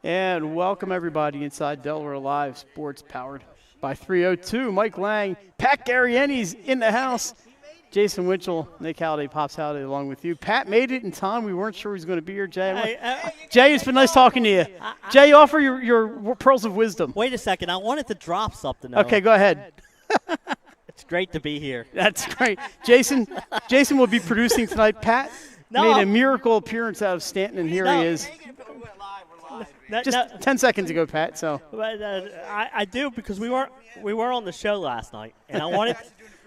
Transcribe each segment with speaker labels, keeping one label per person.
Speaker 1: And welcome everybody inside Delaware Live Sports, powered by 302. Mike Lang, Pat Garrieni's in the house. Jason Winchell, Nick Halliday, Pops Halliday along with you. Pat made it in time. We weren't sure he was going to be here. Jay, Jay, it's been nice talking to you. Jay, offer your pearls of wisdom.
Speaker 2: Wait a second. I wanted to drop something.
Speaker 1: Okay, go ahead.
Speaker 2: It's great to be here.
Speaker 1: That's great. Jason will be producing tonight. Pat made a miracle appearance out of Stanton, and here he is. Just 10 seconds ago, Pat. So,
Speaker 2: but, I do, because we were on the show last night, and I wanted.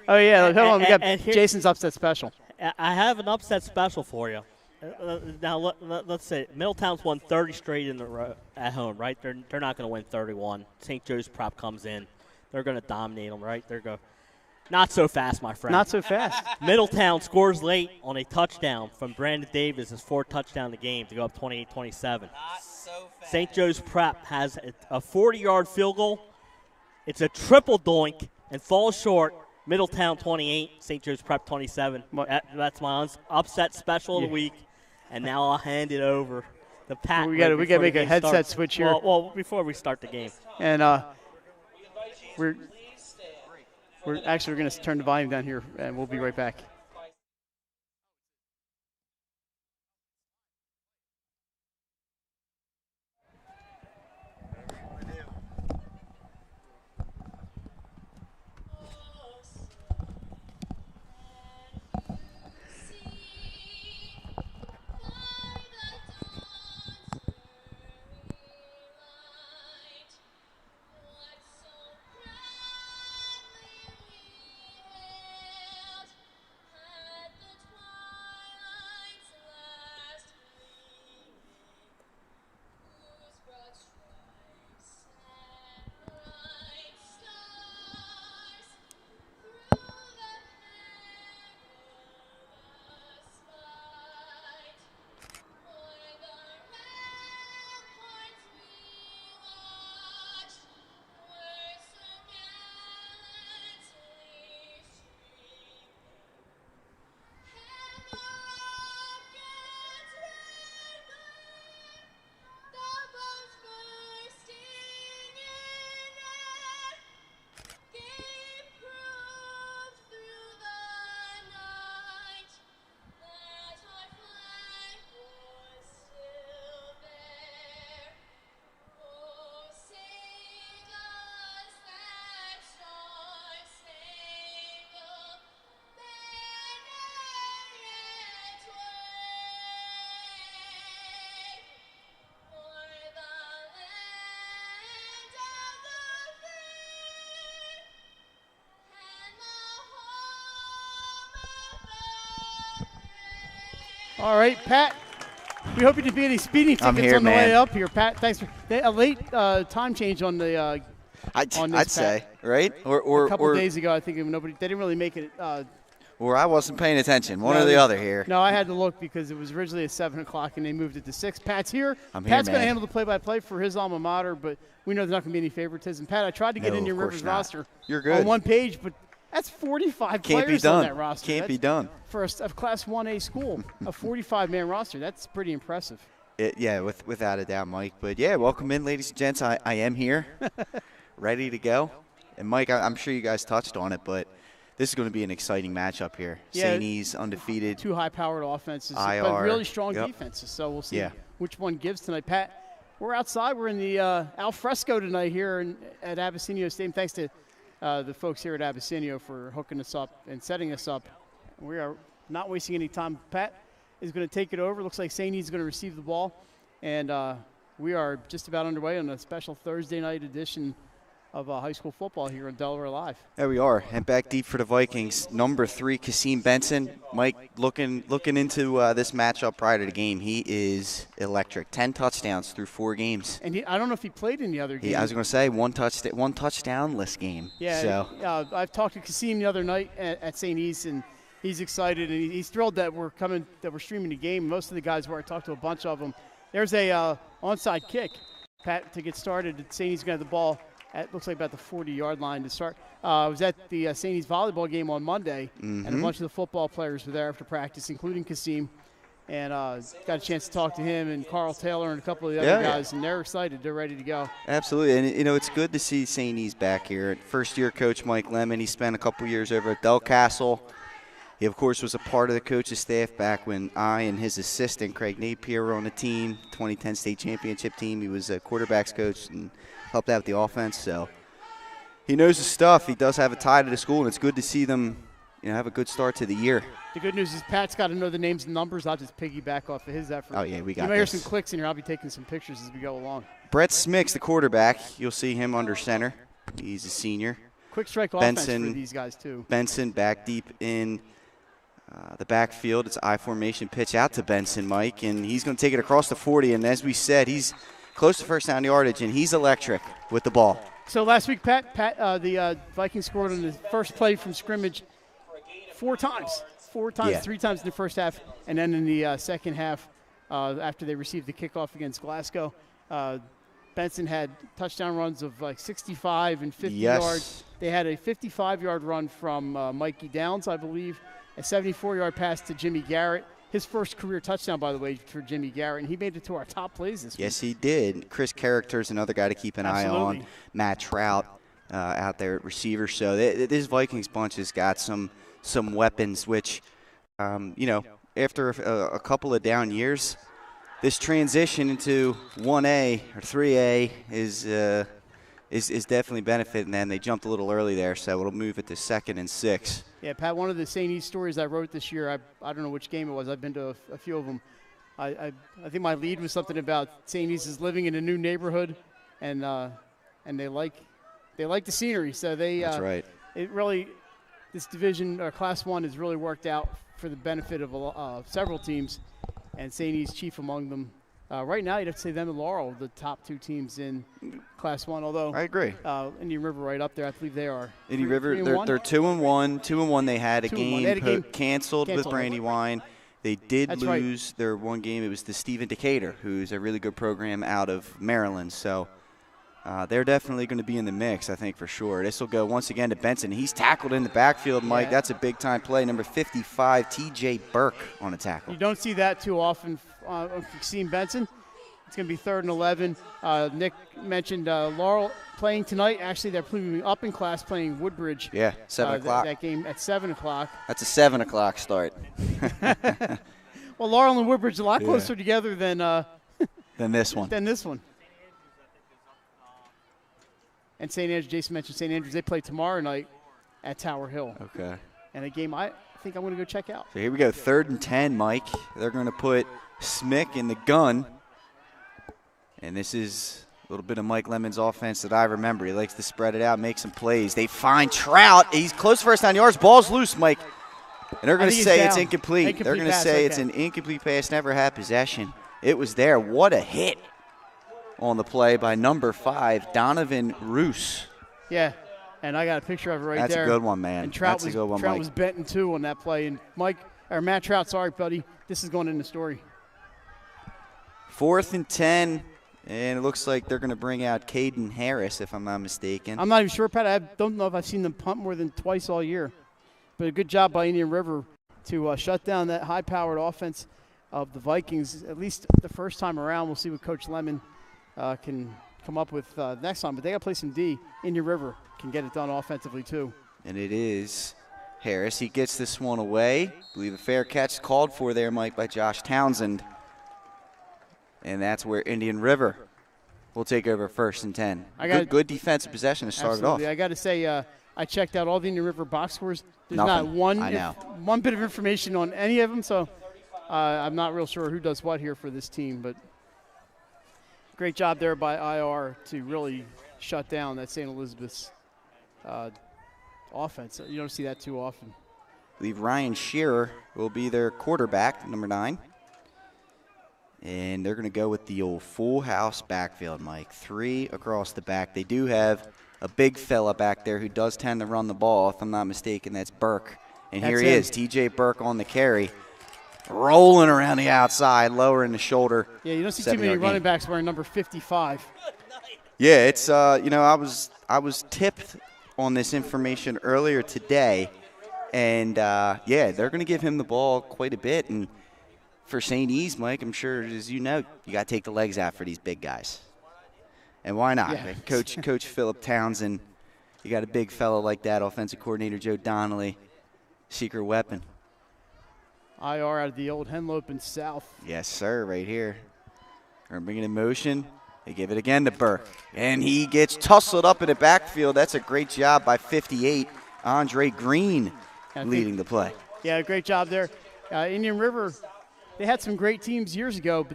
Speaker 1: Oh yeah, hold on. We got Jason's upset special.
Speaker 2: I have an upset special for you. Now let's say Middletown's won 30 straight in the row at home, right? They're not going to win 31. St. Joe's prop comes in, they're going to dominate them, right? They're go. Not so fast, my friend.
Speaker 1: Not so fast.
Speaker 2: Middletown scores late on a touchdown from Brandon Davis. His 4th touchdown in the game to go up 28-27. St. Joe's Prep has a 40-yard field goal. It's a triple doink and falls short. Middletown 28, St. Joe's Prep 27. That's my upset special of the week. And now I'll hand it over to Pat.
Speaker 1: We got to make a headset switch here.
Speaker 2: Well, before we start the game.
Speaker 1: And we're going to turn the volume down here, and we'll be right back. All right, Pat. We hope you didn't be any speeding tickets on the way up here, Pat. Thanks for a late time change on the.
Speaker 3: I'd say, right?
Speaker 1: Or a couple of days ago, I think they didn't really make it.
Speaker 3: Or I wasn't paying attention. One or the other here.
Speaker 1: No, I had to look because it was originally at 7 o'clock and they moved it to 6. Pat's here.
Speaker 3: Pat's
Speaker 1: going to handle the play-by-play for his alma mater, but we know there's not going to be any favoritism. Pat, I tried to get in your Rivers roster.
Speaker 3: You're good.
Speaker 1: On one page, but that's 45 players on that roster.
Speaker 3: Can't be done.
Speaker 1: For a Class 1A school, a 45-man roster, that's pretty impressive.
Speaker 3: Without a doubt, Mike. But, yeah, welcome in, ladies and gents. I am here, ready to go. And, Mike, I'm sure you guys touched on it, but this is going to be an exciting matchup here.
Speaker 1: Yeah,
Speaker 3: St. E's undefeated.
Speaker 1: 2 high-powered offenses,
Speaker 3: IR,
Speaker 1: but really strong defenses. So we'll see which one gives tonight. Pat, we're outside. We're in the al fresco tonight here at Abessinio Stadium. Thanks to the folks here at Abessinio for hooking us up and setting us up. We are not wasting any time. Pat is going to take it over. Looks like St. E's going to receive the ball. And we are just about underway on a special Thursday night edition of high school football here on Delaware Live.
Speaker 3: There we are. And back deep for the Vikings, number 3, Kasim Benson. Mike, looking into this matchup prior to the game, he is electric. 10 touchdowns through 4 games.
Speaker 1: And I don't know if he played in the other game.
Speaker 3: I was going to say one touchdown-less game.
Speaker 1: Yeah,
Speaker 3: so.
Speaker 1: I've talked to Kasim the other night at St. E's, and he's excited, and he's thrilled that we're streaming the game. Most of the guys where I talked to a bunch of them. There's a onside kick, Pat, to get started. St. E's going to have the ball. It looks like about the 40-yard line to start. I was at the St. E's volleyball game on Monday, and a bunch of the football players were there after practice, including Kasim. and got a chance to talk to him and Carl Taylor and a couple of the other guys, and they're excited. They're ready to go.
Speaker 3: Absolutely, and it's good to see St. E's back here. First-year coach Mike Lemon, he spent a couple years over at Delcastle. He, of course, was a part of the coach's staff back when I and his assistant, Craig Napier, were on the team, 2010 state championship team. He was a quarterbacks coach and helped out with the offense. So he knows his stuff. He does have a tie to the school, and it's good to see them have a good start to the year.
Speaker 1: The good news is Pat's got to know the names and numbers. I'll just piggyback off of his effort.
Speaker 3: Oh, yeah, we got
Speaker 1: You may hear
Speaker 3: this.
Speaker 1: some clicks in here. I'll be taking some pictures as we go along.
Speaker 3: Brett Smicks, the quarterback. You'll see him under center. He's a senior.
Speaker 1: Quick strike offense for these guys, too.
Speaker 3: Benson back deep in the backfield. It's I formation pitch out to Benson, Mike, and he's going to take it across the 40. And as we said, he's close to first down yardage, and he's electric with the ball.
Speaker 1: So last week, Pat, the Vikings scored on the first play from scrimmage 4 times. 4 times,
Speaker 3: Yeah.
Speaker 1: 3 times in the first half, and then in the second half, after they received the kickoff against Glasgow, Benson had touchdown runs of like 65 and 50 yards. They had a 55-yard run from Mikey Downs, I believe, a 74-yard pass to Jimmy Garrett. His first career touchdown, by the way, for Jimmy Garrett, and he made it to our top plays this week.
Speaker 3: Yes, he did. Chris Character's another guy to keep an eye on. Matt Trout out there at receiver. So this Vikings bunch has got some weapons, which, after a couple of down years, this transition into 1A or 3A is definitely benefiting them. They jumped a little early there, so it'll move it to 2nd and 6.
Speaker 1: Yeah, Pat, one of the St. E's stories I wrote this year, I don't know which game it was. I've been to a few of them. I think my lead was something about St. E's is living in a new neighborhood, and they like the scenery. So
Speaker 3: That's right.
Speaker 1: It really, this division, or Class 1, has really worked out for the benefit of several teams, and St. E's chief among them. Right now, you'd have to say them and Laurel, the top 2 teams in Class 1, although
Speaker 3: I agree.
Speaker 1: Indian River right up there, I believe they are.
Speaker 3: Indian River, they're 2-1. 2-1. They had a game canceled with Brandywine. They did lose their one game. It was to Stephen Decatur, who's a really good program out of Maryland. So they're definitely going to be in the mix, I think, for sure. This will go once again to Benson. He's tackled in the backfield, Mike. That's a big-time play. Number 55, T.J. Burke on a tackle.
Speaker 1: You don't see that too often. Seeing Benson. It's going to be 3rd and 11. Nick mentioned Laurel playing tonight. Actually, they're moving up in class, playing Woodbridge.
Speaker 3: Yeah, 7 o'clock.
Speaker 1: That game at 7 o'clock.
Speaker 3: That's a 7 o'clock start.
Speaker 1: Well, Laurel and Woodbridge are a lot closer together than
Speaker 3: this one.
Speaker 1: Than this one. And St. Andrews, Jason mentioned St. Andrews. They play tomorrow night at Tower Hill.
Speaker 3: Okay.
Speaker 1: And a game I think I'm going to go check out.
Speaker 3: So here we go, 3rd and 10, Mike. They're going to put Smick in the gun. And this is a little bit of Mike Lemon's offense that I remember. He likes to spread it out, make some plays. They find Trout. He's close first down yards. Ball's loose, Mike. And they're going to say it's incomplete. They're going to say it's an incomplete pass, never had possession. It was there. What a hit on the play by number 5, Donovan Roos.
Speaker 1: Yeah, and I got a picture of it right there.
Speaker 3: That's a good one, man.
Speaker 1: And Trout
Speaker 3: That's a good one,
Speaker 1: Trout
Speaker 3: Mike.
Speaker 1: was bent in 2 on that play. And Matt Trout, sorry, buddy, this is going in the story.
Speaker 3: 4th and 10, and it looks like they're going to bring out Caden Harris, if I'm not mistaken.
Speaker 1: I'm not even sure, Pat. I don't know if I've seen them punt more than twice all year. But a good job by Indian River to shut down that high-powered offense of the Vikings, at least the first time around. We'll see what Coach Lemon can come up with next time. But they got to play some D. Indian River can get it done offensively, too.
Speaker 3: And it is Harris. He gets this one away. I believe a fair catch called for there, Mike, by Josh Townsend. And that's where Indian River will take over 1st and 10. Good defensive possession to start it off.
Speaker 1: I got to say, I checked out all the Indian River box scores. There's not one bit of information on any of them, so I'm not real sure who does what here for this team. But great job there by IR to really shut down that St. Elizabeth's offense. You don't see that too often.
Speaker 3: I believe Ryan Shearer will be their quarterback, number 9. And they're going to go with the old full house backfield, Mike. 3 across the back. They do have a big fella back there who does tend to run the ball. If I'm not mistaken, that's Burke. And here he is, T.J. Burke on the carry. Rolling around the outside, lowering the shoulder.
Speaker 1: Yeah, you don't see too many running backs wearing number 55.
Speaker 3: Yeah, it's, I was tipped on this information earlier today. And, yeah, they're going to give him the ball quite a bit. And for St. E's, Mike, I'm sure, as you know, you got to take the legs out for these big guys. And why not?
Speaker 1: Yeah.
Speaker 3: Coach Philip Townsend, you got a big fellow like that, offensive coordinator Joe Donnelly, secret weapon.
Speaker 1: IR out of the old Henlope and South.
Speaker 3: Yes, sir, right here. We're bringing in motion. They give it again to Burke. And he gets tussled up in the backfield. That's a great job by 58, Andre Green, leading the play.
Speaker 1: Yeah, great job there. Indian River, they had some great teams years ago, but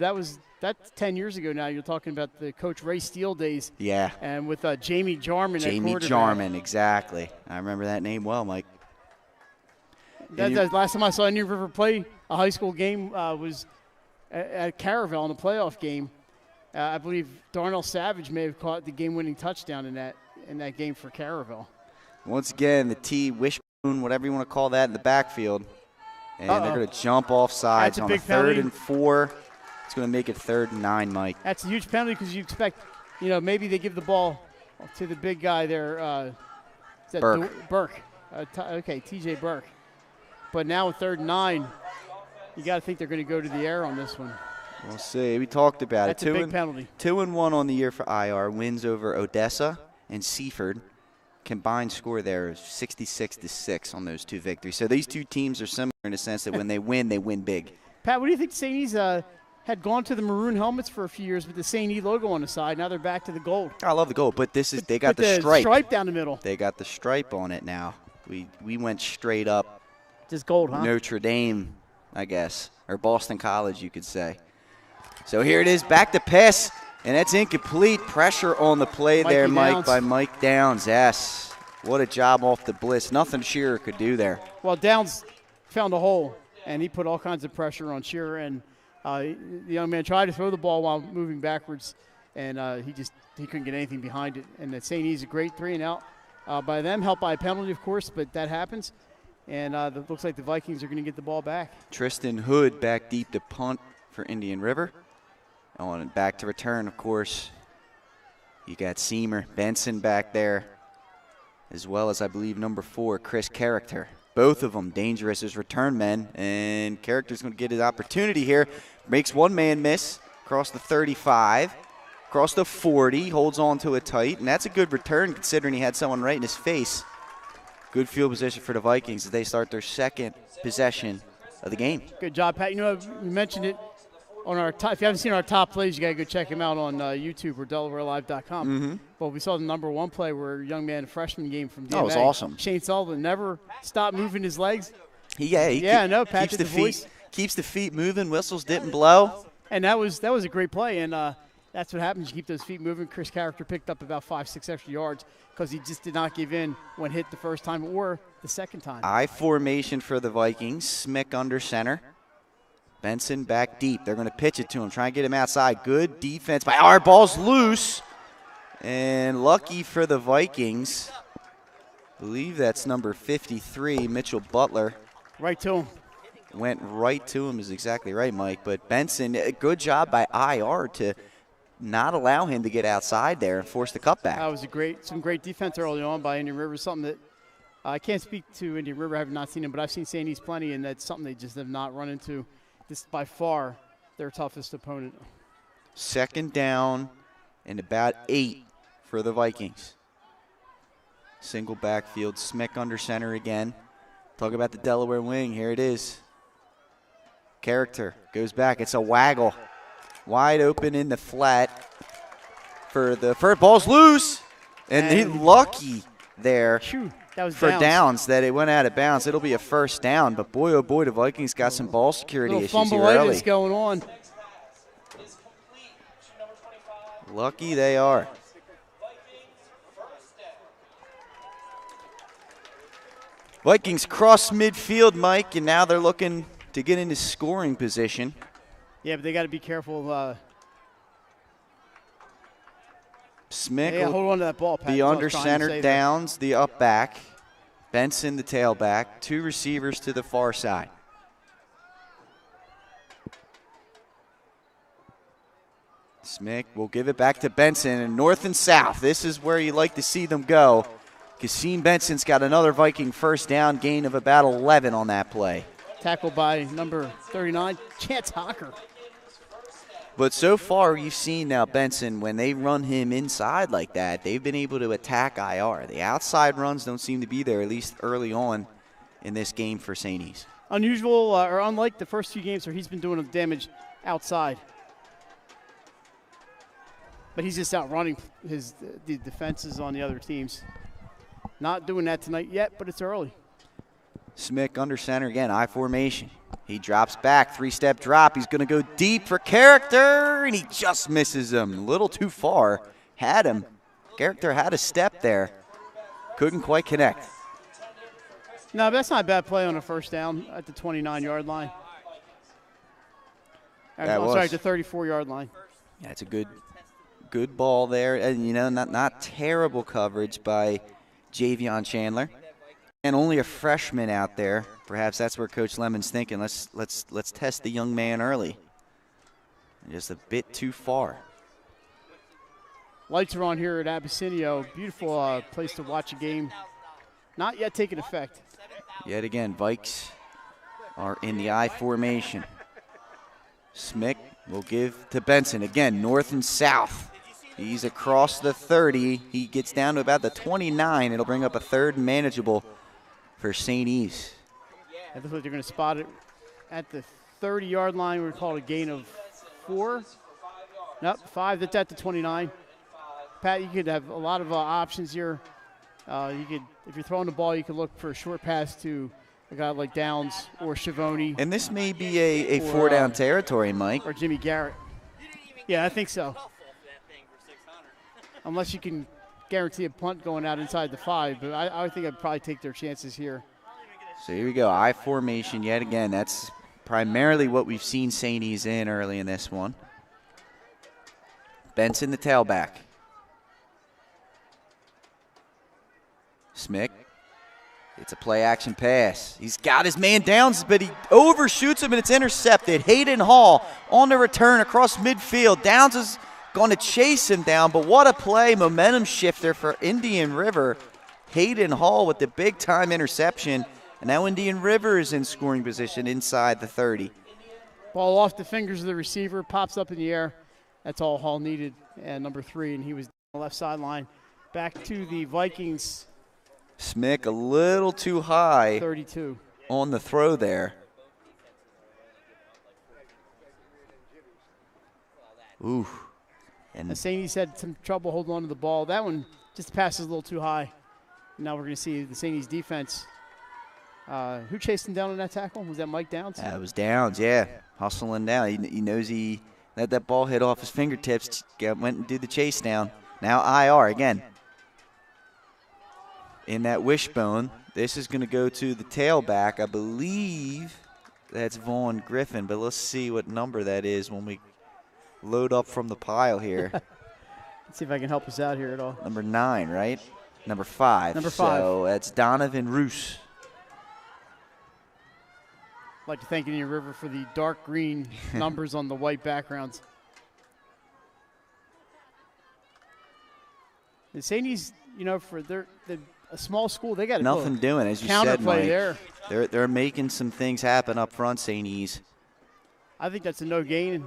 Speaker 1: that's 10 years ago now. You're talking about the Coach Ray Steele days.
Speaker 3: Yeah.
Speaker 1: And with Jamie Jarman at quarterback.
Speaker 3: Jamie Jarman, exactly. I remember that name well, Mike.
Speaker 1: The last time I saw Indian River play a high school game was at Caravel in a playoff game. I believe Darnell Savage may have caught the game-winning touchdown in that game for Caravel.
Speaker 3: Once again, the T wishbone, whatever you want to call that, in the backfield. And they're going to jump off sides on a 3rd and 4. It's going to make it 3rd and 9, Mike.
Speaker 1: That's a huge penalty because you expect, maybe they give the ball to the big guy there.
Speaker 3: Burke.
Speaker 1: Burke. T.J. Burke. But now with 3rd and 9, you got to think they're going to go to the air on this one.
Speaker 3: We'll see. We talked about
Speaker 1: That's
Speaker 3: it.
Speaker 1: A big penalty.
Speaker 3: 2-1 on the year for IR. Wins over Odessa and Seaford. Combined score there is 66-6 on those 2 victories. So these 2 teams are similar in the sense that when they win big.
Speaker 1: Pat, what do you think St. E's had gone to the maroon helmets for a few years with the St. E logo on the side? Now they're back to the gold.
Speaker 3: I love the gold, but they got the
Speaker 1: stripe.
Speaker 3: stripe
Speaker 1: Down the middle.
Speaker 3: They got the stripe on it now. We went straight up.
Speaker 1: Just gold, huh?
Speaker 3: Notre Dame, I guess, or Boston College, you could say. So here it is, back to pass, and that's incomplete. Pressure on the play there, Mike, by Mike Downs. Yes, what a job off the blitz. Nothing Shearer could do there.
Speaker 1: Well, Downs found a hole, and he put all kinds of pressure on Shearer, and the young man tried to throw the ball while moving backwards, and he couldn't get anything behind it. And the St. E's a great 3-and-out by them, helped by a penalty, of course, but that happens. And it looks like the Vikings are going to get the ball back.
Speaker 3: Tristan Hood back deep to punt for Indian River. And back to return, of course. You got Seamer, Benson back there, as well as, I believe, number 4, Chris Character. Both of them dangerous as return men. And Character's going to get his opportunity here. Makes one man miss across the 35, across the 40, holds on to it tight. And that's a good return considering he had someone right in his face. Good field position for the Vikings as they start their 2nd possession of the game.
Speaker 1: Good job, Pat. You mentioned it on our top. If you haven't seen our top plays, you got to go check them out on YouTube or DelawareLive.com.
Speaker 3: Mm-hmm.
Speaker 1: But we saw the number 1 play where a young man, a freshman game from DMA.
Speaker 3: That was awesome.
Speaker 1: Shane Sullivan never stopped moving his legs.
Speaker 3: Pat
Speaker 1: keeps the voice.
Speaker 3: Keeps the feet moving, whistles didn't blow.
Speaker 1: And that was a great play, and that's what happens. You keep those feet moving. Chris Character picked up about 5-6 extra yards because he just did not give in when hit the first time or the second time.
Speaker 3: I formation for the Vikings. Smick under center. Benson back deep. They're going to pitch it to him, try and get him outside. Good defense by our ball's loose. And lucky for the Vikings, I believe that's number 53, Mitchell Butler.
Speaker 1: Right to him.
Speaker 3: Went right to him is exactly right, Mike. But Benson, good job by IR to not allow him to get outside there and force the cutback.
Speaker 1: That was some great defense early on by Indian River, something that I can't speak to Indian River. I have not seen him, but I've seen St. E's plenty, and that's something they just have not run into. This is by far their toughest opponent.
Speaker 3: 2nd down and about 8 for the Vikings. Single backfield, Smick under center again. Talk about the Delaware wing. Here it is. Character goes back. It's a waggle. Wide open in the flat for the first. Ball's loose. And he lucky there
Speaker 1: that was
Speaker 3: for Downs that it went out of bounds. It'll be a 1st down. But boy, oh boy, the Vikings got some ball security issues here early.
Speaker 1: Going on.
Speaker 3: Lucky they are. Vikings cross midfield, Mike, and now they're looking to get into scoring position.
Speaker 1: Yeah, but they got to be careful.
Speaker 3: Smick
Speaker 1: hold on to that ball, Pat.
Speaker 3: The under center, Downs, the up back. Benson, the tailback. 2 receivers to the far side. Smick will give it back to Benson, and north and south. This is where you like to see them go. Cassine Benson's got another Viking 1st down, gain of about 11 on that play.
Speaker 1: Tackled by number 39, Chance Hocker.
Speaker 3: But so far, you've seen now Benson, when they run him inside like that, they've been able to attack IR. The outside runs don't seem to be there, at least early on in this game for St. E's.
Speaker 1: Unusual, or unlike the first few games where he's been doing damage outside. But he's just outrunning the defenses on the other teams. Not doing that tonight yet, but it's early.
Speaker 3: Smick under center again, I formation. He drops back, three-step drop. He's going to go deep for Character, and he just misses him. A little too far. Had him. Character had a step there. Couldn't quite connect.
Speaker 1: No, that's not a bad play on a first down at the 29-yard line. Sorry, the 34-yard line.
Speaker 3: Yeah, it's a good ball there. And, you know, not terrible coverage by Javion Chandler. And only a freshman out there. Perhaps that's where Coach Lemon's thinking. Let's test the young man early. Just a bit too far.
Speaker 1: Lights are on here at Abessinio. Beautiful place to watch a game. Not yet taking effect.
Speaker 3: Yet again, Vikes are in the I formation. Smick will give to Benson. Again, north and south. He's across the 30. He gets down to about the 29. It'll bring up a third and manageable for St. E's.
Speaker 1: I think they're going to spot it at the 30-yard line. We're called a gain of 4. Nope, 5. That's at the 29. Pat, you could have a lot of options here. You could, if you're throwing the ball, you could look for a short pass to a guy like Downs or Schiavone.
Speaker 3: And this may be a four-down territory, Mike.
Speaker 1: Or Jimmy Garrett. Yeah, I think so. Unless you can guarantee a punt going out inside the 5, but I think I'd probably take their chances here.
Speaker 3: So here we go, I formation yet again. That's primarily what we've seen St. E's in early in this one. Benson the tailback. Smick. It's a play-action pass. He's got his man down, but he overshoots him, and it's intercepted. Hayden Hall on the return across midfield. Downs is going to chase him down, but what a play, momentum shifter for Indian River. Hayden Hall with the big-time interception, and now Indian River is in scoring position inside the 30.
Speaker 1: Ball off the fingers of the receiver, pops up in the air. That's all Hall needed, and number 3, and he was on the left sideline. Back to the Vikings.
Speaker 3: Smick a little too high
Speaker 1: 32
Speaker 3: on the throw there. Ooh.
Speaker 1: And St. E's had some trouble holding on to the ball. That one just passes a little too high. Now we're going to see the St. E's defense. Who chased him down on that tackle? Was that Mike Downs?
Speaker 3: That was Downs, yeah. Hustling down. He knows he let that ball hit off his fingertips, went and did the chase down. Now IR again. In that wishbone, this is going to go to the tailback. I believe that's Vaughn Griffin, but let's see what number that is when we load up from the pile here.
Speaker 1: Let's see if I can help us out here at all.
Speaker 3: Number 9, right? Number 5.
Speaker 1: Number 5.
Speaker 3: So that's Donovan Roos.
Speaker 1: I'd like to thank Indian River for the dark green numbers on the white backgrounds. The St. E's, you know, for a small school, they got
Speaker 3: nothing doing, as you said, Mike.
Speaker 1: There.
Speaker 3: They're making some things happen up front, St. E's.
Speaker 1: I think that's a no gain.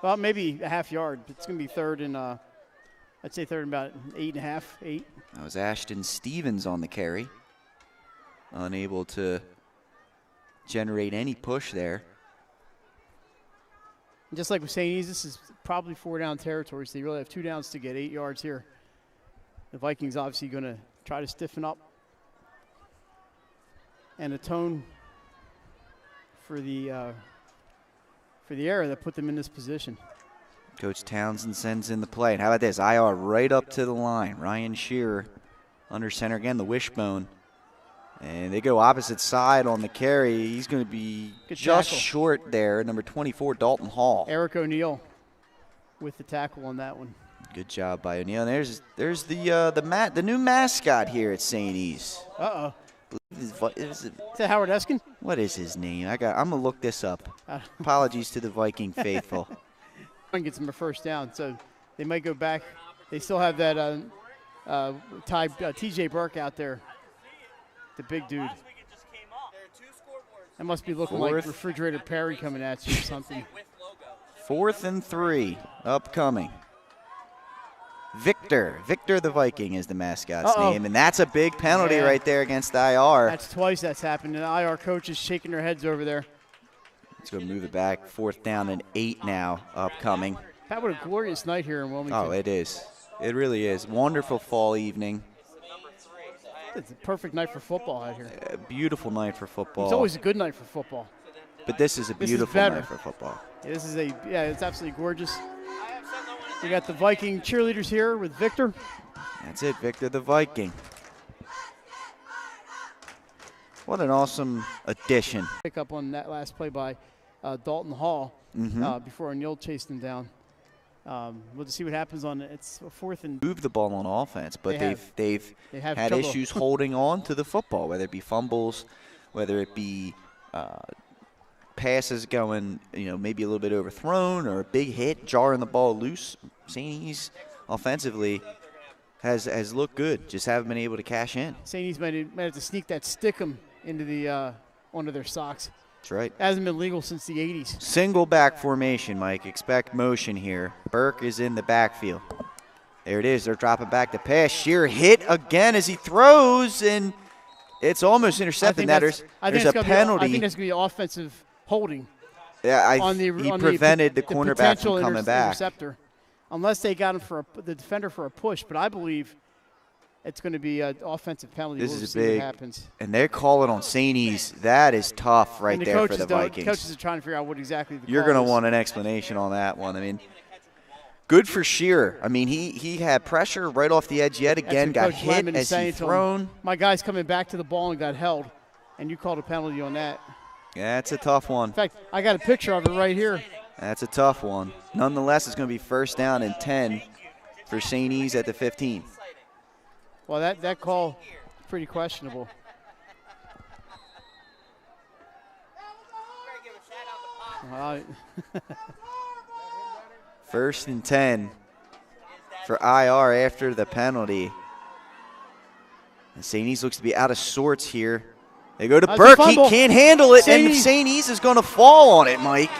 Speaker 1: Well, maybe a half yard. It's going to be third and I'd say third and about 8.5, 8.
Speaker 3: That was Ashton Stevens on the carry. Unable to generate any push there.
Speaker 1: And just like with St. E's, this is probably 4-down territory, so you really have 2 downs to get 8 yards here. The Vikings obviously going to try to stiffen up and atone for the error that put them in this position.
Speaker 3: Coach Townsend sends in the play. And how about this? IR right up to the line. Ryan Shearer under center again, the wishbone. And they go opposite side on the carry. He's going to be just short there. Number 24, Dalton Hall.
Speaker 1: Eric O'Neill with the tackle on that one.
Speaker 3: Good job by O'Neill. There's the new mascot here at St. E's.
Speaker 1: Uh-oh.
Speaker 3: Is
Speaker 1: that Howard Eskin?
Speaker 3: What is his name? I'm going to look this up. Apologies to the Viking faithful.
Speaker 1: Gets them a first down, so they might go back. They still have that TJ Burke out there, the big dude. That must be looking like Refrigerator Perry coming at you or something.
Speaker 3: 4th and 3 upcoming. Victor the Viking is the mascot's name, and that's a big penalty right there against IR.
Speaker 1: That's twice that's happened, and the IR coach is shaking their heads over there.
Speaker 3: Let's go move it back. 4th down and 8 now upcoming.
Speaker 1: Pat, what a glorious night here in Wilmington.
Speaker 3: Oh, it is. It really is. Wonderful fall evening.
Speaker 1: It's a perfect night for football out here.
Speaker 3: A beautiful night for football.
Speaker 1: It's always a good night for football.
Speaker 3: But this is a beautiful night for football.
Speaker 1: Yeah, it's absolutely gorgeous. We got the Viking cheerleaders here with Victor.
Speaker 3: That's it, Victor the Viking. What an awesome addition.
Speaker 1: Pick up on that last play by Dalton Hall before O'Neill chased him down. We'll just see what happens on it. It's a 4th and
Speaker 3: move the ball on offense, but they've had
Speaker 1: trouble.
Speaker 3: issues holding on to the football, whether it be fumbles, whether it be passes going, maybe a little bit overthrown or a big hit, jarring the ball loose. St. E's offensively has looked good, just haven't been able to cash in.
Speaker 1: St. E's might have to sneak that stickum into the onto their socks.
Speaker 3: That's right.
Speaker 1: Hasn't been legal since the 80s.
Speaker 3: Single back formation, Mike. Expect motion here. Burke is in the backfield. There it is. They're dropping back to pass. Sheer hit again as he throws, and it's almost intercepted. There's a penalty.
Speaker 1: I think that's going to be offensive holding.
Speaker 3: Yeah, he prevented the cornerback from coming back.
Speaker 1: Interceptor. Unless they got him the defender for a push, but I believe it's going to be an offensive penalty.
Speaker 3: This
Speaker 1: is
Speaker 3: a big,
Speaker 1: what happens.
Speaker 3: And they're calling on St. E's. That is tough right there for the Vikings.
Speaker 1: The coaches are trying to figure out what exactly the
Speaker 3: You're going to want an explanation on that one. I mean, good for Shearer. I mean, he had pressure right off the edge yet again, got hit as he thrown.
Speaker 1: My guy's coming back to the ball and got held, and you called a penalty on that.
Speaker 3: Yeah, it's a tough one.
Speaker 1: In fact, I got a picture of it right here.
Speaker 3: That's a tough one. Nonetheless, it's going to be 1st down and 10 for St. E's at the 15.
Speaker 1: Well, that call is pretty questionable.
Speaker 3: First and 10 for IR after the penalty. And St. E's looks to be out of sorts here. They go to Burke. He can't handle it, and St. E's is going to fall on it, Mike.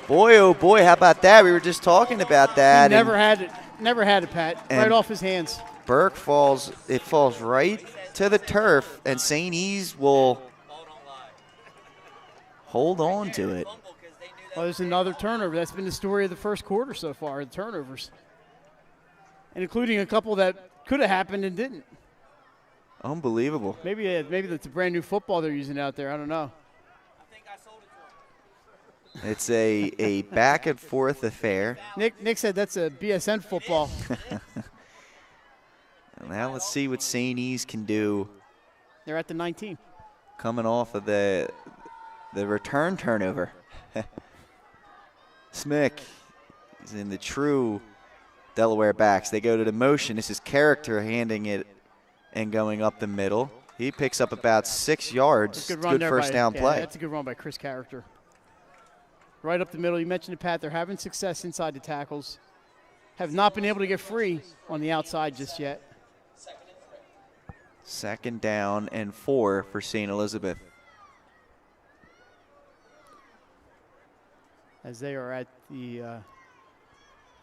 Speaker 3: Boy, oh boy, how about that? We were just talking about that.
Speaker 1: He never had it, Pat. Right off his hands.
Speaker 3: Burke falls. It falls right to the turf, and St. E's will hold on to it.
Speaker 1: Well, there's another turnover. That's been the story of the first quarter so far, the turnovers. And including a couple that could have happened and didn't.
Speaker 3: Unbelievable.
Speaker 1: Maybe that's a brand new football they're using out there. I don't know.
Speaker 3: It's a back and forth affair.
Speaker 1: Nick said that's a BSN football.
Speaker 3: Now let's see what St. E's can do.
Speaker 1: They're at the 19.
Speaker 3: Coming off of the return turnover. Smick is in the true Delaware backs. They go to the motion. This is Character handing it and going up the middle. He picks up about 6 yards.
Speaker 1: Good
Speaker 3: first down play.
Speaker 1: That's a good run by Chris Character. Right up the middle. You mentioned it, Pat. They're having success inside the tackles. Have not been able to get free on the outside just yet.
Speaker 3: 2nd down and 4 for St. Elizabeth.
Speaker 1: As they are at the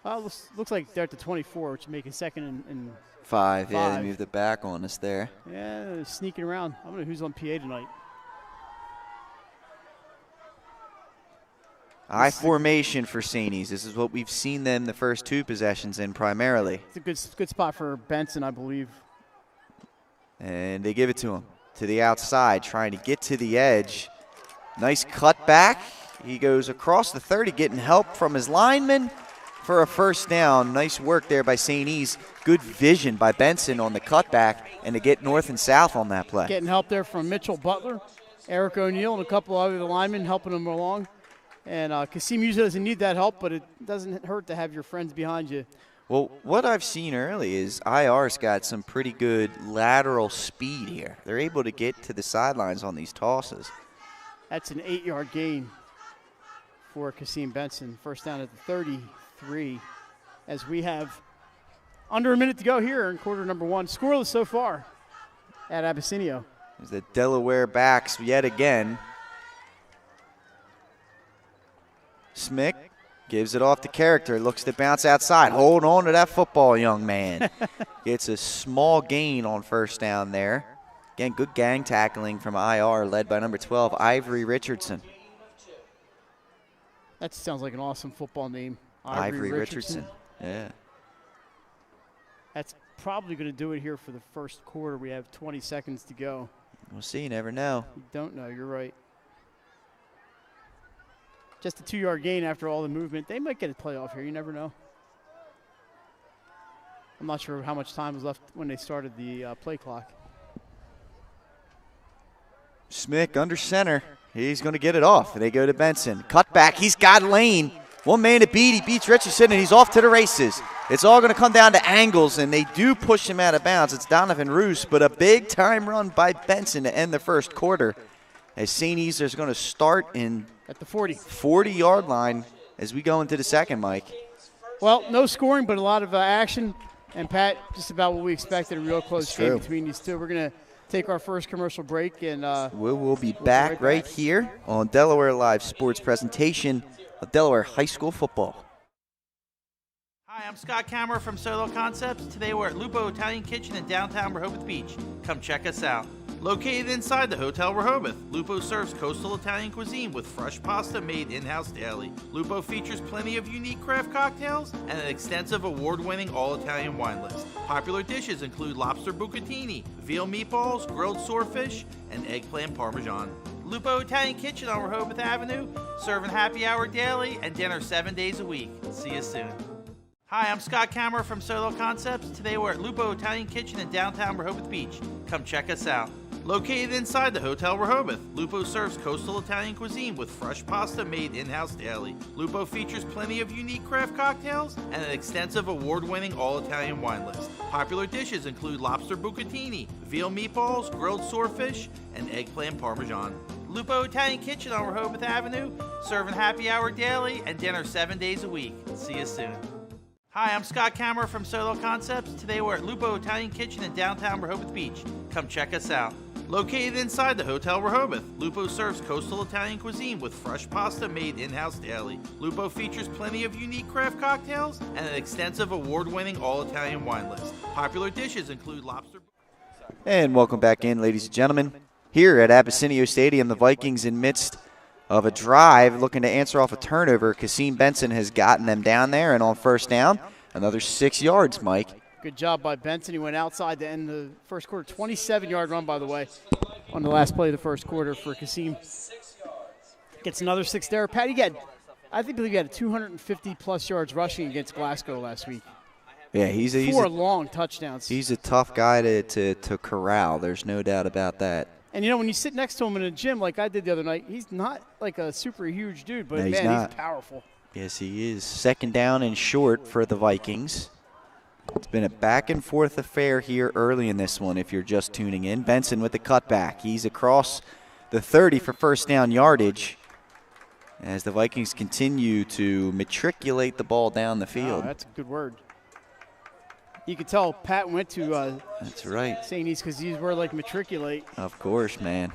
Speaker 1: looks like they're at the 24, which is making 2nd and
Speaker 3: 5. Yeah, they moved it back on us there.
Speaker 1: Yeah, they're sneaking around. I don't know who's on PA tonight.
Speaker 3: I formation for St. E's. This is what we've seen them the first 2 possessions in primarily.
Speaker 1: It's a good spot for Benson, I believe.
Speaker 3: And they give it to him to the outside, trying to get to the edge. Nice cut back. He goes across the 30, getting help from his lineman for a 1st down. Nice work there by St. E's. Good vision by Benson on the cutback and to get north and south on that play.
Speaker 1: Getting help there from Mitchell Butler, Eric O'Neill, and a couple other linemen helping him along. And Kasim usually doesn't need that help, but it doesn't hurt to have your friends behind you.
Speaker 3: Well, what I've seen early is IR's got some pretty good lateral speed here. They're able to get to the sidelines on these tosses.
Speaker 1: That's an 8-yard gain for Kasim Benson. 1st down at the 33 as we have under a minute to go here in quarter number 1. Scoreless so far at Abessinio.
Speaker 3: There's the Delaware backs yet again. Smick gives it off to Character, looks to bounce outside. Hold on to that football, young man. Gets a small gain on first down there. Again, good gang tackling from IR, led by number 12, Ivory Richardson.
Speaker 1: That sounds like an awesome football name.
Speaker 3: Ivory Richardson. Yeah.
Speaker 1: That's probably going to do it here for the first quarter. We have 20 seconds to go.
Speaker 3: We'll see. You never know.
Speaker 1: You don't know. You're right. Just a 2-yard gain after all the movement. They might get a playoff here. You never know. I'm not sure how much time was left when they started the play clock.
Speaker 3: Smick under center. He's going to get it off. They go to Benson. Cut back. He's got lane. One man to beat. He beats Richardson, and he's off to the races. It's all going to come down to angles, and they do push him out of bounds. It's Donovan Roos, but a big-time run by Benson to end the first quarter. As St. Easter's going to start in
Speaker 1: at the
Speaker 3: 40-yard line as we go into the second, Mike.
Speaker 1: Well, no scoring, but a lot of action. And, Pat, just about what we expected, a real close game between these two. We're going to take our first commercial break. And
Speaker 3: we'll be back right here on Delaware Live Sports presentation of Delaware High School football.
Speaker 4: Hi, I'm Scott Kammerer from Solo Concepts. Today we're at Lupo Italian Kitchen in downtown Rehoboth Beach. Come check us out. Located inside the Hotel Rehoboth, Lupo serves coastal Italian cuisine with fresh pasta made in-house daily. Lupo features plenty of unique craft cocktails and an extensive award-winning all-Italian wine list. Popular dishes include lobster bucatini, veal meatballs, grilled swordfish, and eggplant parmesan. Lupo Italian Kitchen on Rehoboth Avenue, serving happy hour daily and dinner 7 days a week. See you soon. Hi, I'm Scott Kammerer from Solo Concepts. Today we're at Lupo Italian Kitchen in downtown Rehoboth Beach. Come check us out. Located inside the Hotel Rehoboth, Lupo serves coastal Italian cuisine with fresh pasta made in-house daily. Lupo features plenty of unique craft cocktails and an extensive award-winning all-Italian wine list. Popular dishes include lobster bucatini, veal meatballs, grilled swordfish, and eggplant parmesan. Lupo Italian Kitchen on Rehoboth Avenue, serving happy hour daily and dinner 7 days a week. See you soon. Hi, I'm Scott Kammerer from Solo Concepts. Today we're at Lupo Italian Kitchen in downtown Rehoboth Beach. Come check us out. Located inside the Hotel Rehoboth, Lupo serves coastal Italian cuisine with fresh pasta made in-house daily. Lupo features plenty of unique craft cocktails and an extensive award-winning all-Italian wine list. Popular dishes include lobster.
Speaker 3: And welcome back in, ladies and gentlemen. Here at Abessinio Stadium, the Vikings in midst of a drive looking to answer off a turnover. Kasim Benson has gotten them down there, and on first down, another 6 yards, Mike.
Speaker 1: Good job by Benson. He went outside to end the first quarter. 27-yard run, by the way, on the last play of the first quarter for Kasim. Gets another 6 there. Pat, I believe he had 250-plus yards rushing against Glasgow last week.
Speaker 3: Yeah, he's
Speaker 1: 4 long touchdowns.
Speaker 3: He's a tough guy to corral. There's no doubt about that.
Speaker 1: And, when you sit next to him in a gym like I did the other night, he's not like a super huge dude, but,
Speaker 3: no,
Speaker 1: he's powerful.
Speaker 3: Yes, he is. Second down and short for the Vikings. It's been a back-and-forth affair here early in this one if you're just tuning in. Benson with the cutback. He's across the 30 for first down yardage as the Vikings continue to matriculate the ball down the field.
Speaker 1: Oh, that's a good word. You could tell Pat went to
Speaker 3: that's right.
Speaker 1: St. East because these were like matriculate.
Speaker 3: Of course, man.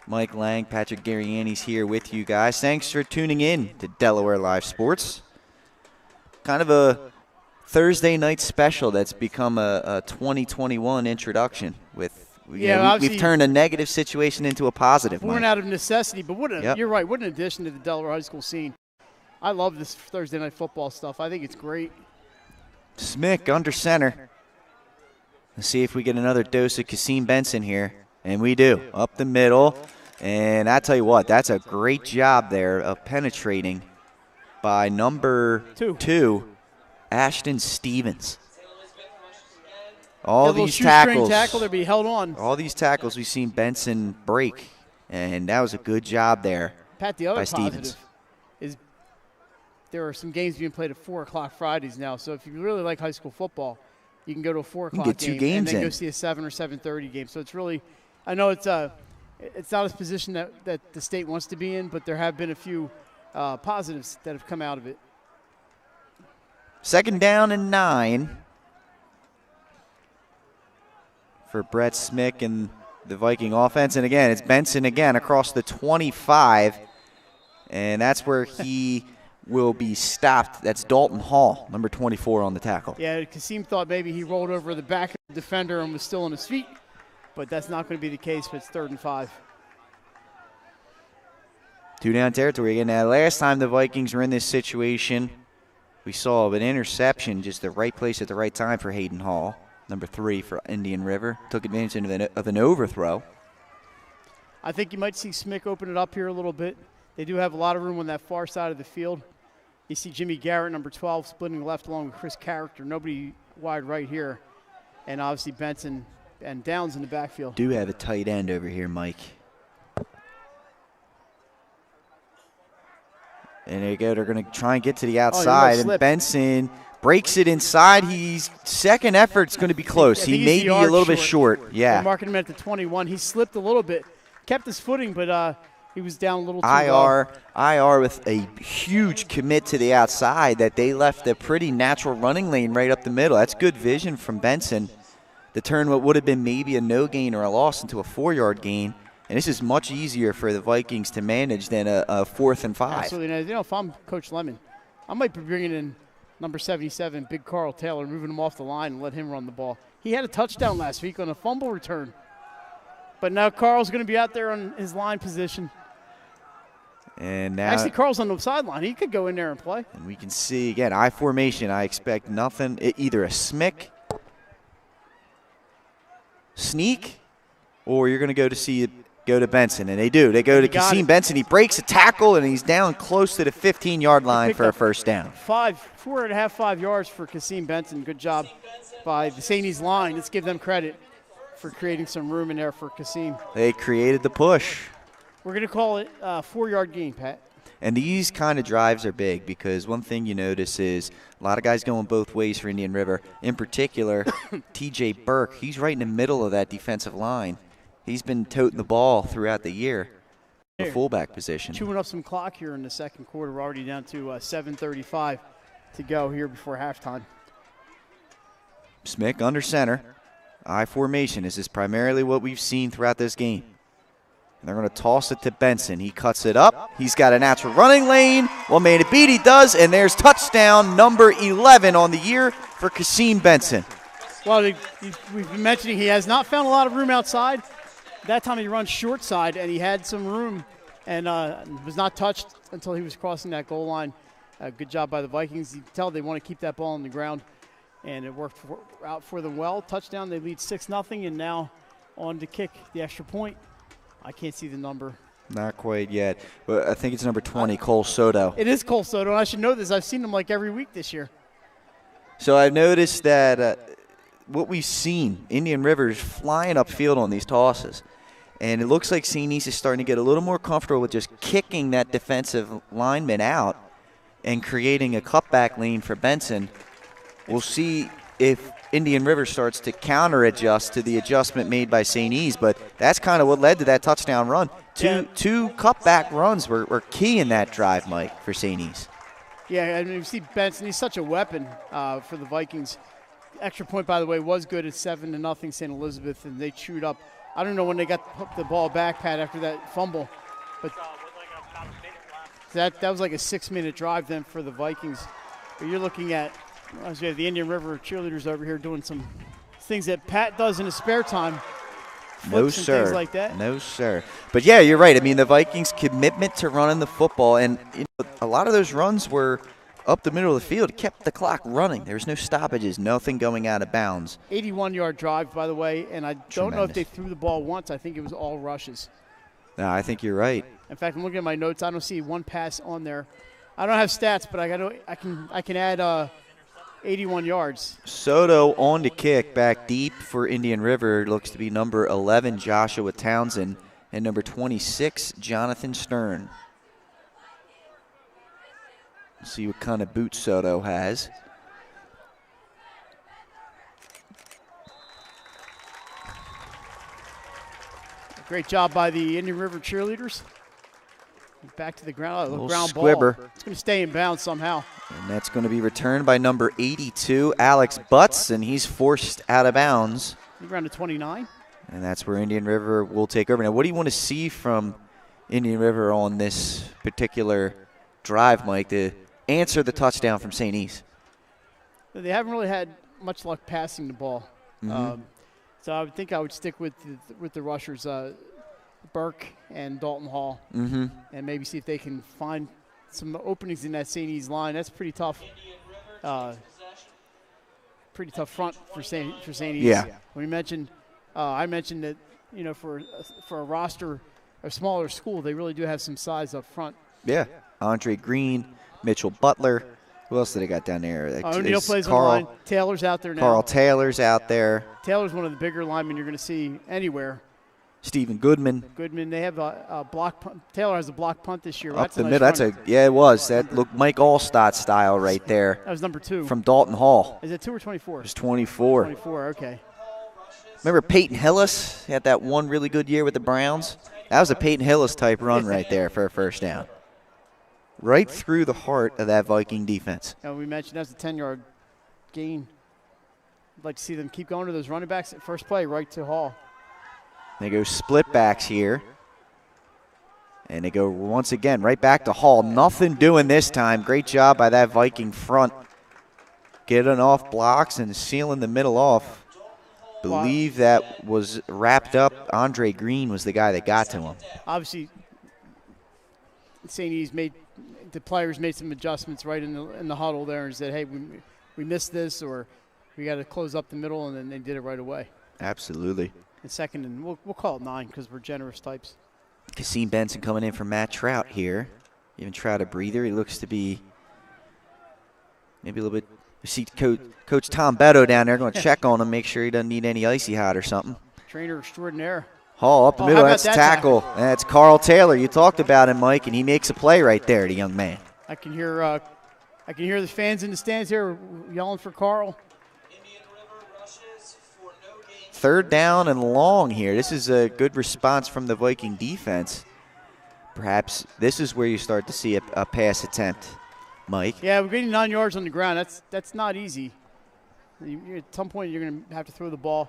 Speaker 3: Mike Lang, Patrick Garriani's here with you guys. Thanks for tuning in to Delaware Live Sports. Kind of a Thursday night special that's become a 2021 introduction with we've turned a negative situation into a positive.
Speaker 1: Born out of necessity, but you're right, what an addition to the Delaware high school scene. I love this Thursday night football stuff. I think it's great.
Speaker 3: Smick under center. Let's see if we get another dose of Kasim Benson here. And we do. Up the middle. And I tell you what, that's a great job there of penetrating by number two, Ashton Stevens. All these tackles.
Speaker 1: Tackle to be held on.
Speaker 3: All these tackles we've seen Benson break. And that was a good job there.
Speaker 1: Pat, the other
Speaker 3: by
Speaker 1: positive
Speaker 3: Stevens.
Speaker 1: is there are some games being played at 4 o'clock Fridays now. So if you really like high school football, you can go to a 4 o'clock game and then go see a 7 or 7:30 game. So it's really, I know it's not a position that the state wants to be in, but there have been a few positives that have come out of it.
Speaker 3: Second down and 9 for Brett Smick and the Viking offense. And again, it's Benson again across the 25. And that's where he will be stopped. That's Dalton Hall, number 24 on the tackle.
Speaker 1: Yeah, Kasim thought maybe he rolled over the back of the defender and was still on his feet, but that's not going to be the case if it's 3rd and 5.
Speaker 3: 2 down territory again. Now, last time the Vikings were in this situation, we saw an interception, just the right place at the right time for Hayden Hall, number 3 for Indian River. Took advantage of an overthrow.
Speaker 1: I think you might see Smick open it up here a little bit. They do have a lot of room on that far side of the field. You see Jimmy Garrett, number 12, splitting left along with Chris Character. Nobody wide right here. And obviously Benson and Downs in the backfield.
Speaker 3: Do have a tight end over here, Mike. And there you go. They're going to try and get to the outside. And Benson breaks it inside. He's second effort's going to be close. He may be a little bit short. Yeah.
Speaker 1: They're marking him at the 21. He slipped a little bit. Kept his footing, but he was down a little too low. IR with a huge commit to the outside that they left a pretty natural running lane right up the middle. That's good vision from Benson to turn what would have been maybe a no gain or a loss into a 4-yard gain. And this is much easier for the Vikings to manage than a 4th and 5. Absolutely. You know, if I'm Coach Lemon, I might be bringing in number 77, Big Carl Taylor, moving him off the line and let him run the ball. He had a touchdown last week on a fumble return. But now Carl's going to be out there on his line position.
Speaker 3: And now,
Speaker 1: actually, Carl's on the sideline. He could go in there and play.
Speaker 3: And we can see, again, I formation. I expect nothing, either a smick, sneak, or you're going to go to Benson. And they do. They go to Kasim Benson. He breaks a tackle, and he's down close to the 15-yard line for a first down.
Speaker 1: 4.5, 5 yards for Kasim Benson. Good job by the St. E's line. Let's give them credit for creating some room in there for Kasim.
Speaker 3: They created the push.
Speaker 1: We're going to call it a 4-yard gain, Pat.
Speaker 3: And these kind of drives are big because one thing you notice is a lot of guys going both ways for Indian River. In particular, T.J. Burke, he's right in the middle of that defensive line. He's been toting the ball throughout the year, the fullback position.
Speaker 1: Chewing up some clock here in the second quarter. We're already down to 7:35 to go here before halftime.
Speaker 3: Smick under center. I formation. This is primarily what we've seen throughout this game. And they're going to toss it to Benson. He cuts it up. He's got a natural running lane. One man to beat, he does. And there's touchdown number 11 on the year for Kasim Benson.
Speaker 1: Well, we've been mentioning he has not found a lot of room outside. That time he runs short side, and he had some room and was not touched until he was crossing that goal line. Good job by the Vikings. You can tell they want to keep that ball on the ground, and it worked out for them well. Touchdown, they lead 6-0, and now on to kick the extra point. I can't see the number.
Speaker 3: Not quite yet, but I think it's number 20, Cole Soto.
Speaker 1: It is Cole Soto, and I should know this. I've seen him like every week this year.
Speaker 3: So I've noticed that what we've seen, Indian River is flying upfield on these tosses. And it looks like St. E's is starting to get a little more comfortable with just kicking that defensive lineman out and creating a cutback lane for Benson. We'll see if Indian River starts to counter-adjust to the adjustment made by St. E's, but that's kind of what led to that touchdown run. Two cutback runs were key in that drive, Mike, for St. E's.
Speaker 1: Yeah, I mean, you see Benson, he's such a weapon for the Vikings. Extra point, by the way, was good at 7-0 St. Elizabeth, and they chewed up. I don't know when they got the ball back, Pat, after that fumble, but that was like a 6-minute drive then for the Vikings. But you're looking at the Indian River cheerleaders over here doing some things that Pat does in his spare time.
Speaker 3: No, sir.
Speaker 1: Things like that.
Speaker 3: No, sir. But, yeah, you're right. I mean, the Vikings' commitment to running the football, and a lot of those runs were up the middle of the field. It kept the clock running. There was no stoppages, nothing going out of bounds.
Speaker 1: 81-yard drive, by the way, and I don't know if they threw the ball once. I think it was all rushes.
Speaker 3: No, I think you're right.
Speaker 1: In fact, I'm looking at my notes. I don't see one pass on there. I don't have stats, but I can add 81 yards.
Speaker 3: Soto on to kick back deep for Indian River. Looks to be number 11, Joshua Townsend, and number 26, Jonathan Stern. See what kind of boot Soto has.
Speaker 1: Great job by the Indian River cheerleaders. Back to the ground.
Speaker 3: Little
Speaker 1: ground
Speaker 3: squibber.
Speaker 1: Ball. It's going to stay in bounds somehow.
Speaker 3: And that's going to be returned by number 82, Alex Butts, and he's forced out of bounds.
Speaker 1: He ran to 29.
Speaker 3: And that's where Indian River will take over. Now, what do you want to see from Indian River on this particular drive, Mike, to answer the touchdown from St. E's?
Speaker 1: They haven't really had much luck passing the ball. So I would think I would stick with the rushers, Burke and Dalton Hall, and maybe see if they can find some openings in that St. E's line. That's pretty tough. Pretty tough front for St. E's.
Speaker 3: Yeah.
Speaker 1: When you mentioned, I mentioned that for a roster, a smaller school, they really do have some size up front.
Speaker 3: Yeah. Andre Green, Mitchell Butler. Who else did they got down there?
Speaker 1: O'Neal plays on the line. Taylor's out there now.
Speaker 3: Carl Taylor's out there.
Speaker 1: Taylor's one of the bigger linemen you're going to see anywhere.
Speaker 3: Stephen Goodman.
Speaker 1: They have a block punt. Taylor has a block punt this year.
Speaker 3: Up the middle. Yeah, it was. That looked Mike Allstott style right there.
Speaker 1: That was number 2.
Speaker 3: From Dalton Hall.
Speaker 1: Is it 2 or 24?
Speaker 3: It's 24.
Speaker 1: 24, okay.
Speaker 3: Remember Peyton Hillis? He had that one really good year with the Browns. That was a Peyton Hillis type run right there for a first down. Right through the heart of that Viking defense.
Speaker 1: And we mentioned that's a 10-yard gain. I'd like to see them keep going to those running backs at first play, right to Hall.
Speaker 3: They go split backs here. And they go once again right back to Hall. Nothing doing this time. Great job by that Viking front. Getting off blocks and sealing the middle off. Believe that was wrapped up. Andre Green was the guy that got to him.
Speaker 1: Obviously, St. E's the players made some adjustments right in the huddle there and said, hey, we missed this, or we got to close up the middle, and then they did it right away.
Speaker 3: Absolutely.
Speaker 1: And second, and we'll call it 9 because we're generous types.
Speaker 3: Kasim Benson coming in for Matt Trout here. Even Trout a breather. He looks to be maybe a little bit. You see Coach Tom Beto down there going to check on him, make sure he doesn't need any icy hot or something.
Speaker 1: Trainer extraordinaire.
Speaker 3: Hall up the middle. That's a tackle. That's Carl Taylor. You talked about him, Mike, and he makes a play right there, the young man.
Speaker 1: I can hear the fans in the stands here yelling for Carl.
Speaker 3: Third down and long here. This is a good response from the Viking defense. Perhaps this is where you start to see a pass attempt, Mike.
Speaker 1: Yeah, we're getting 9 yards on the ground. That's not easy. At some point, you're going to have to throw the ball.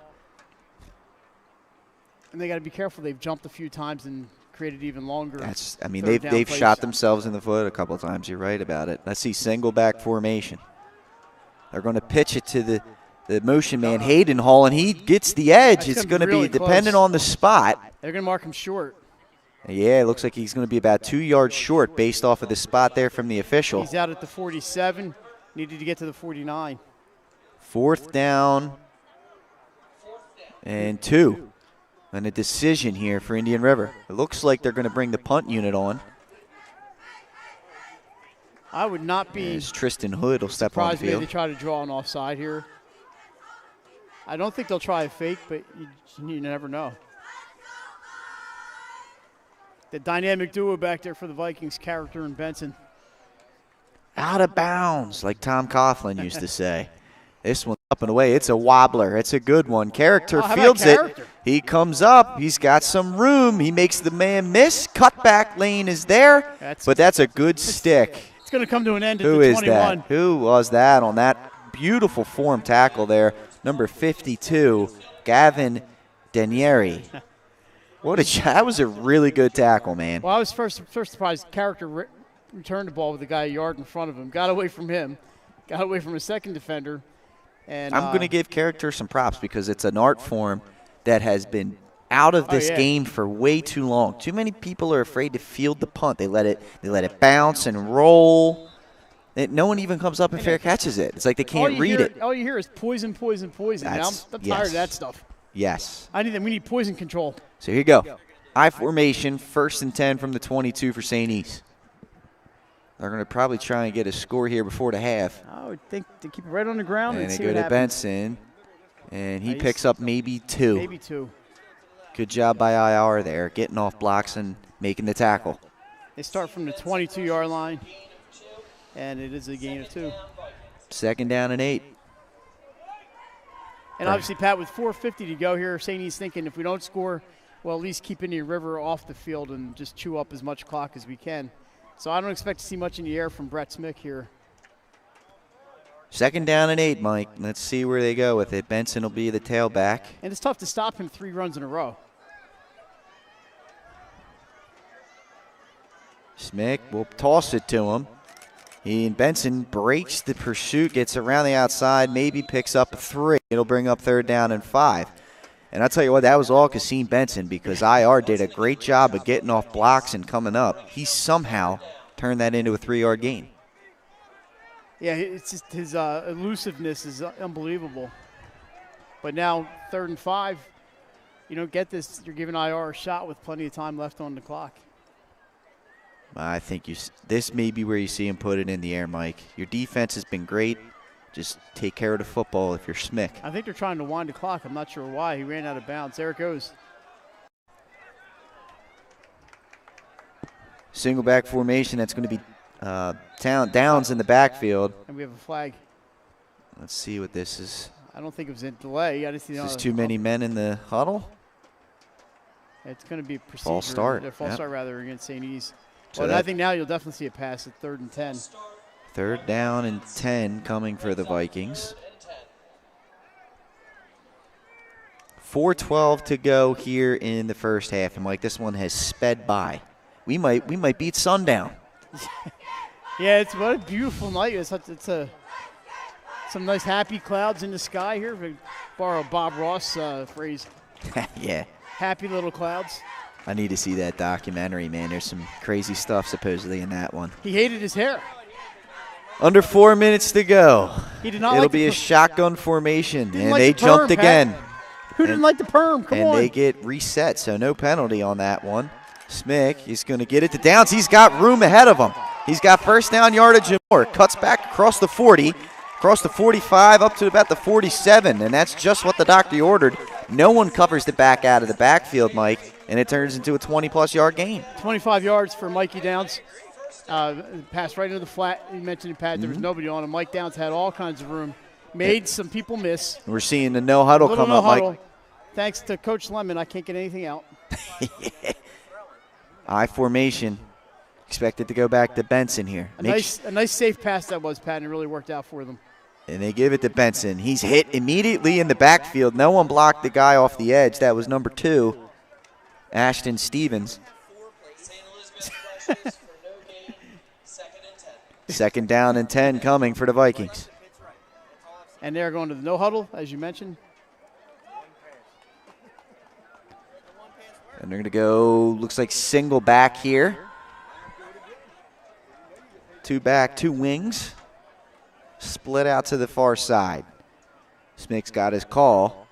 Speaker 1: And they got to be careful. They've jumped a few times and created even longer.
Speaker 3: They've shot themselves in the foot a couple of times. You're right about it. Let's see single back formation. They're going to pitch it to the motion man, Hayden Hall, and he gets the edge. It's going to be dependent on the spot.
Speaker 1: They're going to mark him short.
Speaker 3: Yeah, it looks like he's going to be about 2 yards short based off of the spot there from the official.
Speaker 1: He's out at the 47. Needed to get to the 49.
Speaker 3: Fourth down and 2. And a decision here for Indian River. It looks like they're going to bring the punt unit on.
Speaker 1: I would not be
Speaker 3: as Tristan Hood will step on the field.
Speaker 1: Surprised they try to draw an offside here. I don't think they'll try a fake, but you never know. The dynamic duo back there for the Vikings, Character and Benson.
Speaker 3: Out of bounds, like Tom Coughlin used to say. This one's up and away. It's a wobbler. It's a good one. Character fields it. He comes up. He's got some room. He makes the man miss. Cutback lane is there, but that's a good stick.
Speaker 1: It's going to come to an end at
Speaker 3: the
Speaker 1: 21.
Speaker 3: Who is that? Who was that on that beautiful form tackle there? Number 52, Gavin Denieri. That was a really good tackle, man.
Speaker 1: Well, I was first surprised. Character returned the ball with the guy a yard in front of him. Got away from him. Got away from a second defender. And
Speaker 3: I'm going to give Character some props because it's an art form that has been out of this game for way too long. Too many people are afraid to field the punt. They let it bounce and roll. No one even comes up and fair catches it. It's like they can't read it.
Speaker 1: All you hear is poison, poison, poison. I'm tired of that stuff.
Speaker 3: Yes.
Speaker 1: We need poison control.
Speaker 3: So here you go. I formation, 1st and 10 from the 22 for St. E's. They're going to probably try and get a score here before the half.
Speaker 1: I would think to keep it right on the ground and
Speaker 3: they
Speaker 1: see
Speaker 3: go
Speaker 1: what
Speaker 3: to
Speaker 1: happens.
Speaker 3: Benson, and he picks up maybe 2.
Speaker 1: Maybe 2.
Speaker 3: Good job by IR there, getting off blocks and making the tackle.
Speaker 1: They start from the 22-yard line, and it is a gain of 2.
Speaker 3: 2nd down and 8.
Speaker 1: And obviously, Pat, with 4:50 to go here, St. E's thinking if we don't score, well, at least keep Indian River off the field and just chew up as much clock as we can. So I don't expect to see much in the air from Brett Smith here.
Speaker 3: 2nd down and 8, Mike. Let's see where they go with it. Benson will be the tailback.
Speaker 1: And it's tough to stop him 3 runs in a row.
Speaker 3: Smick will toss it to him. Benson breaks the pursuit, gets around the outside, maybe picks up a 3. It'll bring up 3rd down and 5. And I'll tell you what, that was all Kasim Benson because IR did a great job of getting off blocks and coming up. He somehow turned that into a 3-yard gain.
Speaker 1: Yeah, it's just his elusiveness is unbelievable. But now 3rd and 5, you don't get this. You're giving IR a shot with plenty of time left on the clock.
Speaker 3: I think this may be where you see him put it in the air, Mike. Your defense has been great. Just take care of the football if you're Smick.
Speaker 1: I think they're trying to wind the clock. I'm not sure why. He ran out of bounds. There it goes.
Speaker 3: Single back formation. That's going to be Downs in the backfield.
Speaker 1: And we have a flag.
Speaker 3: Let's see what this is.
Speaker 1: I don't think it was a delay. I just see
Speaker 3: Is too many men in the huddle?
Speaker 1: It's going to be a procedure.
Speaker 3: False start.
Speaker 1: False start rather against St. E's.
Speaker 3: So
Speaker 1: Well, I think now you'll definitely see a pass at 3rd and 10.
Speaker 3: 3rd down and 10 coming for the Vikings. 4:12 to go here in the first half, and Mike, this one has sped by. We might beat sundown.
Speaker 1: Yeah, what a beautiful night. It's some nice happy clouds in the sky here. To borrow Bob Ross' phrase.
Speaker 3: Yeah.
Speaker 1: Happy little clouds.
Speaker 3: I need to see that documentary, man. There's some crazy stuff supposedly in that one.
Speaker 1: He hated his hair.
Speaker 3: Under 4 minutes to go.
Speaker 1: He did not
Speaker 3: It'll
Speaker 1: like
Speaker 3: be a shotgun formation, and
Speaker 1: like
Speaker 3: they
Speaker 1: the perm,
Speaker 3: jumped again.
Speaker 1: Who didn't like the perm? Come on.
Speaker 3: And they get reset, so no penalty on that one. Smick, he's going to get it to Downs. He's got room ahead of him. He's got 1st down yardage and more. Cuts back across the 40, across the 45, up to about the 47, and that's just what the doctor ordered. No one covers the back out of the backfield, Mike, and it turns into a 20-plus yard gain.
Speaker 1: 25 yards for Mikey Downs. Passed right into the flat. You mentioned it, Pat. There was nobody on him. Mike Downs had all kinds of room. Made some people miss.
Speaker 3: We're seeing the no huddle come up, Mike.
Speaker 1: Thanks to Coach Lemon, I can't get anything out.
Speaker 3: I formation. Expected to go back to Benson here.
Speaker 1: A nice safe pass that was, Pat, and it really worked out for them.
Speaker 3: And they give it to Benson. He's hit immediately in the backfield. No one blocked the guy off the edge. That was number 2, Ashton Stevens. 2nd down and 10 coming for the Vikings.
Speaker 1: And they're going to the no huddle, as you mentioned.
Speaker 3: And they're going to go, looks like single back here. 2 back, 2 wings. Split out to the far side. Smick's got his call.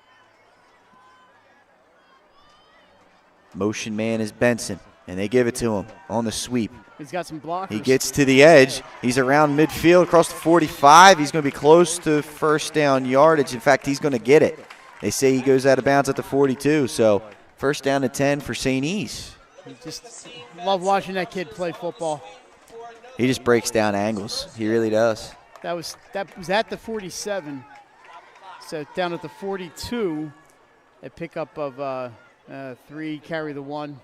Speaker 3: Motion man is Benson, and they give it to him on the sweep.
Speaker 1: He's got some blockers.
Speaker 3: He gets to the edge. He's around midfield across the 45. He's going to be close to 1st down yardage. In fact, he's going to get it. They say he goes out of bounds at the 42, so 1st down and 10 for St. E's.
Speaker 1: Just love watching that kid play football.
Speaker 3: He just breaks down angles. He really does.
Speaker 1: That was at the 47. So down at the 42, a pickup of 3, carry the 1.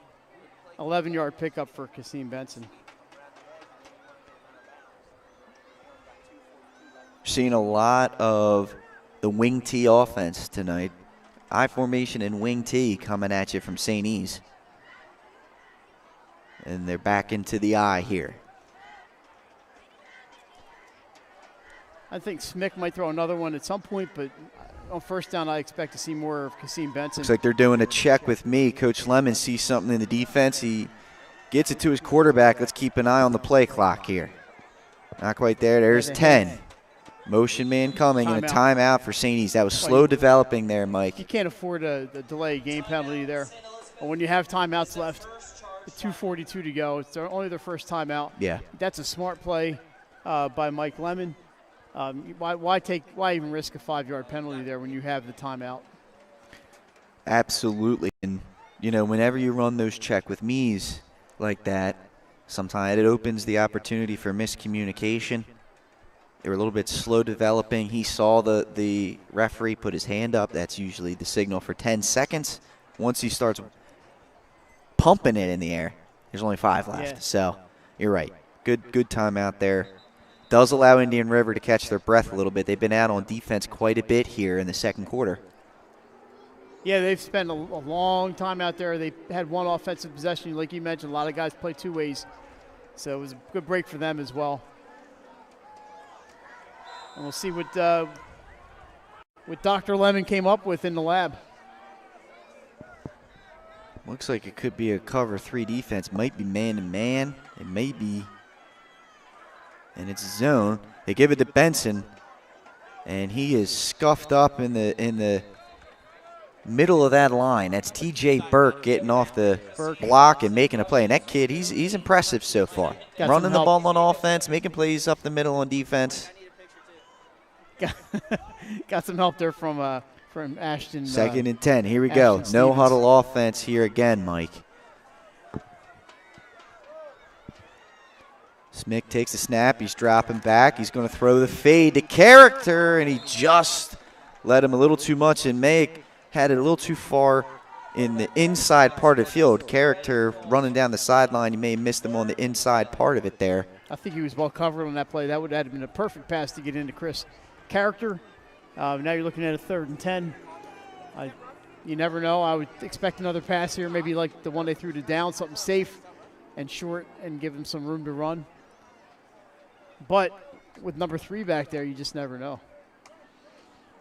Speaker 1: 11-yard pickup for Kasim Benson.
Speaker 3: Seeing a lot of the wing T offense tonight. I formation and wing T coming at you from St. E's. And they're back into the I here.
Speaker 1: I think Smick might throw another one at some point, but on 1st down, I expect to see more of Kasim Benson.
Speaker 3: Looks like they're doing a check with me. Coach Lemon sees something in the defense. He gets it to his quarterback. Let's keep an eye on the play clock here. Not quite there. There's 10. Motion man coming and a timeout for St. E's. That was slow developing there, Mike.
Speaker 1: You can't afford a delay game penalty there. But when you have timeouts left, 2:42 to go, it's only their 1st timeout.
Speaker 3: Yeah.
Speaker 1: That's a smart play by Mike Lemon. Why even risk a 5-yard penalty there when you have the timeout?
Speaker 3: Absolutely. And, you know, whenever you run those check with me's like that, sometimes it opens the opportunity for miscommunication. They were a little bit slow developing. He saw the referee put his hand up. That's usually the signal for 10 seconds. Once he starts pumping it in the air, there's only 5 left.
Speaker 1: Yeah.
Speaker 3: So you're right. Good timeout there does allow Indian River to catch their breath a little bit. They've been out on defense quite a bit here in the second quarter.
Speaker 1: Yeah, they've spent a long time out there. They had one offensive possession. Like you mentioned, a lot of guys play two ways. So it was a good break for them as well. And we'll see what Dr. Lemon came up with in the lab.
Speaker 3: Looks like it could be a cover 3 defense. Might be man-to-man. It may be. And it's zone. They give it to Benson. And he is scuffed up in the middle of that line. That's T.J. Burke getting off the block and making a play. And that kid, he's impressive so far. Running the ball on offense, making plays up the middle on defense.
Speaker 1: Got some help there from Ashton.
Speaker 3: 2nd and 10. Here we go. No huddle offense here again, Mike. Smick takes the snap. He's dropping back. He's going to throw the fade to Character, and he just let him a little too much and had it a little too far in the inside part of the field. Character running down the sideline. You may have missed him on the inside part of it there.
Speaker 1: I think he was well covered on that play. That would have been a perfect pass to get into Chris Character. Now you're looking at a 3rd and 10. You never know. I would expect another pass here, maybe like the one they threw to down, something safe and short and give him some room to run. But with number 3 back there, you just never know.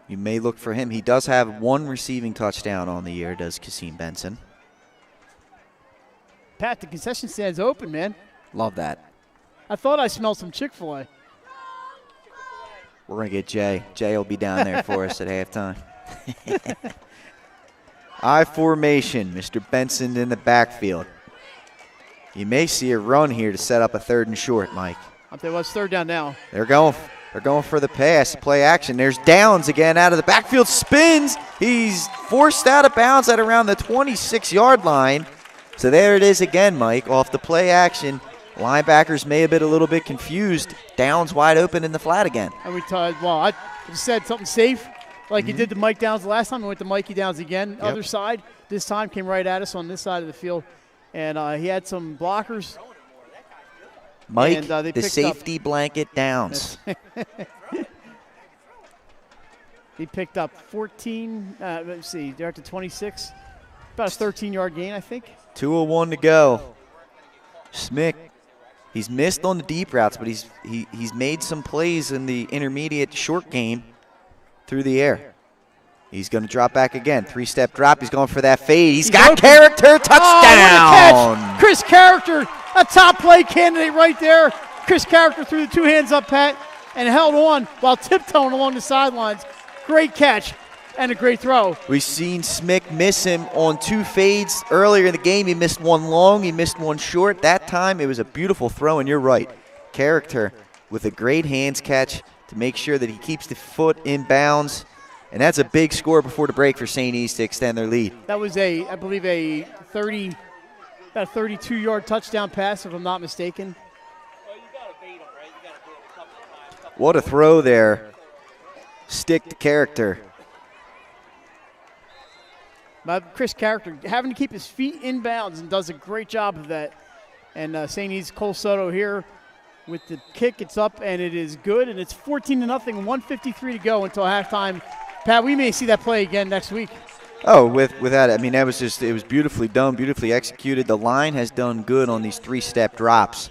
Speaker 3: You may look for him. He does have 1 receiving touchdown on the year, does Kasim Benson.
Speaker 1: Pat, the concession stand's open, man.
Speaker 3: Love that.
Speaker 1: I thought I smelled some Chick-fil-A.
Speaker 3: We're going to get Jay. Jay will be down there for us at halftime. I formation, Mr. Benson in the backfield. You may see a run here to set up a 3rd and short, Mike.
Speaker 1: I'll tell you what, it's 3rd down now.
Speaker 3: They're going for the pass, play action. There's Downs again out of the backfield, spins. He's forced out of bounds at around the 26-yard line. So there it is again, Mike, off the play action. Linebackers may have been a little bit confused. Downs wide open in the flat again.
Speaker 1: And I just said something safe, like you did to Mike Downs last time. I went to Mikey Downs again, yep. Other side. This time came right at us on this side of the field. And he had some blockers.
Speaker 3: Mike, and, the safety blanket Downs.
Speaker 1: He picked up 14, let's see, they're up to 26. About a 13-yard gain, I think.
Speaker 3: 2:01 to go. Smick, he's missed on the deep routes, but he's made some plays in the intermediate short game through the air. He's going to drop back again. 3-step drop. He's going for that fade. He's got open. Character. Touchdown.
Speaker 1: Oh, what a catch. Chris Character, a top play candidate right there. Chris Character threw the 2 hands up, Pat, and held on while tiptoeing along the sidelines. Great catch and a great throw.
Speaker 3: We've seen Smick miss him on 2 fades earlier in the game. He missed 1 long. He missed 1 short. That time it was a beautiful throw, and you're right. Character with a great hands catch to make sure that he keeps the foot in bounds. And that's a big score before the break for St. E's to extend their lead.
Speaker 1: That was I believe, about a 32-yard touchdown pass, if I'm not mistaken.
Speaker 3: What a throw there. Stick to Character.
Speaker 1: But Chris Character having to keep his feet in bounds and does a great job of that. And St. E's Cole Soto here with the kick. It's up, and it is good. And it's 14-0, 1:53 to go until halftime. Pat, we may see that play again next week.
Speaker 3: Oh, with that, I mean, it was beautifully done, beautifully executed. The line has done good on these 3-step drops.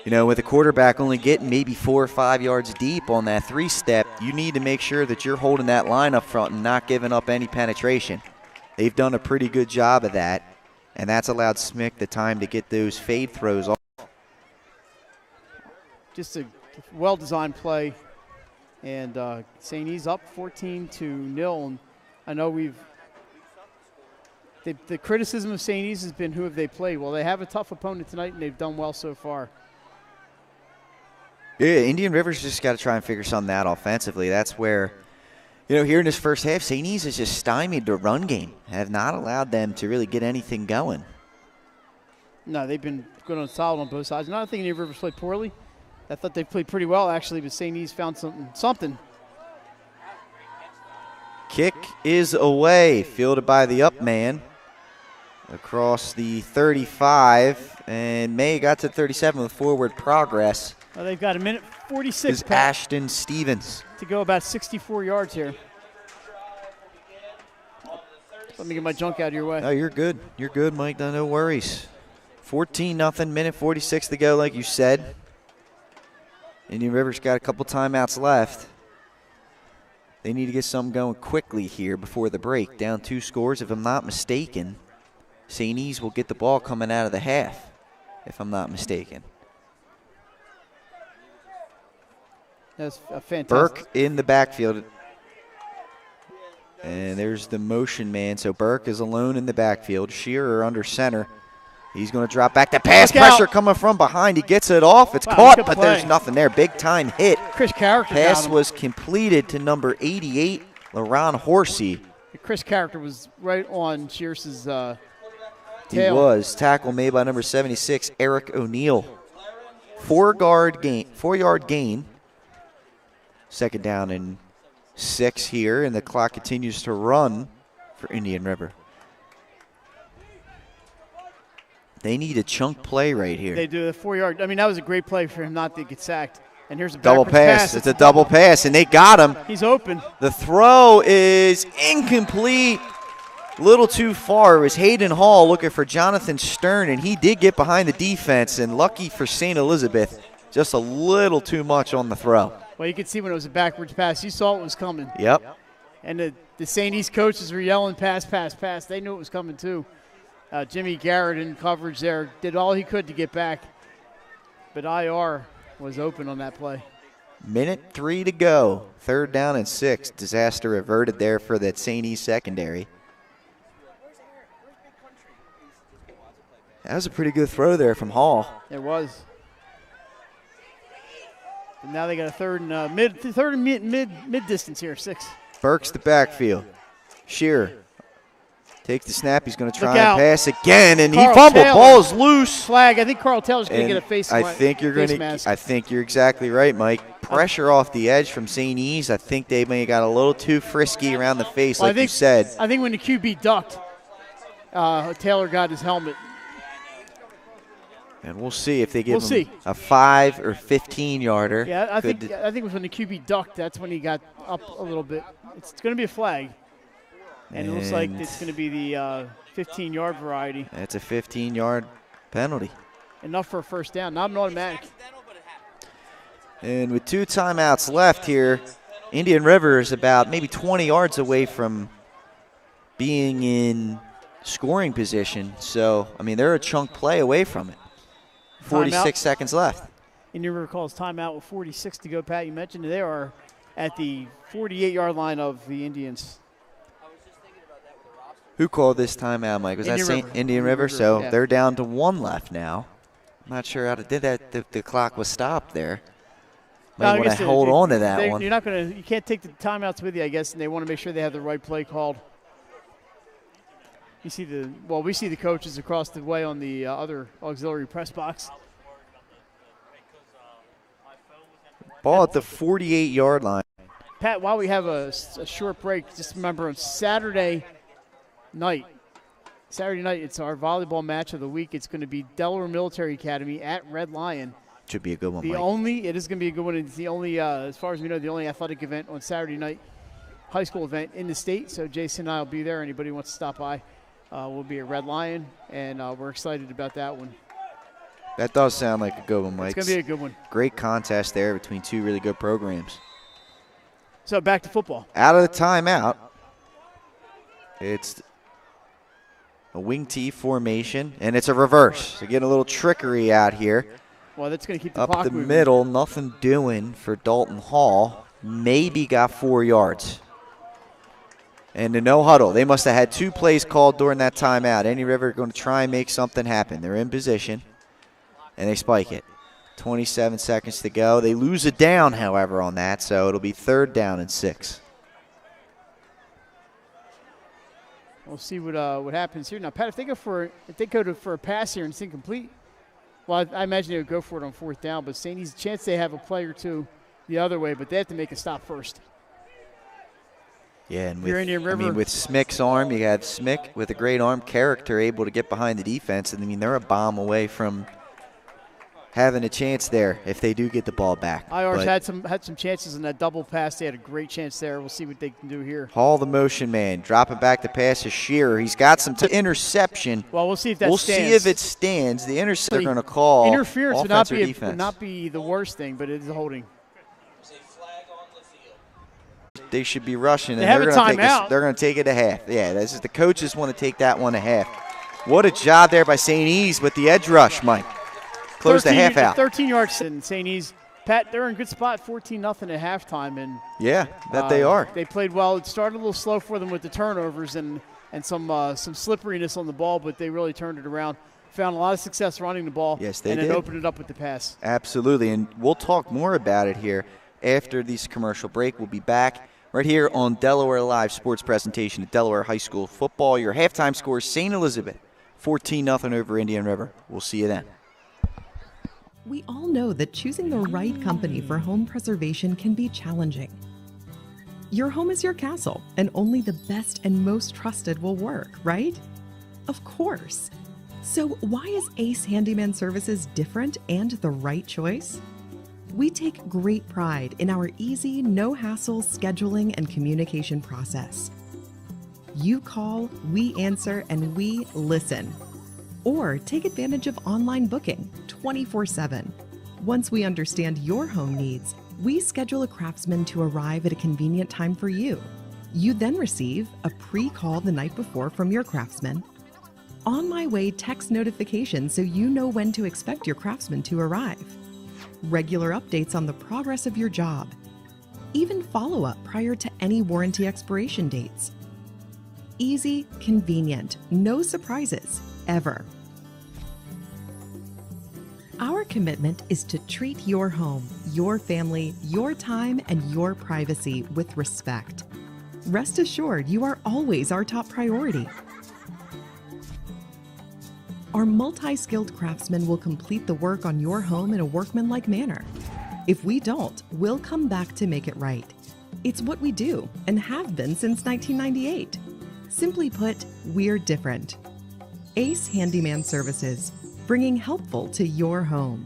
Speaker 3: You know, with a quarterback only getting maybe 4 or 5 yards deep on that 3-step, you need to make sure that you're holding that line up front and not giving up any penetration. They've done a pretty good job of that, and that's allowed Smick the time to get those fade throws off.
Speaker 1: Just a well-designed play. And St. E's up 14-0. And I know the criticism of St. E's has been who have they played. Well, they have a tough opponent tonight, and they've done well so far.
Speaker 3: Yeah, Indian River's just got to try and figure something out offensively. That's where, here in this first half, St. E's has just stymied the run game, have not allowed them to really get anything going.
Speaker 1: No, they've been good on solid on both sides. Not think Indian River's played poorly. I thought they played pretty well, actually, but St. E's found something.
Speaker 3: Kick is away, fielded by the up man across the 35, and May got to 37 with forward progress.
Speaker 1: Well, they've got a minute 46
Speaker 3: is Ashton Stevens.
Speaker 1: to go, about 64 yards here. Let me get my junk out of your way.
Speaker 3: Oh, you're good. You're good, Mike. No worries. 14-0, minute 46 to go, like you said. Indian River's got a couple timeouts left. They need to get something going quickly here before the break. Down 2 scores, if I'm not mistaken. St. E's will get the ball coming out of the half, if I'm not mistaken.
Speaker 1: That's a fantastic.
Speaker 3: Burke in the backfield. And there's the motion man. So Burke is alone in the backfield. Shearer under center. He's going to drop back. The pass pressure coming from behind. He gets it off. It's caught, but there's nothing there. Big time hit.
Speaker 1: Chris Character.
Speaker 3: Pass was completed to number 88, LaRon Horsey.
Speaker 1: Chris Character was right on Shears's tail.
Speaker 3: He was. Tackle made by number 76, Eric O'Neill. 4-yard gain. Second down and 6 here, and the clock continues to run for Indian River. They need a chunk play right here.
Speaker 1: They do, the 4-yard. I mean, that was a great play for him not to get sacked. And here's a
Speaker 3: double pass. It's a double pass, and they got him.
Speaker 1: He's open.
Speaker 3: The throw is incomplete. A little too far. It was Hayden Hall looking for Jonathan Stern, and he did get behind the defense, and lucky for St. Elizabeth, just a little too much on the throw.
Speaker 1: Well, you could see when it was a backwards pass. You saw it was coming.
Speaker 3: Yep.
Speaker 1: And the St. East coaches were yelling, pass, pass, pass. They knew it was coming, too. Jimmy Garrett in coverage there did all he could to get back. But IR was open on that play.
Speaker 3: Minute 3 to go. 3rd down and 6. Disaster averted there for that St. East secondary. That was a pretty good throw there from Hall.
Speaker 1: It was. And now they got a third and mid distance here, 6.
Speaker 3: Burke's the backfield. Shearer takes the snap. He's going to try and pass again, and Carl he fumbled. Taylor. Ball's loose.
Speaker 1: Flag. I think Carl Taylor's going to get a face mask.
Speaker 3: I think you're exactly right, Mike. Pressure off the edge from St. E's. I think they may have got a little too frisky around the face, like you said.
Speaker 1: I think when the QB ducked, Taylor got his helmet.
Speaker 3: And we'll see if they give him a 5 or 15-yarder.
Speaker 1: Yeah, I think it was when the QB ducked. That's when he got up a little bit. It's going to be a flag. And it looks like it's going to be the 15-yard variety.
Speaker 3: That's a 15-yard penalty.
Speaker 1: Enough for a first down, not an automatic.
Speaker 3: And with 2 timeouts left here, Indian River is about maybe 20 yards away from being in scoring position. So, I mean, they're a chunk play away from it. 46 seconds left.
Speaker 1: Indian River calls timeout with 46 to go, Pat. You mentioned they are at the 48-yard line of the Indians.
Speaker 3: Who called this timeout, Mike? Was Indian River? So yeah. They're down to 1 left now. I'm not sure how to do that. The clock was stopped there. Might want to hold on to that one.
Speaker 1: You're not going to. You can't take the timeouts with you, I guess, and they want to make sure they have the right play called. You see we see the coaches across the way on the other auxiliary press box.
Speaker 3: Ball at the 48-yard line.
Speaker 1: Pat, while we have a short break, just remember on Saturday night, it's our volleyball match of the week. It's going to be Delaware Military Academy at Red Lion.
Speaker 3: Should be a good one,
Speaker 1: It is going to be a good one. It's the only, as far as we know, the only athletic event on Saturday night, high school event in the state. So Jason and I will be there. Anybody who wants to stop by, we'll be at Red Lion, and we're excited about that one.
Speaker 3: That does sound like a good one, Mike.
Speaker 1: It's going to be a good one.
Speaker 3: Great contest there between 2 really good programs.
Speaker 1: So back to football.
Speaker 3: Out of the timeout, it's a wing T formation, and it's a reverse. So getting a little trickery out here.
Speaker 1: Well, that's going to keep the clock moving.
Speaker 3: Up the middle, nothing doing for Dalton Hall. Maybe got 4 yards. And the no huddle. They must have had 2 plays called during that timeout. Indian River going to try and make something happen. They're in position, and they spike it. 27 seconds to go. They lose it down, however, on that, so it'll be 3rd down and 6.
Speaker 1: We'll see what happens here. Now, Pat, if they go for a pass here and it's incomplete, well, I imagine they would go for it on 4th down, but St. E's a chance they have a play or 2 the other way, but they have to make a stop first.
Speaker 3: Yeah, and with Smick's arm, you have Smick with a great arm character able to get behind the defense, and I mean they're a bomb away from having a chance there if they do get the ball back.
Speaker 1: IR's had some chances in that double pass. They had a great chance there. We'll see what they can do here.
Speaker 3: Hall, the motion man, dropping back the pass to Shearer. He's got some interception.
Speaker 1: Well, we'll see if that
Speaker 3: we'll
Speaker 1: stands.
Speaker 3: See if it stands. The interception they're going to call
Speaker 1: interference
Speaker 3: would
Speaker 1: not be the worst thing, but it is a holding.
Speaker 3: They should be rushing.
Speaker 1: They have a timeout.
Speaker 3: They're going to take it to half. Yeah, this is the coaches want to take that one to half. What a job there by St. E's with the edge rush, Mike. Close the half out.
Speaker 1: 13 yards in St. E's. Pat, they're in good spot, 14-0 at halftime. And
Speaker 3: yeah, that they are.
Speaker 1: They played well. It started a little slow for them with the turnovers and some slipperiness on the ball, but they really turned it around. Found a lot of success running the ball.
Speaker 3: Yes, they
Speaker 1: did.
Speaker 3: And
Speaker 1: then opened it up with the pass.
Speaker 3: Absolutely, and we'll talk more about it here after this commercial break. We'll be back right here on Delaware Live sports presentation at Delaware High School football. Your halftime score, St. Elizabeth, 14-0 over Indian River. We'll see you then.
Speaker 5: We all know that choosing the right company for home preservation can be challenging. Your home is your castle, and only the best and most trusted will work, right? Of course. So why is Ace Handyman Services different and the right choice? We take great pride in our easy, no-hassle scheduling and communication process. You call, we answer, and we listen. Or take advantage of online booking 24/7. Once we understand your home needs, we schedule a craftsman to arrive at a convenient time for you. You then receive a pre-call the night before from your craftsman. On my way text notification so you know when to expect your craftsman to arrive. Regular updates on the progress of your job. Even follow-up prior to any warranty expiration dates. Easy, convenient, no surprises, ever. Our commitment is to treat your home, your family, your time, and your privacy with respect. Rest assured, you are always our top priority. Our multi-skilled craftsmen will complete the work on your home in a workmanlike manner. If we don't, we'll come back to make it right. It's what we do and have been since 1998. Simply put, we're different. Ace Handyman Services, bringing helpful to your home.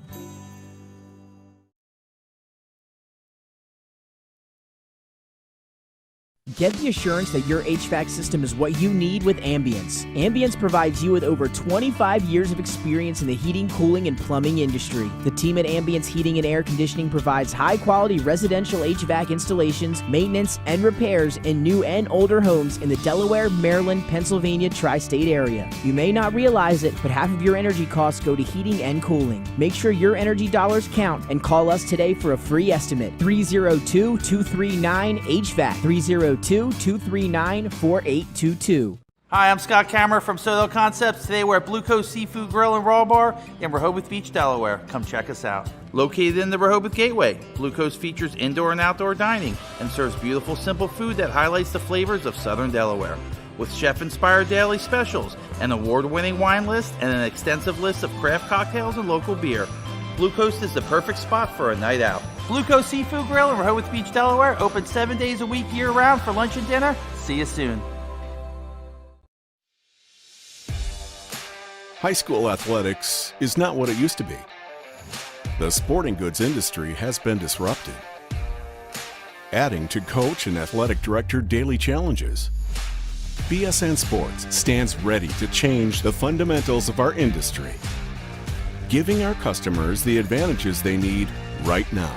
Speaker 6: Get the assurance that your HVAC system is what you need with Ambience. Ambience provides you with over 25 years of experience in the heating, cooling, and plumbing industry. The team at Ambience Heating and Air Conditioning provides high-quality residential HVAC installations, maintenance, and repairs in new and older homes in the Delaware, Maryland, Pennsylvania tri-state area. You may not realize it, but half of your energy costs go to heating and cooling. Make sure your energy dollars count and call us today for a free estimate. 302-239-HVAC. 302-239-4822.
Speaker 4: Hi, I'm Scott Kammerer from Soto Concepts. Today we're at Blue Coast Seafood Grill and Raw Bar in Rehoboth Beach, Delaware. Come check us out. Located in the Rehoboth Gateway, Blue Coast features indoor and outdoor dining and serves beautiful, simple food that highlights the flavors of Southern Delaware. With chef-inspired daily specials, an award-winning wine list, and an extensive list of craft cocktails and local beer, Blue Coast is the perfect spot for a night out. Blue Coast Seafood Grill in Rehoboth Beach, Delaware, open 7 days a week year-round for lunch and dinner. See you soon.
Speaker 7: High school athletics is not what it used to be. The sporting goods industry has been disrupted, adding to coach and athletic director daily challenges. BSN Sports stands ready to change the fundamentals of our industry, giving our customers the advantages they need right now.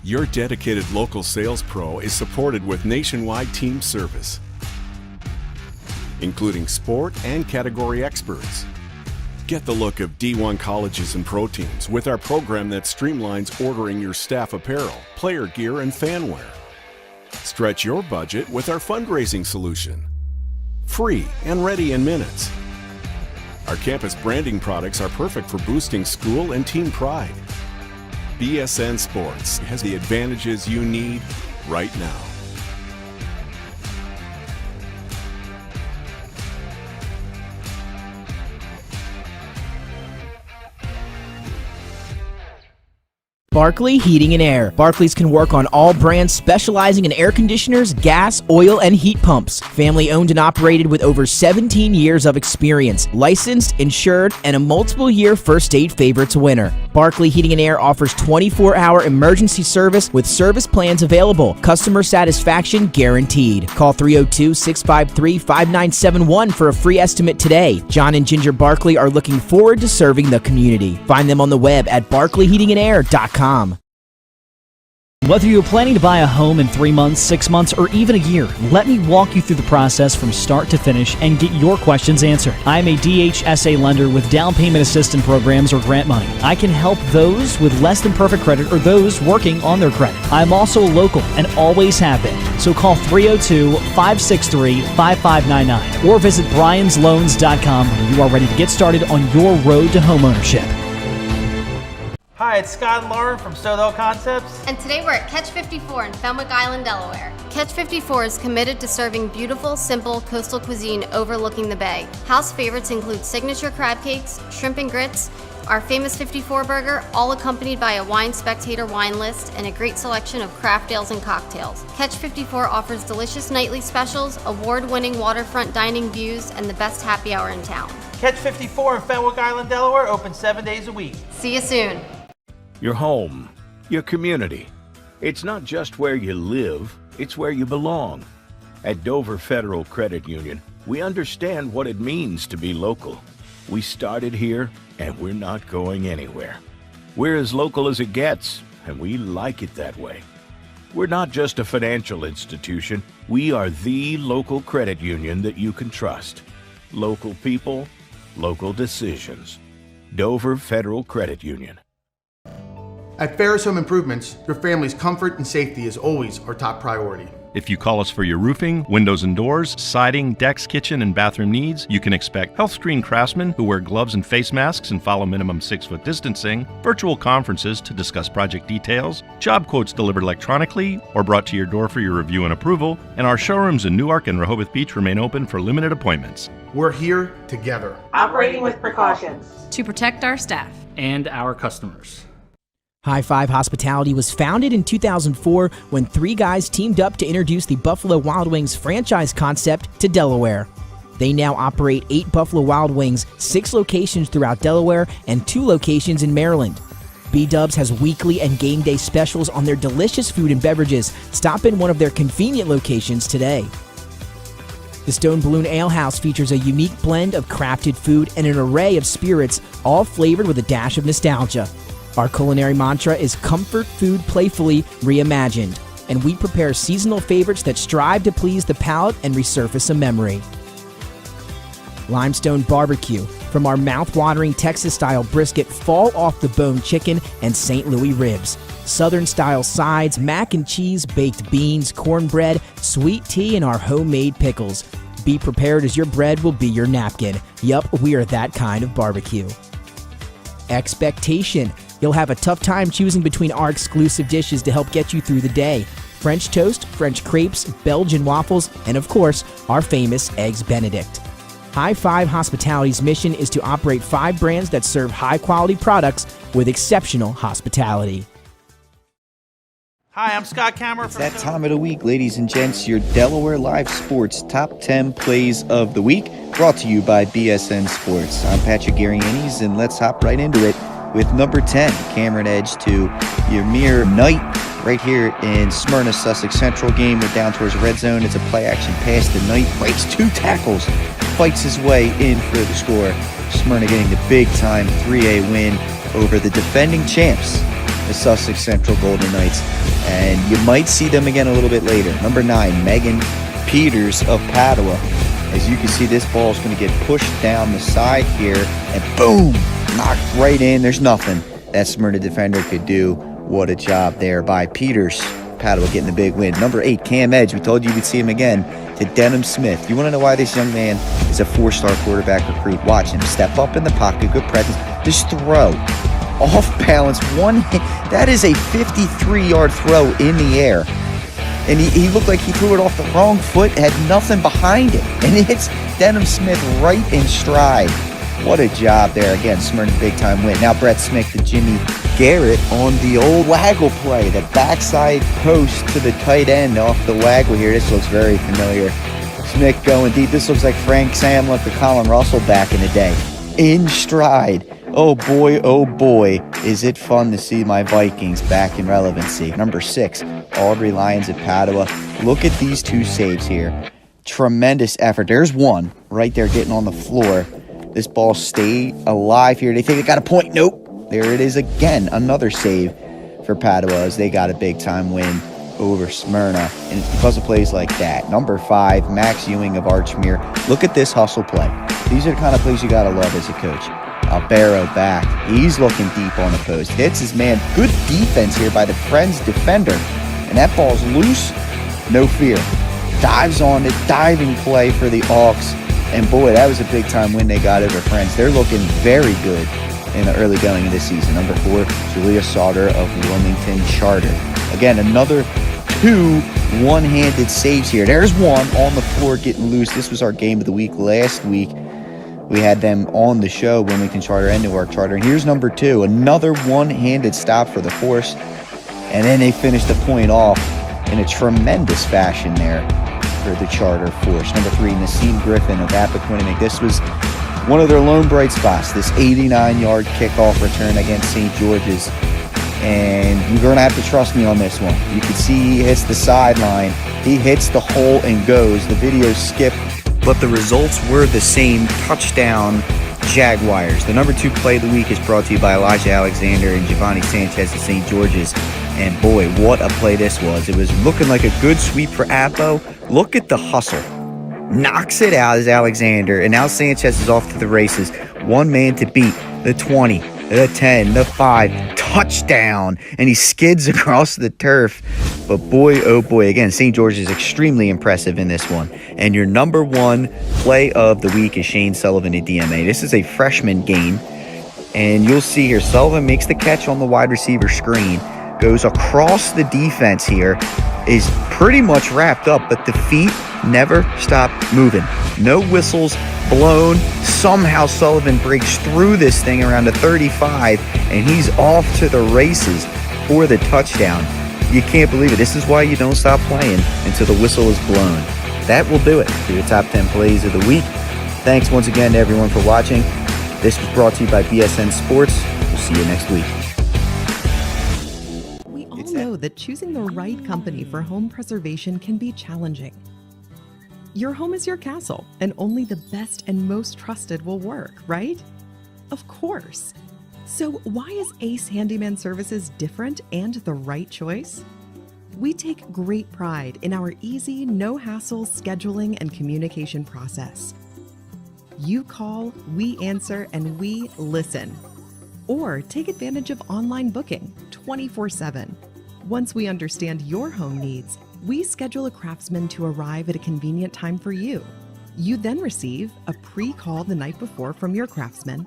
Speaker 7: Your dedicated local sales pro is supported with nationwide team service, including sport and category experts. Get the look of D1 colleges and pro teams with our program that streamlines ordering your staff apparel, player gear, and fan wear. Stretch your budget with our fundraising solution. Free and ready in minutes. Our campus branding products are perfect for boosting school and team pride. BSN Sports has the advantages you need right now.
Speaker 6: Barkley Heating and Air. Barkley's can work on all brands specializing in air conditioners, gas, oil, and heat pumps. Family owned and operated with over 17 years of experience. Licensed, insured, and a multiple-year First Aid Favorites winner. Barkley Heating and Air offers 24-hour emergency service with service plans available. Customer satisfaction guaranteed. Call 302-653-5971 for a free estimate today. John and Ginger Barkley are looking forward to serving the community. Find them on the web at barkleyheatingandair.com.
Speaker 8: Whether you're planning to buy a home in 3 months, 6 months, or even a year, let me walk you through the process from start to finish and get your questions answered. I am a DHSA lender with down payment assistance programs or grant money. I can help those with less than perfect credit or those working on their credit. I'm also local and always have been. So call 302-563-5599 or visit bryans.loans.com when you are ready to get started on your road to homeownership.
Speaker 4: Hi, it's Scott and Lauren from Sodell Concepts.
Speaker 9: And today we're at Catch 54 in Fenwick Island, Delaware. Catch 54 is committed to serving beautiful, simple coastal cuisine overlooking the bay. House favorites include signature crab cakes, shrimp and grits, our famous 54 burger, all accompanied by a Wine Spectator wine list and a great selection of craft ales and cocktails. Catch 54 offers delicious nightly specials, award-winning waterfront dining views, and the best happy hour in town.
Speaker 4: Catch 54 in Fenwick Island, Delaware, open 7 days a week.
Speaker 9: See you soon.
Speaker 10: Your home, your community. It's not just where you live, it's where you belong. At Dover Federal Credit Union, we understand what it means to be local. We started here, and we're not going anywhere. We're as local as it gets, and we like it that way. We're not just a financial institution, we are the local credit union that you can trust. Local people, local decisions. Dover Federal Credit Union.
Speaker 11: At Ferris Home Improvements, your family's comfort and safety is always our top priority.
Speaker 12: If you call us for your roofing, windows and doors, siding, decks, kitchen, and bathroom needs, you can expect health screen craftsmen who wear gloves and face masks and follow minimum 6-foot distancing, virtual conferences to discuss project details, job quotes delivered electronically or brought to your door for your review and approval, and our showrooms in Newark and Rehoboth Beach remain open for limited appointments.
Speaker 11: We're here together.
Speaker 13: Operating with precautions.
Speaker 14: To protect our staff.
Speaker 15: And our customers.
Speaker 6: High Five Hospitality was founded in 2004 when 3 guys teamed up to introduce the Buffalo Wild Wings franchise concept to Delaware. They now operate 8 Buffalo Wild Wings, 6 locations throughout Delaware, and 2 locations in Maryland. B-Dubs has weekly and game day specials on their delicious food and beverages. Stop in one of their convenient locations today. The Stone Balloon Ale House features a unique blend of crafted food and an array of spirits, all flavored with a dash of nostalgia. Our culinary mantra is comfort food playfully reimagined, and we prepare seasonal favorites that strive to please the palate and resurface a memory. Limestone Barbecue, from our mouth-watering Texas-style brisket, fall-off-the-bone chicken, and St. Louis ribs. Southern-style sides, mac and cheese, baked beans, cornbread, sweet tea, and our homemade pickles. Be prepared as your bread will be your napkin. Yup, we are that kind of barbecue. Expectation. You'll have a tough time choosing between our exclusive dishes to help get you through the day. French toast, French crepes, Belgian waffles, and of course, our famous Eggs Benedict. High Five Hospitality's mission is to operate 5 brands that serve high-quality products with exceptional hospitality.
Speaker 4: Hi, I'm Scott Kammerer.
Speaker 3: It's that time of the week, ladies and gents, your Delaware Live Sports Top 10 Plays of the Week, brought to you by BSN Sports. I'm Patrick Garianis, and let's hop right into it with number 10, Cameron Edge to Ymir Knight, right here in Smyrna, Sussex Central game. We're down towards red zone. It's a play-action pass to Knight, breaks 2 tackles, fights his way in for the score. Smyrna getting the big-time 3A win over the defending champs, the Sussex Central Golden Knights. And you might see them again a little bit later. Number 9, Megan Peters of Padua. As you can see, this ball is going to get pushed down the side here, and boom! Knocked right in. There's nothing that Smyrna defender could do. What a job there by Peters. Padua getting the big win. Number 8, Cam Edge. We told you you'd see him again. To Denham Smith. You want to know why this young man is a 4-star quarterback recruit? Watch him step up in the pocket, good presence, just throw. Off balance, one hit. That is a 53-yard throw in the air. And he looked like he threw it off the wrong foot, had nothing behind it. And it hits Denham Smith right in stride. What a job there. Again, Smyrna big-time win. Now Brett Smith to Jimmy Garrett on the old waggle play. The backside post to the tight end off the waggle here. This looks very familiar. Smith going deep. This looks like Frank Samlick to Colin Russell back in the day. In stride. Oh boy, is it fun to see my Vikings back in relevancy. Number 6, Aubrey Lyons at Padua. Look at these 2 saves here. Tremendous effort. There's one right there getting on the floor. This ball stayed alive here. They think they got a point. Nope. There it is again. Another save for Padua as they got a big-time win over Smyrna. And it's because of plays like that. Number 5, Max Ewing of Archmere. Look at this hustle play. These are the kind of plays you got to love as a coach. Albero back. He's looking deep on the post. Hits his man. Good defense here by the Friends defender. And that ball's loose. No fear. Dives on it. Diving play for the Hawks. And boy, that was a big-time win they got over Friends. They're looking very good in the early going of this season. Number 4, Julia Sauter of Wilmington Charter. Again, another 2 one-handed saves here. There's one on the floor getting loose. This was our game of the week last week. We had them on the show, Wilmington Charter and Newark Charter. And here's number 2, another one-handed stop for the Force. And then they finished the point off in a tremendous fashion there for the Charter Force. Number 3, Nassim Griffin of Appoquinimink. This was one of their lone bright spots, this 89-yard kickoff return against St. George's. And you're going to have to trust me on this one. You can see he hits the sideline. He hits the hole and goes. The video skipped, but the results were the same. Touchdown, Jaguars. The number 2 play of the week is brought to you by Elijah Alexander and Giovanni Sanchez of St. George's. And boy, what a play this was. It was looking like a good sweep for Appo. Look at the hustle. Knocks it out as Alexander. And now Sanchez is off to the races. One man to beat. The 20, the 10, the 5. Touchdown. And he skids across the turf. But boy, oh boy, again, St. George is extremely impressive in this one. And your number 1 play of the week is Shane Sullivan at DMA. This is a freshman game. And you'll see here, Sullivan makes the catch on the wide receiver screen. Goes across the defense here. Is pretty much wrapped up, but the feet never stop moving. No whistles blown. Somehow Sullivan breaks through this thing around the 35, and he's off to the races for the touchdown. You can't believe it. This is why you don't stop playing until the whistle is blown. That will do it for your top 10 plays of the week. Thanks once again to everyone for watching. This was brought to you by BSN Sports. We'll see you next week.
Speaker 5: Know that choosing the right company for home preservation can be challenging. Your home is your castle, and only the best and most trusted will work, right? Of course. So why is Ace Handyman Services different and the right choice? We take great pride in our easy, no-hassle scheduling and communication process. You call, we answer, and we listen. Or take advantage of online booking 24/7. Once we understand your home needs, we schedule a craftsman to arrive at a convenient time for you. You then receive a pre-call the night before from your craftsman.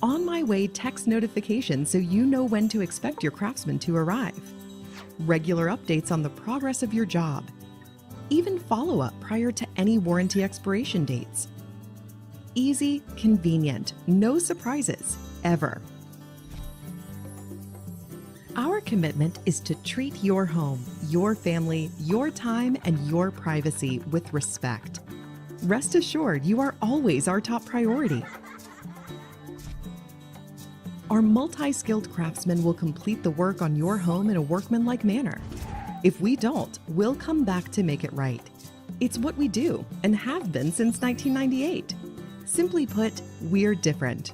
Speaker 5: On my way text notification so you know when to expect your craftsman to arrive. Regular updates on the progress of your job. Even follow-up prior to any warranty expiration dates. Easy, convenient, no surprises, ever. Our commitment is to treat your home, your family, your time, and your privacy with respect. Rest assured, you are always our top priority. Our multi-skilled craftsmen will complete the work on your home in a workmanlike manner. If we don't, we'll come back to make it right. It's what we do and have been since 1998. Simply put, we're different.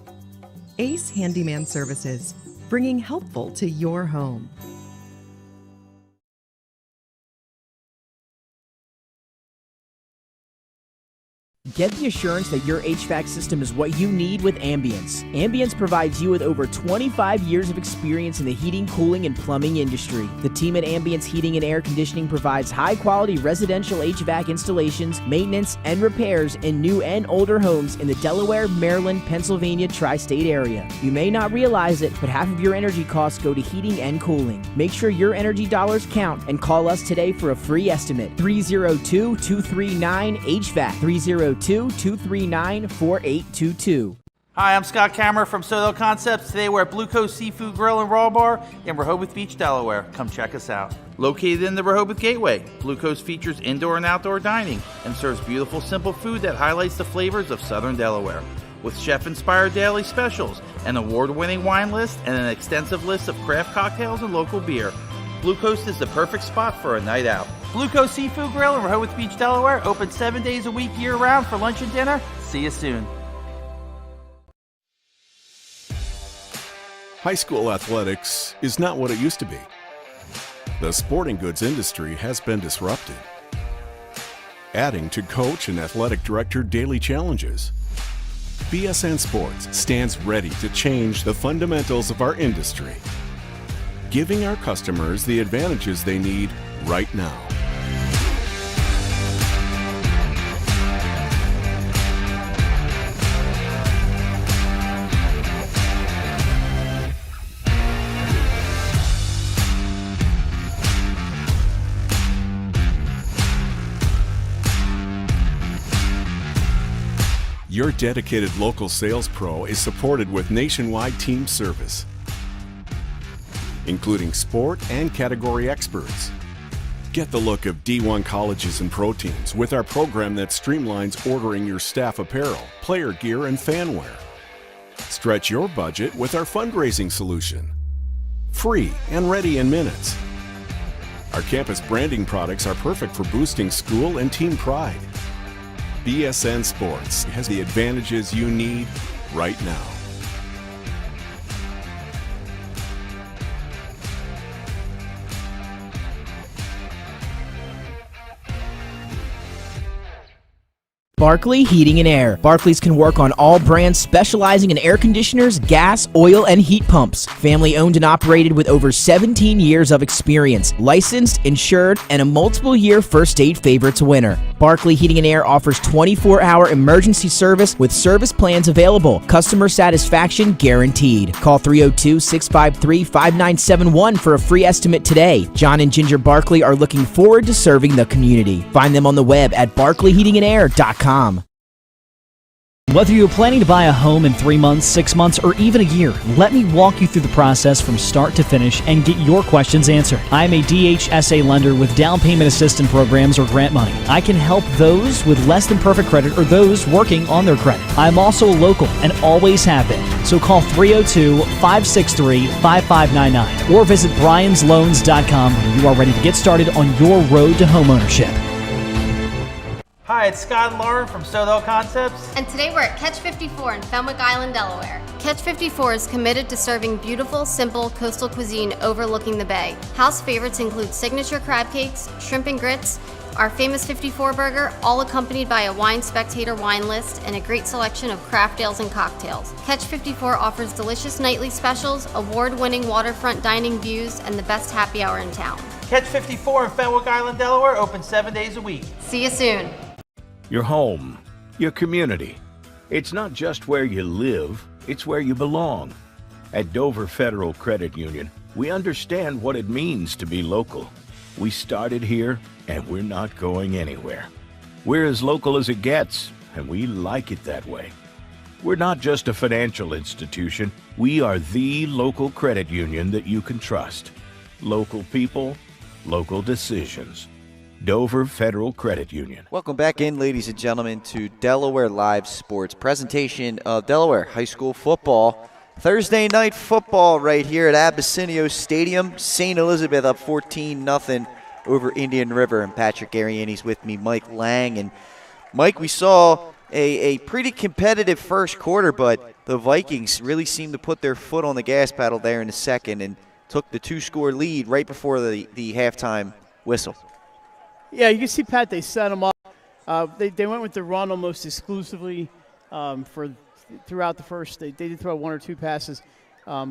Speaker 5: Ace Handyman Services, bringing helpful to your home.
Speaker 6: Get the assurance that your HVAC system is what you need with Ambience. Ambience provides you with over 25 years of experience in the heating, cooling, and plumbing industry. The team at Ambience Heating and Air Conditioning provides high-quality residential HVAC installations, maintenance, and repairs in new and older homes in the Delaware, Maryland, Pennsylvania tri-state area. You may not realize it, but half of your energy costs go to heating and cooling. Make sure your energy dollars count and call us today for a free estimate. 302-239-HVAC. 302-239-4822.
Speaker 4: Hi, I'm Scott Kammerer from Soto Concepts. Today we're at Blue Coast Seafood Grill and Raw Bar in Rehoboth Beach, Delaware. Come check us out. Located in the Rehoboth Gateway, Blue Coast features indoor and outdoor dining and serves beautiful, simple food that highlights the flavors of Southern Delaware. With chef-inspired daily specials, an award-winning wine list, and an extensive list of craft cocktails and local beer, Blue Coast is the perfect spot for a night out. Blue Coast Seafood Grill in Rehoboth Beach, Delaware, open 7 days a week year-round for lunch and dinner. See you soon.
Speaker 7: High school athletics is not what it used to be. The sporting goods industry has been disrupted, adding to coach and athletic director daily challenges. BSN Sports stands ready to change the fundamentals of our industry, giving our customers the advantages they need right now. Your dedicated local sales pro is supported with nationwide team service, including sport and category experts. Get the look of D1 colleges and pro teams with our program that streamlines ordering your staff apparel, player gear, and fanwear. Stretch your budget with our fundraising solution. Free and ready in minutes. Our campus branding products are perfect for boosting school and team pride. BSN Sports has the advantages you need right now.
Speaker 6: Barkley Heating and Air. Barclays can work on all brands specializing in air conditioners, gas, oil, and heat pumps. Family owned and operated with over 17 years of experience. Licensed, insured, and a multiple-year First Aid Favorites winner. Barkley Heating and Air offers 24-hour emergency service with service plans available. Customer satisfaction guaranteed. Call 302-653-5971 for a free estimate today. John and Ginger Barkley are looking forward to serving the community. Find them on the web at barkleyheatingandair.com.
Speaker 8: Whether you're planning to buy a home in 3 months, 6 months, or even a year, let me walk you through the process from start to finish and get your questions answered. I'm a DHSA lender with down payment assistance programs or grant money. I can help those with less than perfect credit or those working on their credit. I'm also a local and always have been. So call 302-563-5599 or visit briansloans.com when you are ready to get started on your road to homeownership.
Speaker 4: Hi, it's Scott and Lauren from Soto Concepts.
Speaker 9: And today we're at Catch 54 in Fenwick Island, Delaware. Catch 54 is committed to serving beautiful, simple coastal cuisine overlooking the bay. House favorites include signature crab cakes, shrimp and grits, our famous 54 burger, all accompanied by a wine spectator wine list and a great selection of craft ales and cocktails. Catch 54 offers delicious nightly specials, award-winning waterfront dining views, and the best happy hour in town.
Speaker 4: Catch 54 in Fenwick Island, Delaware, open 7 days a week.
Speaker 9: See you soon.
Speaker 10: Your home, your community. It's not just where you live, it's where you belong. At Dover Federal Credit Union, we understand what it means to be local. We started here, and we're not going anywhere. We're as local as it gets, and we like it that way. We're not just a financial institution, we are the local credit union that you can trust. Local people, local decisions. Dover Federal Credit Union.
Speaker 3: Welcome back in, ladies and gentlemen, to Delaware Live Sports presentation of Delaware High School football. Thursday night football right here at Abessinio Stadium. St. Elizabeth up 14-0 over Indian River. And Patrick Ariani's with me, Mike Lang. And Mike, we saw a pretty competitive first quarter, but the Vikings really seemed to put their foot on the gas pedal there in the second and took the 2-score lead right before the halftime whistle.
Speaker 1: Yeah, you can see, Pat, they set them up. They went with the run almost exclusively throughout the first. They did throw 1 or 2 passes. But,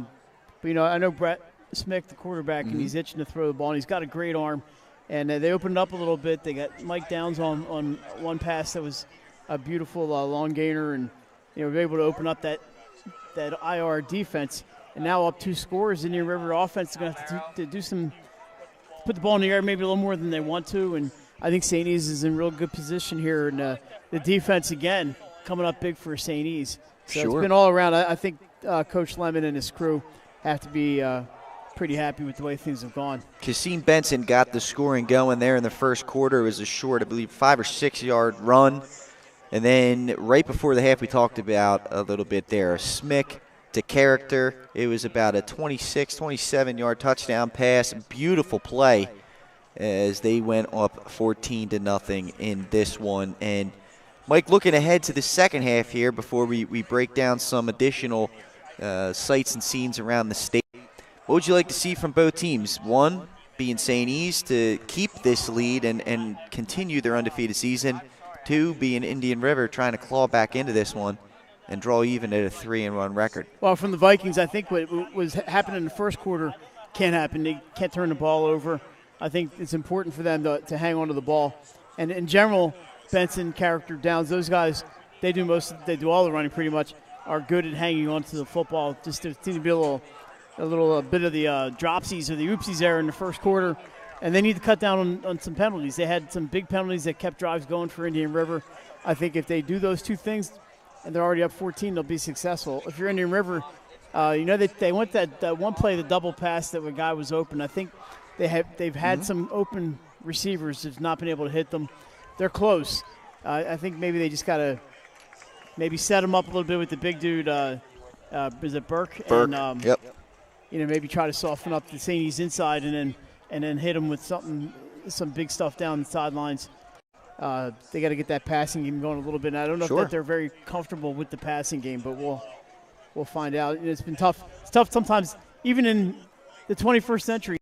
Speaker 1: I know Brett Smith, the quarterback, and he's itching to throw the ball, and he's got a great arm. And they opened up a little bit. They got Mike Downs on one pass that was a beautiful long gainer, and were able to open up that IR defense. And now up 2 scores, Indian River offense is going to have to do some – put the ball in the air maybe a little more than they want to, and I think St. E's is in real good position here. And the defense, again, coming up big for St. E's. So
Speaker 3: Sure.
Speaker 1: it's been all around. I think Coach Lemon and his crew have to be pretty happy with the way things have gone.
Speaker 3: Kasim Benson got the scoring going there in the first quarter. It was a short, I believe, 5 or 6 yard run. And then right before the half, we talked about a little bit there. Smick to Character. It was about a 26, 27-yard touchdown pass. Beautiful play as they went up 14-0 in this one. And, Mike, looking ahead to the second half here before we break down some additional sights and scenes around the state, what would you like to see from both teams? One, being St. E's to keep this lead and continue their undefeated season. Two, being Indian River trying to claw back into this one and draw even at a 3-1 record.
Speaker 1: Well, from the Vikings, I think what was happening in the first quarter can't happen. They can't turn the ball over. I think it's important for them to hang on to the ball. And in general, Benson, Character, Downs, those guys, they do all the running pretty much, are good at hanging on to the football. Just to seem to be a little bit of the dropsies or the oopsies there in the first quarter. And they need to cut down on some penalties. They had some big penalties that kept drives going for Indian River. I think if they do those two things and they're already up 14, they'll be successful. If you're Indian River, they went that one play, the double pass that a guy was open. I think they've had some open receivers that's not been able to hit them. They're close. I think maybe they just got to maybe set them up a little bit with the big dude. Is it Burke?
Speaker 3: Burke,
Speaker 1: and,
Speaker 3: yep.
Speaker 1: Maybe try to soften up the St. E's inside and then hit them with some big stuff down the sidelines. They got to get that passing game going a little bit. And I don't know if that they're very comfortable with the passing game, but we'll find out. It's been tough. It's tough sometimes, even in the 21st century.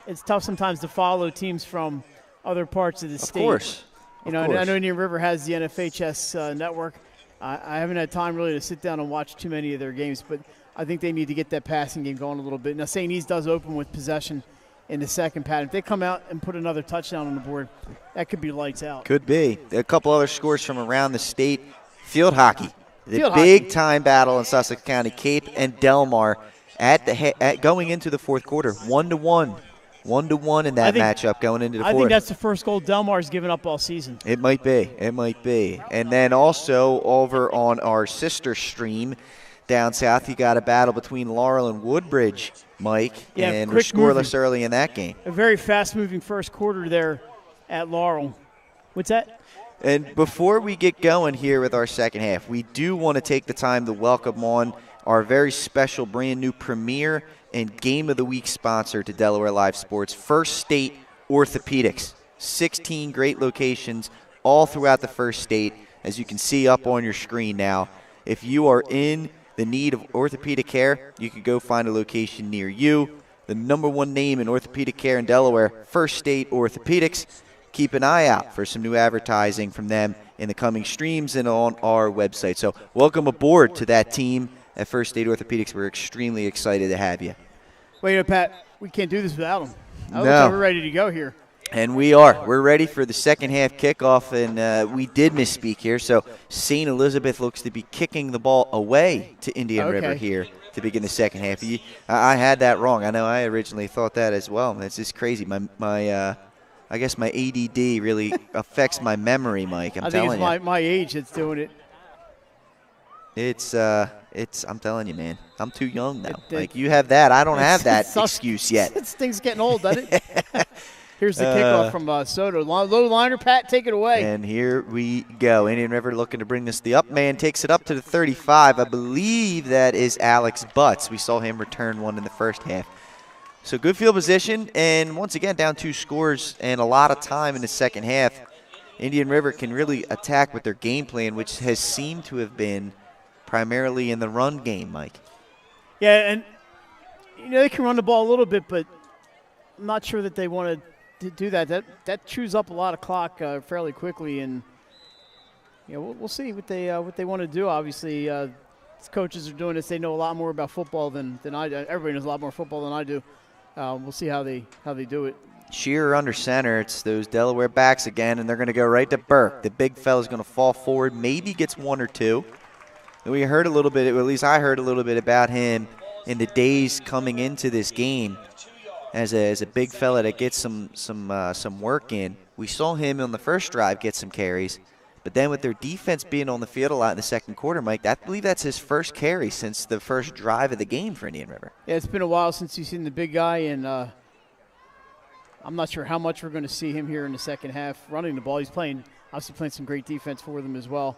Speaker 1: It's tough sometimes to follow teams from other parts of the state.
Speaker 3: Of course.
Speaker 1: I know Indian River has the NFHS network. I haven't had time really to sit down and watch too many of their games, but I think they need to get that passing game going a little bit. Now, St. E's does open with possession in the second pattern. If they come out and put another touchdown on the board, that could be lights out.
Speaker 3: Could be. A couple other scores from around the state. Field hockey. The big-time battle in Sussex County. Cape and Delmar going into the fourth quarter. 1-1. 1-1 in that matchup going into the fourth.
Speaker 1: I think that's the first goal Delmar's given up all season.
Speaker 3: It might be. And then also over on our sister stream down south, you got a battle between Laurel and Woodbridge, Mike, and we're scoreless early in that game.
Speaker 1: A very fast-moving first quarter there at Laurel. What's that?
Speaker 3: And before we get going here with our second half, we do want to take the time to welcome on our very special brand-new premier and Game of the Week sponsor to Delaware Live Sports, First State Orthopedics. 16 great locations all throughout the First State, as you can see up on your screen now. If you are in the need of orthopedic care, you can go find a location near you. The #1 name in orthopedic care in Delaware, First State Orthopedics. Keep an eye out for some new advertising from them in the coming streams and on our website. So welcome aboard to that team at First State Orthopedics. We're extremely excited to have you.
Speaker 1: Wait, Pat, we can't do this without them.
Speaker 3: No.
Speaker 1: We're ready to go here.
Speaker 3: And we are. We're ready for the second half kickoff, and we did misspeak here. So St. Elizabeth looks to be kicking the ball away to Indian River here to begin the second half. I had that wrong. I know I originally thought that as well. It's just crazy. I guess my ADD really affects my memory, Mike. I'm telling you.
Speaker 1: I think it's my age that's doing it.
Speaker 3: I'm telling you, man. I'm too young now. Like, you have that. I don't have that excuse yet.
Speaker 1: This thing's getting old, doesn't it? Here's the kickoff from Soto. Low liner, Pat, take it away.
Speaker 3: And here we go. Indian River looking to bring this. The up man takes it up to the 35. I believe that is Alex Butts. We saw him return one in the first half. So good field position, and once again, down 2 scores and a lot of time in the second half. Indian River can really attack with their game plan, which has seemed to have been primarily in the run game, Mike.
Speaker 1: Yeah, and they can run the ball a little bit, but I'm not sure that they want to do that. That chews up a lot of clock fairly quickly, and we'll see what they want to do. Obviously, as coaches are doing this, they know a lot more about football than I do. Everybody knows a lot more football than I do. We'll see how they do it.
Speaker 3: Shearer under center. It's those Delaware backs again, and they're going to go right to Burke. The big fella's going to fall forward, maybe gets 1 or 2. We heard a little bit, or at least I heard a little bit about him in the days coming into this game as a big fella that gets some work in. We saw him on the first drive get some carries, But then with their defense being on the field a lot in the second quarter, Mike, I believe that's his first carry since the first drive of the game for Indian River.
Speaker 1: Yeah, it's been a while since you've seen the big guy, and I'm not sure how much we're going to see him here in the second half running the ball. He's obviously playing some great defense for them as well.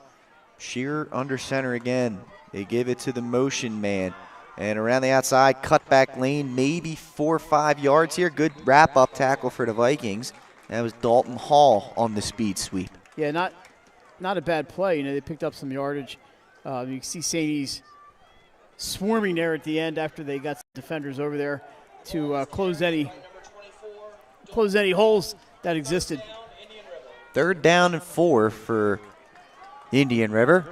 Speaker 3: Sheer under center again. They give it to the motion man. And around the outside, cutback lane, maybe 4 or 5 yards here. Good wrap-up tackle for the Vikings. That was Dalton Hall on the speed sweep.
Speaker 1: Yeah, not a bad play. They picked up some yardage. You can see St. E's swarming there at the end after they got some defenders over there to close any holes that existed.
Speaker 3: 3rd down and 4 for Indian River.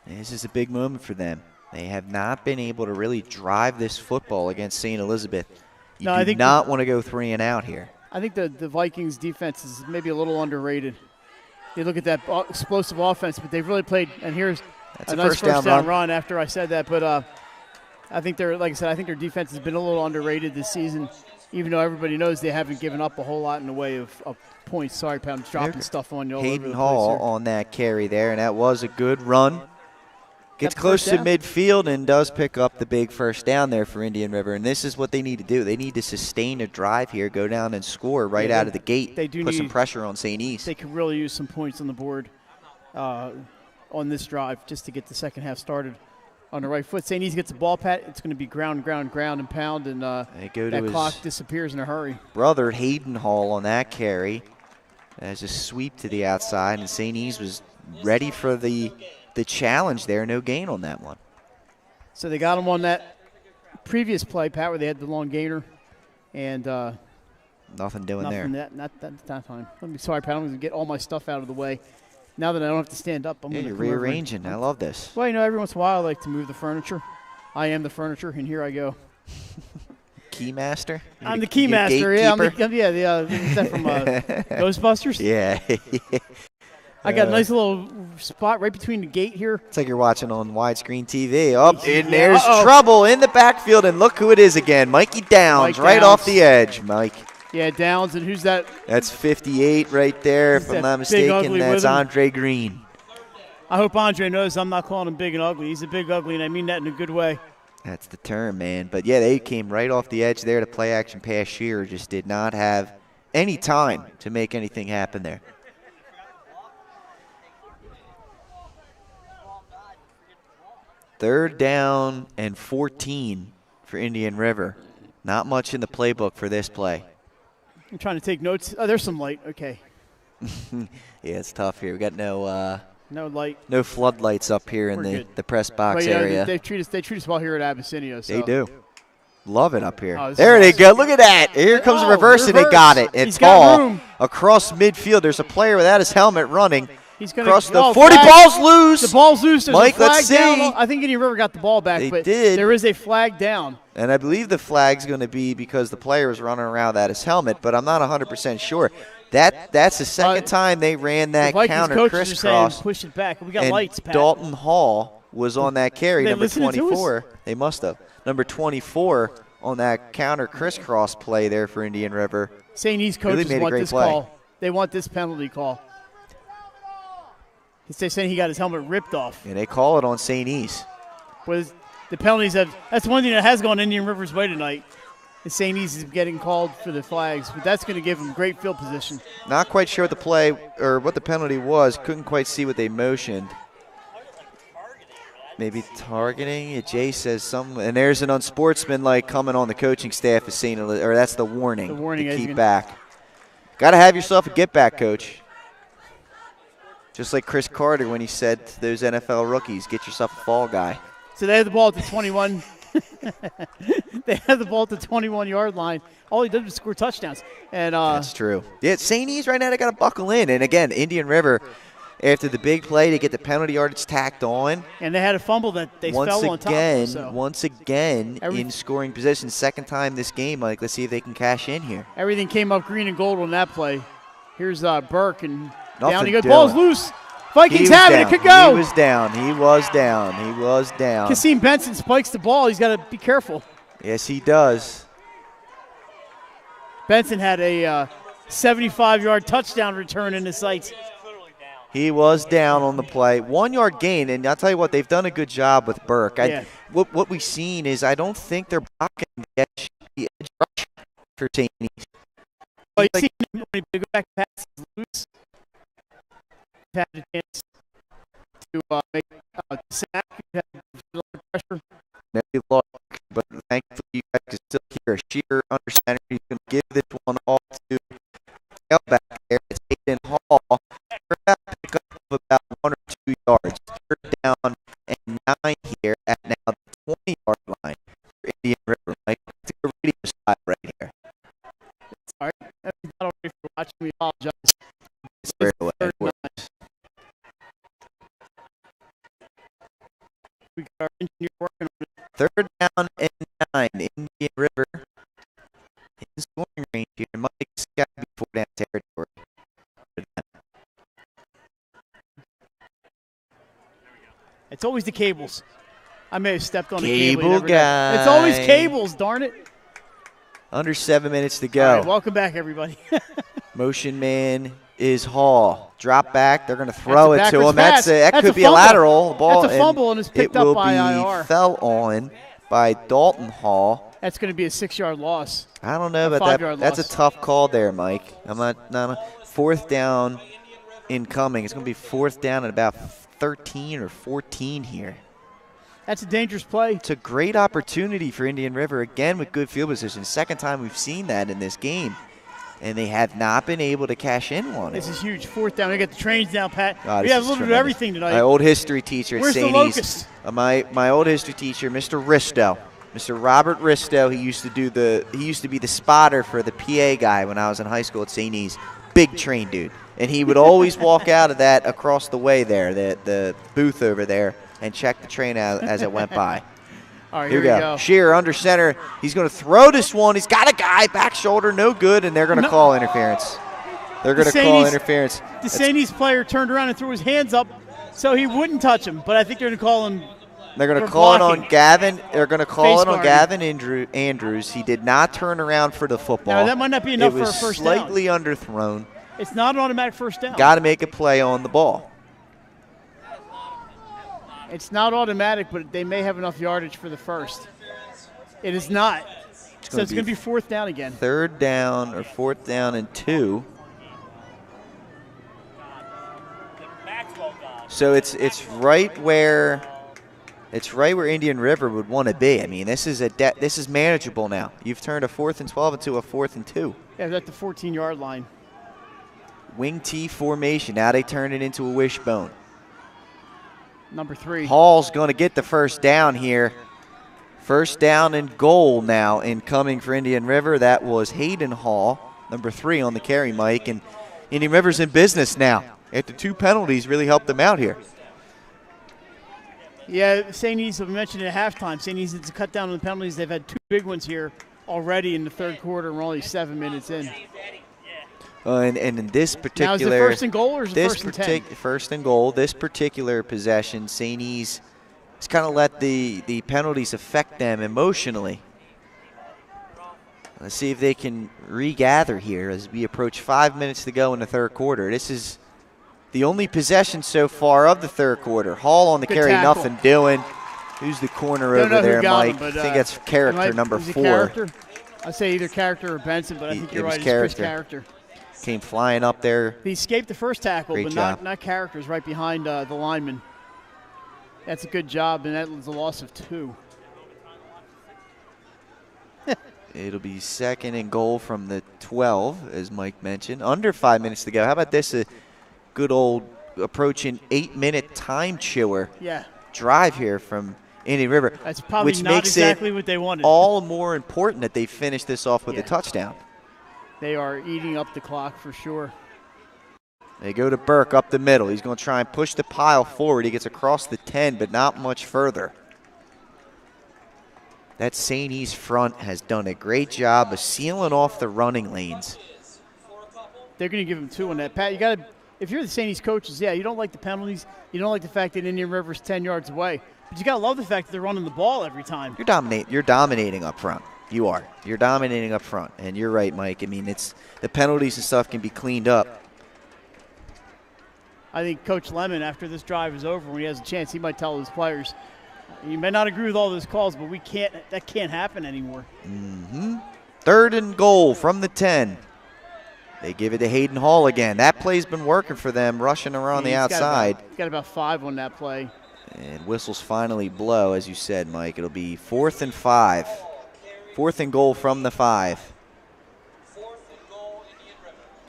Speaker 3: This is a big moment for them. They have not been able to really drive this football against St. Elizabeth. You do not want to go 3 and out here.
Speaker 1: I think the Vikings defense is maybe a little underrated. You look at that explosive offense, but they've really played, and here's a nice first down run after I said that. But I think like I said, I think their defense has been a little underrated this season, even though everybody knows they haven't given up a whole lot in the way of points. Sorry, Pat, I'm dropping stuff on you all over the place.
Speaker 3: Hayden Hall on that carry there, and that was a good run. Gets close to midfield and does pick up the big first down there for Indian River. And this is what they need to do. They need to sustain a drive here, go down and score right out of the gate.
Speaker 1: They do
Speaker 3: put some pressure on St. E's.
Speaker 1: They could really use some points on the board on this drive just to get the second half started on the right foot. St. E's gets the ball, Pat. It's going to be ground, and pound, and that clock disappears in a hurry.
Speaker 3: Brother Hayden Hall on that carry as a sweep to the outside, and St. E's was ready for the challenge there. No gain on that one.
Speaker 1: So they got him on that previous play, Pat, where they had the long gainer, and
Speaker 3: nothing doing there.
Speaker 1: Not that time. Sorry, Pat. I'm going to get all my stuff out of the way. Now that I don't have to stand up, I'm going to
Speaker 3: you're rearranging. I love this.
Speaker 1: Well, every once in a while I like to move the furniture. I am the furniture, and here I go.
Speaker 3: Keymaster?
Speaker 1: I'm the keymaster. Yeah, is that from Ghostbusters?
Speaker 3: Yeah.
Speaker 1: I got a nice little spot right between the gate here.
Speaker 3: It's like you're watching on widescreen TV. And there's trouble in the backfield, and look who it is again. Mikey Downs, right off the edge, Mike.
Speaker 1: Yeah, Downs, and who's that?
Speaker 3: That's 58 right there, if I'm not mistaken. That's Andre Green.
Speaker 1: I hope Andre knows I'm not calling him big and ugly. He's a big ugly, and I mean that in a good way.
Speaker 3: That's the term, man. But, yeah, they came right off the edge there to play action pass. Shearer just did not have any time to make anything happen there. Third down and 14 for Indian River. Not much in the playbook for this play.
Speaker 1: I'm trying to take notes. Oh, there's some light. Okay.
Speaker 3: Yeah, it's tough here. We got no
Speaker 1: light,
Speaker 3: no floodlights up here in the press box area.
Speaker 1: They treat us well here at Abessinio. So.
Speaker 3: They do. Love it up here. There they go. Look at that. Here comes a reverse, and they got it. It's ball across midfield. There's a player without his helmet running.
Speaker 1: He's going
Speaker 3: across the 40. Ball's loose.
Speaker 1: The ball's loose. There's
Speaker 3: Mike,
Speaker 1: a flag
Speaker 3: let's see.
Speaker 1: down. I think Indian River got the ball back, but there is a flag down.
Speaker 3: And I believe the flag's going to be because the player was running around without his helmet, but I'm not 100% sure. That's the second time they ran that counter crisscross.
Speaker 1: Push it back. We got lights, Pat.
Speaker 3: Dalton Hall was on that carry, number 24. They must have. Number 24 on that counter crisscross play there for Indian River.
Speaker 1: St. E's coaches want this call. They want this penalty call. They're saying he got his helmet ripped off.
Speaker 3: And they call it on St. E's.
Speaker 1: Was the penalties that's one thing that has gone Indian River's way tonight. St. E's is getting called for the flags, but that's going to give them great field position.
Speaker 3: Not quite sure what the play or what the penalty was. Couldn't quite see what they motioned. Maybe targeting. Jay says something, and there's an unsportsmanlike comment on the coaching staff of St. Elizabeth, or that's the warning.
Speaker 1: The warning
Speaker 3: to keep back. Got to have yourself a get back, coach. Just like Chris Carter when he said to those NFL rookies, get yourself a fall guy.
Speaker 1: So they had the ball at the 21. They had the ball at the 21-yard line. All he did was score touchdowns. And
Speaker 3: that's true. Yeah, St. E's right now, they got to buckle in. And, again, Indian River, after the big play, to get the penalty yardage tacked on.
Speaker 1: And they had a fumble that they fell on top of.
Speaker 3: Once again, in scoring position. Second time this game, Mike. Let's see if they can cash in here.
Speaker 1: Everything came up green and gold on that play. Here's Burke, and down he goes. Ball's loose. Vikings have it. It could go.
Speaker 3: He was down. He was down. He was down.
Speaker 1: Kasim Benson spikes the ball. He's got to be careful.
Speaker 3: Yes, he does.
Speaker 1: Benson had a 75-yard touchdown return in his sights.
Speaker 3: He was down on the play. 1 yard gain, and I'll tell you what, they've done a good job with Burke. What we've seen is I don't think they're blocking the edge rush for St. Denis.
Speaker 1: Well, you see when they go back to pass, he's loose. Had a chance to make a sack. Had a little pressure.
Speaker 3: Maybe lost, but thankfully you guys can still hear a sheer under center. He's going to give this one off to tailback there. It's Hayden Hall. For that pickup of about 1 or 2 yards. 3rd down and 9 here at now the 20-yard line for Indian River. Mike, it's a radio style right here.
Speaker 1: All right. That's not already for watching. We apologize.
Speaker 3: It's very away.
Speaker 1: We got our engineer working on it.
Speaker 3: 3rd down and 9. Indian River in scoring range here. Mike's got to be 4 down territory.
Speaker 1: It's always the cables. I may have stepped on
Speaker 3: Cable
Speaker 1: a cable.
Speaker 3: guy.
Speaker 1: It's always cables, darn it.
Speaker 3: Under 7 minutes to go.
Speaker 1: All right, welcome back, everybody.
Speaker 3: Motion man is Hall. Drop back. They're going to throw it to him.
Speaker 1: Pass.
Speaker 3: That could be
Speaker 1: fumble.
Speaker 3: a lateral ball.
Speaker 1: That's a fumble, and it's picked up by IR.
Speaker 3: Fell on by Dalton Hall.
Speaker 1: That's going to be a 6-yard loss.
Speaker 3: I don't know about that. That's a tough call there, Mike. I'm not 4th down incoming. It's going to be 4th down at about 13 or 14 here.
Speaker 1: That's a dangerous play.
Speaker 3: It's a great opportunity for Indian River, again with good field position. Second time we've seen that in this game. And they have not been able to cash in on it.
Speaker 1: This is huge. 4th down. We got the trains down, Pat.
Speaker 3: Oh,
Speaker 1: we have a little bit of everything tonight.
Speaker 3: My old history teacher at
Speaker 1: Where's
Speaker 3: St.
Speaker 1: the locust?
Speaker 3: My old history teacher, Mr. Risto. Mr. Robert Risto, he used to be the spotter for the PA guy when I was in high school at St. E's. Big train dude. And he would always walk out of that across the way there, the booth over there, and check the train out as it went by.
Speaker 1: All right,
Speaker 3: here we go. Shearer under center. He's going to throw this one. He's got a guy, back shoulder, no good, and they're going to call interference. They're going to call interference.
Speaker 1: The St. E's player turned around and threw his hands up so he wouldn't touch him, but I think they're going to call him.
Speaker 3: They're going to call it on Gavin. They're going to call it on Gavin Andrews. He did not turn around for the football.
Speaker 1: Now, that might not be enough for a
Speaker 3: It
Speaker 1: first
Speaker 3: was slightly underthrown.
Speaker 1: It's not an automatic first down.
Speaker 3: Got to make a play on the ball.
Speaker 1: It's not automatic, but they may have enough yardage for the first. It is not. So it's going to be 4th down again.
Speaker 3: 3rd down or 4th down and 2. So it's right where Indian River would want to be. I mean, this is manageable now. You've turned a 4th and 12 into a 4th and 2.
Speaker 1: Yeah, they're at the 14-yard line.
Speaker 3: Wing T formation. Now they turn it into a wishbone.
Speaker 1: Number 3.
Speaker 3: Hall's going to get the first down here. 1st down and goal now incoming for Indian River. That was Hayden Hall, number 3 on the carry, Mike. And Indian River's in business now. After 2 penalties really helped them out here.
Speaker 1: Yeah, St. E's, we mentioned at halftime, St. E's needs to cut down on the penalties. They've had 2 big ones here already in the 3rd quarter, and we're only 7 minutes in.
Speaker 3: And in this particular,
Speaker 1: now is it 1st and goal or is it 1st and 10?
Speaker 3: 1st and goal. This particular possession, St. E's has kind of let the penalties affect them emotionally. Let's see if they can regather here as we approach 5 minutes to go in the 3rd quarter. This is the only possession so far of the 3rd quarter. Hall on the carry,
Speaker 1: tackle.
Speaker 3: nothing doing. Who's the corner over there, Mike?
Speaker 1: Him,
Speaker 3: I think that's character number 4.
Speaker 1: I'd say either character or Benson, but I think you're right.
Speaker 3: It's
Speaker 1: character.
Speaker 3: Came flying up there.
Speaker 1: He escaped the first tackle,
Speaker 3: Great
Speaker 1: but
Speaker 3: job.
Speaker 1: not characters right behind the lineman. That's a good job, and that was a loss of 2.
Speaker 3: It'll be 2nd and goal from the 12, as Mike mentioned. Under 5 minutes to go. How about this? A good old approaching 8-minute time chewer drive here from Indian River.
Speaker 1: That's probably
Speaker 3: which
Speaker 1: not
Speaker 3: makes
Speaker 1: exactly what they wanted.
Speaker 3: All more important that they finish this off with a touchdown.
Speaker 1: They are eating up the clock for sure.
Speaker 3: They go to Burke up the middle. He's going to try and push the pile forward. He gets across the 10, but not much further. That St. E's front has done a great job of sealing off the running lanes.
Speaker 1: They're going to give him 2 on that. Pat, you got to, if you're the St. E's coaches, you don't like the penalties. You don't like the fact that Indian River's 10 yards away. But you got to love the fact that they're running the ball every time.
Speaker 3: You're dominating up front. You are. You're dominating up front. And you're right, Mike. I mean, it's the penalties and stuff can be cleaned up.
Speaker 1: I think Coach Lemon, after this drive is over, when he has a chance, he might tell his players, you may not agree with all those calls, but that can't happen anymore.
Speaker 3: 3rd and goal from the 10. They give it to Hayden Hall again. That play's been working for them, rushing around the outside.
Speaker 1: He's got about 5 on that play.
Speaker 3: And whistles finally blow, as you said, Mike. It'll be 4th and 5. 4th and goal from the 5.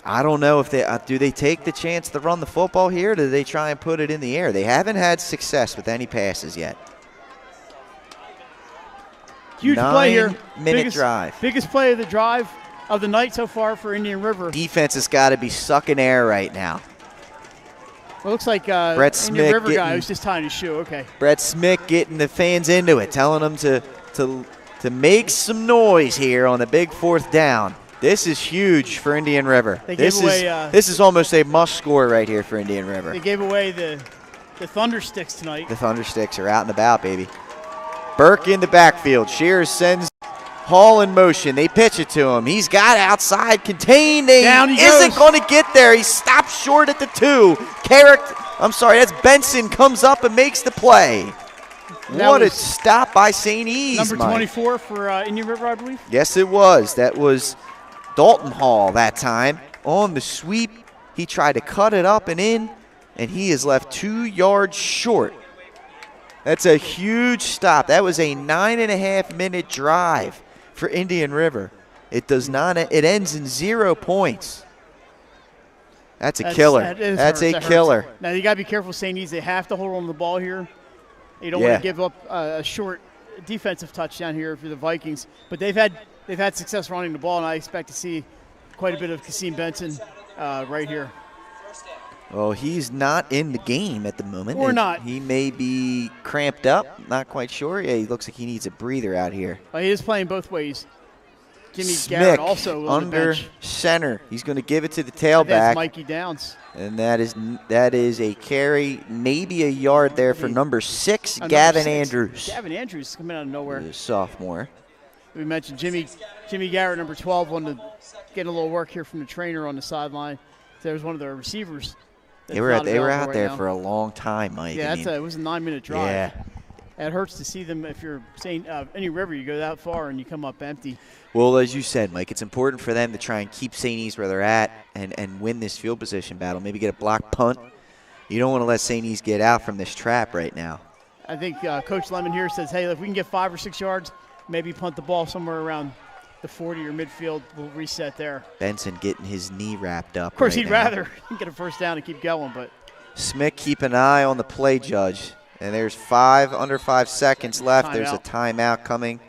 Speaker 3: I don't know if do they take the chance to run the football here, or do they try and put it in the air? They haven't had success with any passes yet.
Speaker 1: Huge play here.
Speaker 3: 9-minute drive.
Speaker 1: Biggest play of the drive of the night so far for Indian River.
Speaker 3: Defense has got to be sucking air right now.
Speaker 1: Well, it looks like
Speaker 3: Brett Smith
Speaker 1: Indian River guy who's just tying his shoe. Okay.
Speaker 3: Brett Smith getting the fans into it, telling them to make some noise here on a big 4th down. This is huge for Indian River. This is almost a must score right here for Indian River.
Speaker 1: They gave away the Thunder Sticks tonight.
Speaker 3: The Thunder Sticks are out and about, baby. Burke in the backfield. Shears sends Hall in motion. They pitch it to him. He's got outside contained.
Speaker 1: Down he
Speaker 3: isn't
Speaker 1: goes.
Speaker 3: going to get there. He stops short at the 2. That's Benson comes up and makes the play. What a stop by St. E's,
Speaker 1: Number
Speaker 3: Mike.
Speaker 1: 24 for Indian River, I believe.
Speaker 3: Yes, it was. That was Dalton Hall that time. On the sweep, he tried to cut it up and in, and he is left 2 yards short. That's a huge stop. That was a 9.5-minute drive for Indian River. It ends in 0 points. That's a killer. That's a killer.
Speaker 1: Now, you got to be careful, St. E's. They have to hold on to the ball here. You don't want to give up a short defensive touchdown here for the Vikings. But they've had success running the ball, and I expect to see quite a bit of Kasim Benson right here.
Speaker 3: Well, he's not in the game at the moment.
Speaker 1: Or not.
Speaker 3: He may be cramped up. Not quite sure. Yeah, he looks like he needs a breather out here.
Speaker 1: He is playing both ways. Jimmy
Speaker 3: Smick
Speaker 1: Garrett also on the
Speaker 3: under
Speaker 1: bench.
Speaker 3: center. He's going to give it to the tailback.
Speaker 1: That's Mikey Downs.
Speaker 3: And that is a carry, maybe a yard there for number 6, Gavin Andrews.
Speaker 1: Gavin Andrews coming out of nowhere.
Speaker 3: The sophomore.
Speaker 1: We mentioned Jimmy Garrett, number 12, wanted to get a little work here from the trainer on the sideline. There's one of their receivers.
Speaker 3: They were out there for a long time, Mike.
Speaker 1: Yeah, it was a 9-minute drive.
Speaker 3: Yeah.
Speaker 1: It hurts to see them if you're saying any river, you go that far and you come up empty.
Speaker 3: Well, as you said, Mike, it's important for them to try and keep St. E's where they're at and win this field position battle. Maybe get a block punt. You don't want to let St. E's get out from this trap right now.
Speaker 1: I think Coach Lemon here says, hey, if we can get 5 or 6 yards, maybe punt the ball somewhere around the 40 or midfield. We'll reset there.
Speaker 3: Benson getting his knee wrapped up.
Speaker 1: Of course,
Speaker 3: right
Speaker 1: he'd
Speaker 3: now.
Speaker 1: rather get a first down and keep going, but
Speaker 3: Smick, keep an eye on the play judge. And there's under 5 seconds left.
Speaker 1: Timeout.
Speaker 3: There's a timeout coming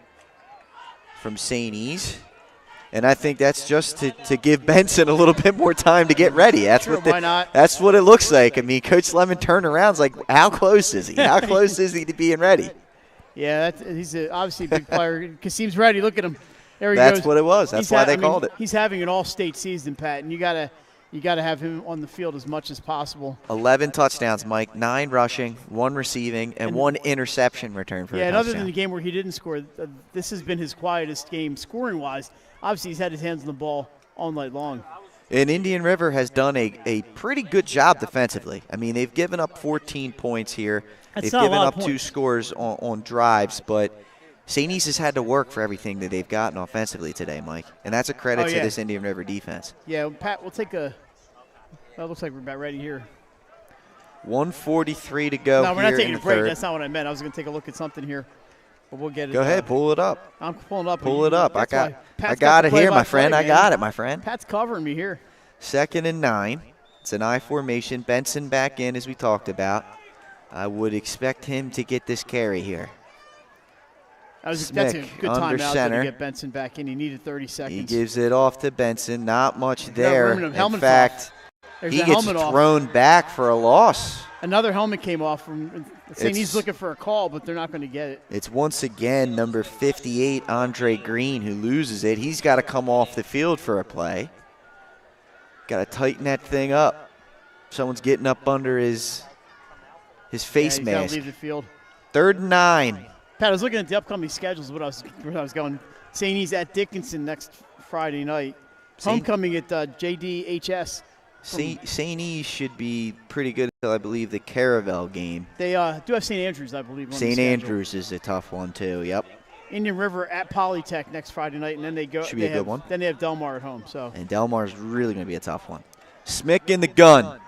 Speaker 3: from St. E's. And I think that's just to give Benson a little bit more time to get ready. That's
Speaker 1: why not?
Speaker 3: That's what it looks like. I mean, Coach Lemon turned around, like, how close is he? How close is he to being ready?
Speaker 1: Yeah, he's obviously a big player. Kasim's ready. Look at him. There he goes.
Speaker 3: That's what it was. That's why they called it.
Speaker 1: He's having an all-state season, Pat, and you gotta have him on the field as much as possible.
Speaker 3: 11 touchdowns, Mike. 9 rushing, 1 receiving, and 1 interception return for a touchdown.
Speaker 1: And other than the game where he didn't score, this has been his quietest game scoring-wise. Obviously, he's had his hands on the ball all night long.
Speaker 3: And Indian River has done a pretty good job defensively. I mean, they've given up 14 points here. They've given up 2 scores on drives, but St. E's has had to work for everything that they've gotten offensively today, Mike. And that's a credit to this Indian River defense.
Speaker 1: Yeah, Pat, we'll take that looks like we're about ready here.
Speaker 3: 1:43 to go.
Speaker 1: No, we're not taking a break.
Speaker 3: Third.
Speaker 1: That's not what I meant. I was going to take a look at something here, but we'll get it.
Speaker 3: Go ahead, pull it up.
Speaker 1: I'm pulling it up.
Speaker 3: Pull it up. I got it here, my friend. I got it, my friend.
Speaker 1: Pat's covering me here.
Speaker 3: 2nd and 9. It's an I formation. Benson back in, as we talked about. I would expect him to get this carry here.
Speaker 1: That's a good time now to get Benson back in. He needed 30 seconds.
Speaker 3: He gives it off to Benson. Not much there. In fact,
Speaker 1: There's
Speaker 3: he gets thrown back for a loss.
Speaker 1: Another helmet came off from saying he's looking for a call, but they're not going to get it.
Speaker 3: It's once again number 58, Andre Green, who loses it. He's got to come off the field for a play. Got to tighten that thing up. Someone's getting up under his face
Speaker 1: he's
Speaker 3: mask.
Speaker 1: Got to leave the field.
Speaker 3: 3rd and 9.
Speaker 1: Pat, I was looking at the upcoming schedules. Where I was going. St. E's at Dickinson next Friday night. Homecoming at JDHS
Speaker 3: St. E's should be pretty good until I believe the Caravel game.
Speaker 1: They do have St. Andrews, I believe.
Speaker 3: St. Andrews is a tough one too. Yep.
Speaker 1: Indian River at Polytech next Friday night, and then they go.
Speaker 3: Should be a good one.
Speaker 1: Then they have Delmar at home. So.
Speaker 3: And Delmar's really going to be a tough one. Smick in the gun.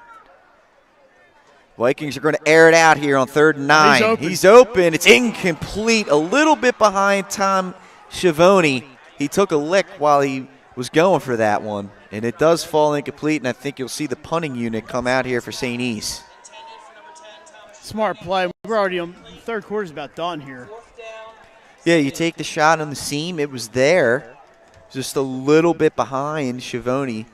Speaker 3: Vikings are going to air it out here on 3rd and 9. He's open. It's incomplete. A little bit behind Tom Schiavone. He took a lick while he was going for that one, and it does fall incomplete, and I think you'll see the punting unit come out here for St. E's.
Speaker 1: Smart play. We're already on third quarter's about done here.
Speaker 3: Yeah, you take the shot on the seam. It was there. Just a little bit behind Schiavone.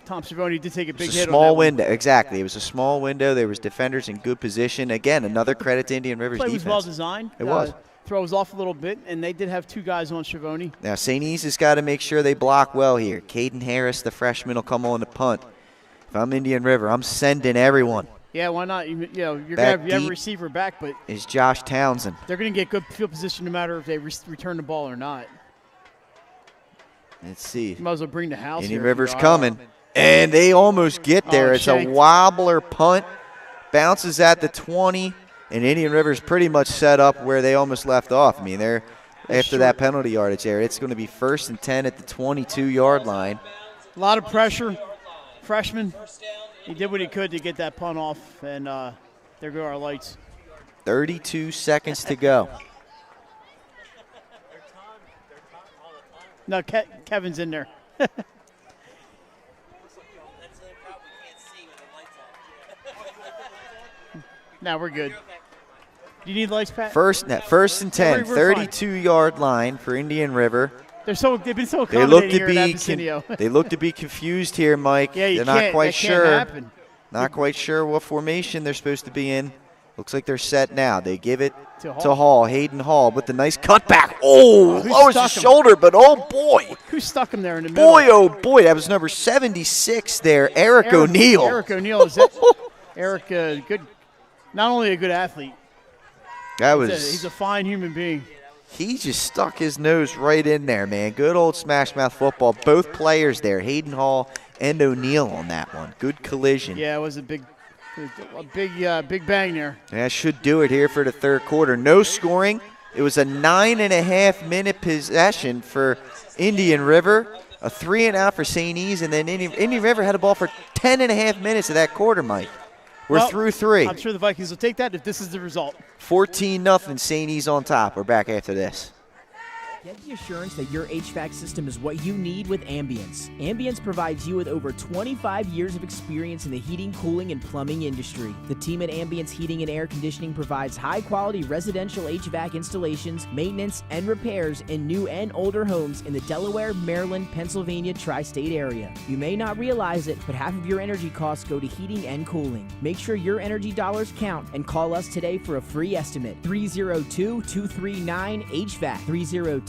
Speaker 1: Tom Schiavone did take a big hit.
Speaker 3: It was a small window. Exactly. It was a small window. There was defenders in good position. Again, another credit to Indian River's defense.
Speaker 1: Play was well designed.
Speaker 3: It was.
Speaker 1: Throw was off a little bit, and they did have 2 guys on Schiavone.
Speaker 3: Now, St. E's has got to make sure they block well here. Caden Harris, the freshman, will come on the punt. If I'm Indian River, I'm sending everyone.
Speaker 1: Yeah, why not? You're going to have a receiver back, but
Speaker 3: is Josh Townsend.
Speaker 1: They're going to get good field position no matter if they return the ball or not.
Speaker 3: Let's see.
Speaker 1: You might as well bring the house.
Speaker 3: Indian River's coming, and they almost get there. It's shanked. A wobbler punt, bounces at the 20, and Indian River's pretty much set up where they almost left off. I mean, they're after that penalty yardage there. It's going to be 1st and 10 at the 22-yard line.
Speaker 1: A lot of pressure. Freshman. He did what he could to get that punt off, and there go our lights.
Speaker 3: 32 seconds to go.
Speaker 1: No, Kevin's in there. Now we're good. Do you need lights, Pat?
Speaker 3: First and 10, 32-yard line for Indian River.
Speaker 1: They've been so accommodating here at Abessinio.
Speaker 3: They look to be confused here, Mike.
Speaker 1: Yeah,
Speaker 3: they're not quite sure.
Speaker 1: Can't happen.
Speaker 3: Not quite sure what formation they're supposed to be in. Looks like they're set now. They give it to Hall. Hayden Hall with the nice cutback. Oh, lowers his shoulder, but oh boy.
Speaker 1: Who stuck him there in the middle?
Speaker 3: Boy, oh boy, that was number 76 there, Eric O'Neill.
Speaker 1: Eric O'Neill is it? Eric, good. Not only a good athlete. He's a fine human being.
Speaker 3: He just stuck his nose right in there, man. Good old smash mouth football. Both players there, Hayden Hall and O'Neill on that one. Good collision.
Speaker 1: Yeah, it was a big bang there.
Speaker 3: That should do it here for the third quarter. No scoring. It was a 9.5-minute possession for Indian River, a 3-and-out for St. E's, and then Indian River had a ball for 10.5 minutes of that quarter, Mike. We're through 3.
Speaker 1: I'm sure the Vikings will take that if this is the result.
Speaker 3: 14-0, St. E's on top. We're back after this.
Speaker 6: Get the assurance that your HVAC system is what you need with Ambience. Ambience provides you with over 25 years of experience in the heating, cooling, and plumbing industry. The team at Ambience Heating and Air Conditioning provides high-quality residential HVAC installations, maintenance, and repairs in new and older homes in the Delaware, Maryland, Pennsylvania tri-state area. You may not realize it, but half of your energy costs go to heating and cooling. Make sure your energy dollars count and call us today for a free estimate. 302-239-HVAC. 302-239-4822.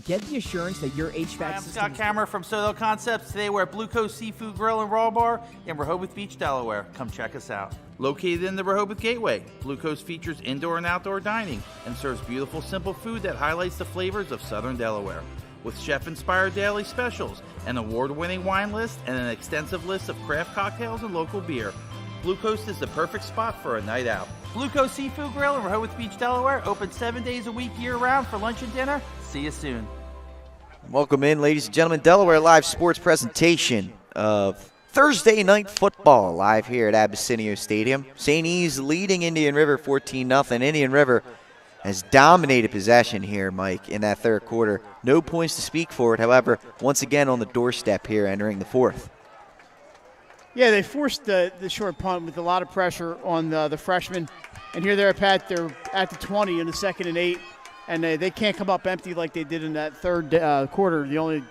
Speaker 6: Get the assurance that your HVAC
Speaker 4: system. I'm Scott Kammerer from Soto Concepts. Today we're at Blue Coast Seafood Grill and Raw Bar in Rehoboth Beach, Delaware. Come check us out. Located in the Rehoboth Gateway, Blue Coast features indoor and outdoor dining and serves beautiful, simple food that highlights the flavors of Southern Delaware. With chef-inspired daily specials, an award-winning wine list, and an extensive list of craft cocktails and local beer, Blue Coast is the perfect spot for a night out. Blue Coast Seafood Grill in Rehoboth Beach, Delaware, open 7 days a week year-round for lunch and dinner. See you soon.
Speaker 3: Welcome in, ladies and gentlemen. Delaware Live Sports presentation of Thursday Night Football live here at Abessinio Stadium. St. E's leading Indian River 14-0. Indian River has dominated possession here, Mike, in that third quarter. No points to speak for it, however, once again on the doorstep here entering the fourth.
Speaker 1: Yeah, they forced the short punt with a lot of pressure on the freshmen. And here they're at the 20 in the 2nd and 8. And they can't come up empty like they did in that third quarter,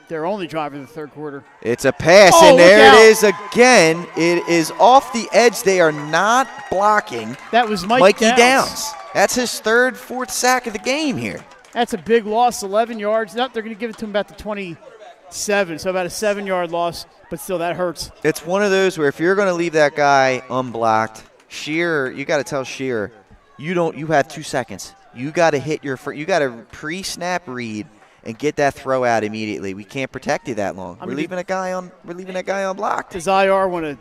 Speaker 1: their only drive in the third quarter.
Speaker 3: It's a pass, and there it is again. It is off the edge. They are not blocking.
Speaker 1: That was
Speaker 3: Mikey Downs. That's his fourth sack of the game here.
Speaker 1: That's a big loss, 11 yards. Nope, they're going to give it to him about the 27, so about a 7-yard loss, but still that hurts.
Speaker 3: It's one of those where if you're going to leave that guy unblocked, Shearer, you got to tell Shearer, you have 2 seconds. You got to hit you got to pre-snap read and get that throw out immediately. We can't protect you that long. We're leaving that guy on block.
Speaker 1: Does IR want to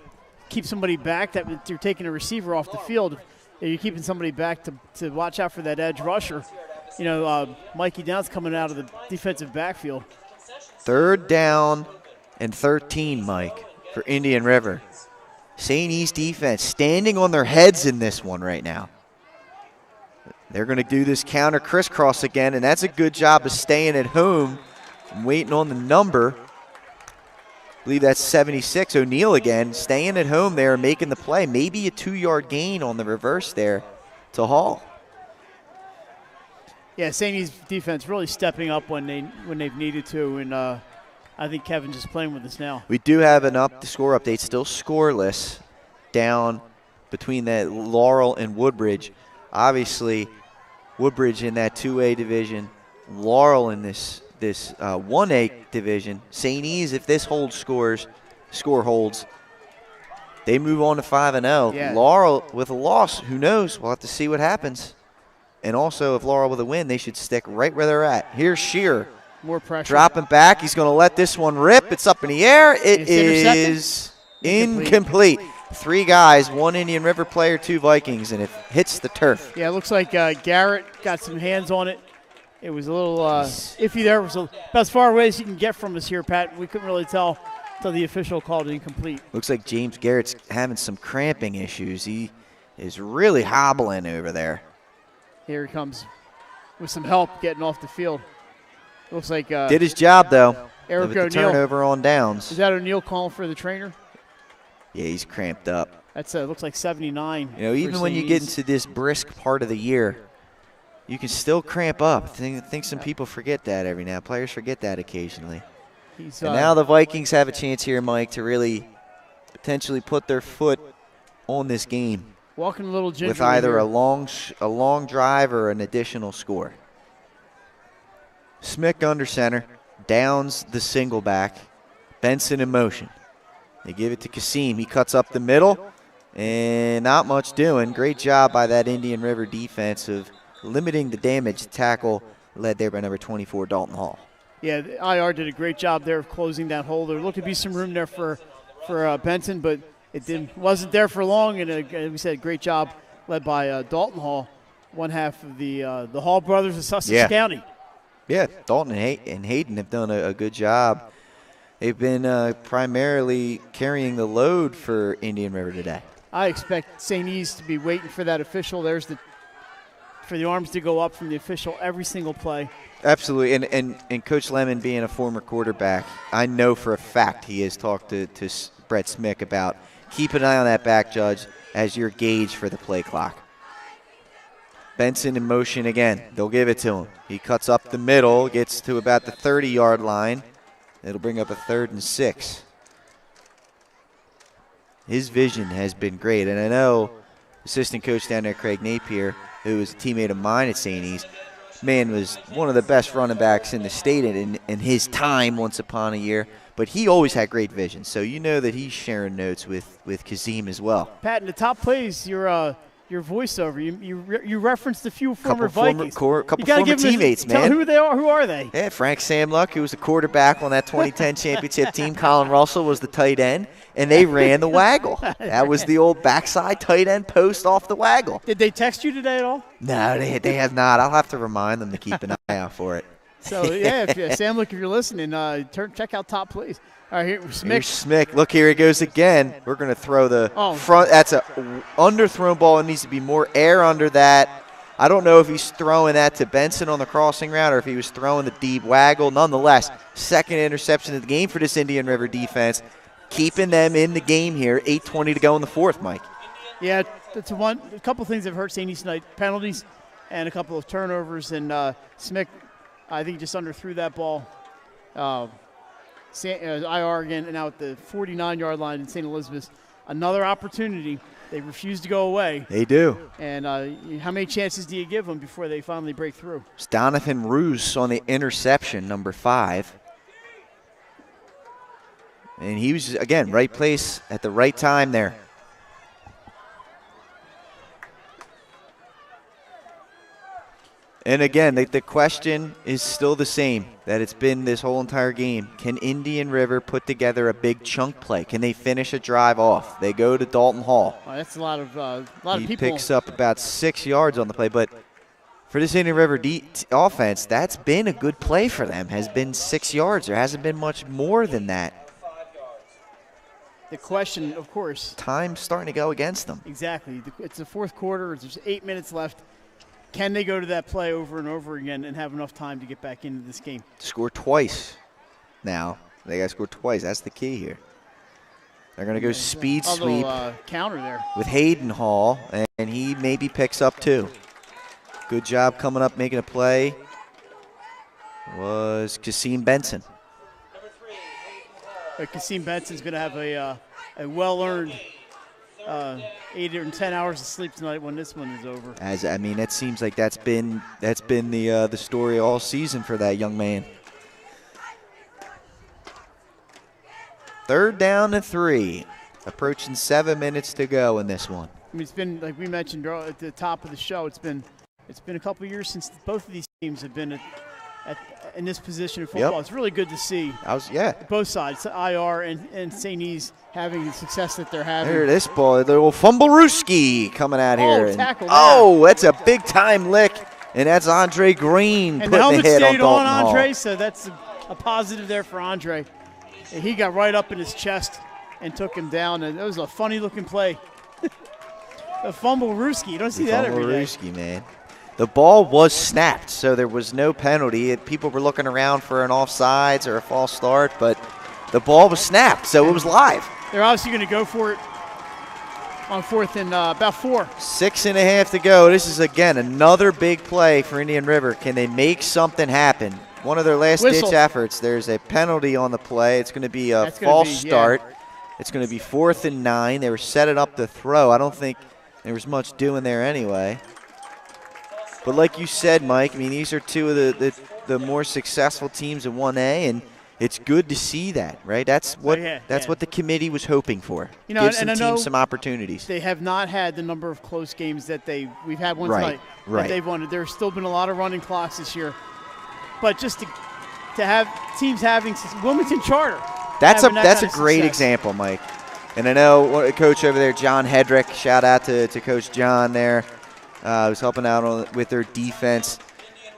Speaker 1: keep somebody back? That you're taking a receiver off the field. You're keeping somebody back to watch out for that edge rusher. Mikey Downs coming out of the defensive backfield.
Speaker 3: 3rd down and 13, Mike, for Indian River. St. E's defense standing on their heads in this one right now. They're going to do this counter crisscross again, and that's a good job of staying at home and waiting on the number. I believe that's 76. O'Neal again, staying at home there, making the play. Maybe a 2-yard gain on the reverse there to Hall.
Speaker 1: Yeah, St. E's defense really stepping up when they've needed to, and I think Kevin's just playing with us now.
Speaker 3: We do have an score update, still scoreless down between that Laurel and Woodbridge. Obviously, Woodbridge in that 2A division, Laurel in this 1A division. St. E's, if this score holds, they move on to 5-0.
Speaker 1: Yeah.
Speaker 3: Laurel with a loss, who knows? We'll have to see what happens. And also, if Laurel with a win, they should stick right where they're at. Here's Shearer.
Speaker 1: More pressure.
Speaker 3: Dropping back. He's going to let this one rip. It's up in the air. It is incomplete. 3 guys, 1 Indian River player, 2 Vikings, and it hits the turf.
Speaker 1: Yeah, it looks like Garrett got some hands on it. It was a little iffy there. It was about as far away as you can get from us here, Pat. We couldn't really tell until the official called it incomplete.
Speaker 3: Looks like James Garrett's having some cramping issues. He is really hobbling over there.
Speaker 1: Here he comes with some help getting off the field. Looks like
Speaker 3: did his job, though.
Speaker 1: Eric O'Neal.
Speaker 3: Turnover on downs.
Speaker 1: Is that O'Neal calling for the trainer?
Speaker 3: Yeah, he's cramped up.
Speaker 1: That's looks like 79.
Speaker 3: Even when you get into this brisk part of the year, you can still cramp up. I think some people forget that every now. Players forget that occasionally. And now the Vikings have a chance here, Mike, to really potentially put their foot on this game.
Speaker 1: Walking a little gingerly
Speaker 3: with either
Speaker 1: here.
Speaker 3: a long drive or an additional score. Smick under center, Downs the single back, Benson in motion. They give it to Kasim. He cuts up the middle, and not much doing. Great job by that Indian River defense of limiting the damage. Tackle led there by number 24, Dalton Hall.
Speaker 1: Yeah, the IR did a great job there of closing that hole. There looked to be some room there for Benson, but it wasn't there for long, and we said great job led by Dalton Hall, one half of the Hall brothers of Sussex County.
Speaker 3: Yeah, Dalton and Hayden have done a good job. They've been primarily carrying the load for Indian River today.
Speaker 1: I expect St. E's to be waiting for that official. For the arms to go up from the official every single play.
Speaker 3: Absolutely, and Coach Lemon being a former quarterback, I know for a fact he has talked to Brett Smick about keep an eye on that back judge as your gauge for the play clock. Benson in motion again. They'll give it to him. He cuts up the middle, gets to about the 30-yard line. It'll bring up a 3rd and 6. His vision has been great, and I know assistant coach down there, Craig Napier, who was a teammate of mine at St. E's, man was one of the best running backs in the state in his time once upon a year. But he always had great vision, so you know that he's sharing notes with Kazim as well.
Speaker 1: Pat, in the top plays, your voiceover, you referenced a few former Vikings.
Speaker 3: Couple former teammates, man.
Speaker 1: Tell who they are. Who are they?
Speaker 3: Yeah, Frank Samluck, who was the quarterback on that 2010 championship team. Colin Russell was the tight end, and they ran the waggle. That was the old backside tight end post off the waggle.
Speaker 1: Did they text you today at all?
Speaker 3: No, they have not. I'll have to remind them to keep an eye out for it.
Speaker 1: So, yeah, Samluck, if you're listening, check out top plays. All right, here's
Speaker 3: Smick. Look, here he goes again. We're going to throw the front. That's a underthrown ball. It needs to be more air under that. I don't know if he's throwing that to Benson on the crossing route or if he was throwing the deep waggle. Nonetheless, 2nd interception of the game for this Indian River defense, keeping them in the game here. 8:20 to go in the 4th, Mike.
Speaker 1: Yeah, that's a couple things have hurt St. E's tonight. Penalties and a couple of turnovers. And Smick, I think, just underthrew that ball. IR again, and now at the 49-yard line in St. Elizabeth. Another opportunity. They refuse to go away.
Speaker 3: They do.
Speaker 1: And how many chances do you give them before they finally break through?
Speaker 3: It's Donathan Roos on the interception, number 5. And he was, again, right place at the right time there. And again, the question is still the same that it's been this whole entire game. Can Indian River put together a big chunk play? Can they finish a drive off? They go to Dalton Hall.
Speaker 1: Oh, that's a lot of people.
Speaker 3: He picks up about 6 yards on the play, but for this Indian River offense, that's been a good play for them. Has been 6 yards. There hasn't been much more than that.
Speaker 1: The question, of course.
Speaker 3: Time's starting to go against them.
Speaker 1: Exactly. It's the fourth quarter. There's 8 minutes left. Can they go to that play over and over again and have enough time to get back into this game?
Speaker 3: Score twice now. They got to score twice. That's the key here. They're going to go speed sweep
Speaker 1: counter there
Speaker 3: with Hayden Hall, and he maybe picks up 2. Good job coming up, making a play was Kasim Benson.
Speaker 1: Kasim Benson's going to have a well-earned 8 or 10 hours of sleep tonight when this one is over.
Speaker 3: It seems like that's been the story all season for that young man. 3rd down and 3, approaching 7 minutes to go in this one.
Speaker 1: It's been, like we mentioned at the top of the show, it's been a couple of years since both of these teams have been in this position of football. Yep. It's really good to see. Both sides, IR and St. E's, having the success that they're having.
Speaker 3: There, this ball, the little Fumblerooski coming out here.
Speaker 1: Tackle
Speaker 3: that's a big time lick, and that's Andre Green
Speaker 1: and
Speaker 3: putting the hit on Dalton Hall.
Speaker 1: Andre, so that's a positive there for Andre. And he got right up in his chest and took him down, and it was a funny-looking play. The Fumblerooski, you don't see that every day.
Speaker 3: Fumblerooski, man. The ball was snapped, so there was no penalty. People were looking around for an offsides or a false start, but the ball was snapped, so it was live.
Speaker 1: They're obviously going to go for it on 4th and about 4.
Speaker 3: 6.5 to go. This is, again, another big play for Indian River. Can they make something happen? One of their last-ditch efforts. There's a penalty on the play. It's going to be a false start. Yeah. It's going to be 4th and 9. They were setting up the throw. I don't think there was much doing there anyway. But like you said, Mike, these are two of the more successful teams in 1A, and it's good to see that, right? That's what the committee was hoping for. Give some teams some opportunities.
Speaker 1: They have not had the number of close games that we've had one tonight that they've won. There's still been a lot of running clocks this year, but just to have teams having Wilmington Charter.
Speaker 3: That's a great example, Mike. And I know coach over there, John Hedrick. Shout out to Coach John there. Who's helping out with their defense.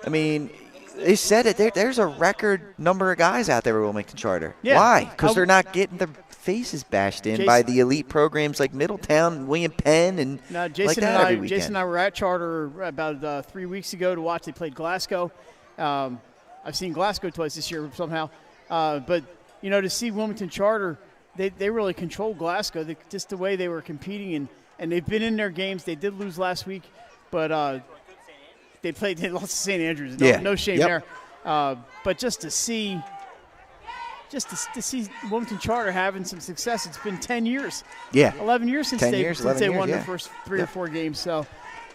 Speaker 3: They said it. There's a record number of guys out there with Wilmington Charter.
Speaker 1: Yeah.
Speaker 3: Why? Because they're not getting their faces bashed in by the elite programs like Middletown and William Penn and
Speaker 1: Jason
Speaker 3: every weekend.
Speaker 1: Jason and I were at Charter about 3 weeks ago to watch. They played Glasgow. I've seen Glasgow twice this year somehow. But, to see Wilmington Charter, they really controlled Glasgow. Just the way they were competing, and they've been in their games. They did lose last week. But they lost to St. Andrews. No shame there. But just to see Wilmington Charter having some success, it's been 10 years.
Speaker 3: Yeah.
Speaker 1: 11 years since they won the first 3 or 4 games. So,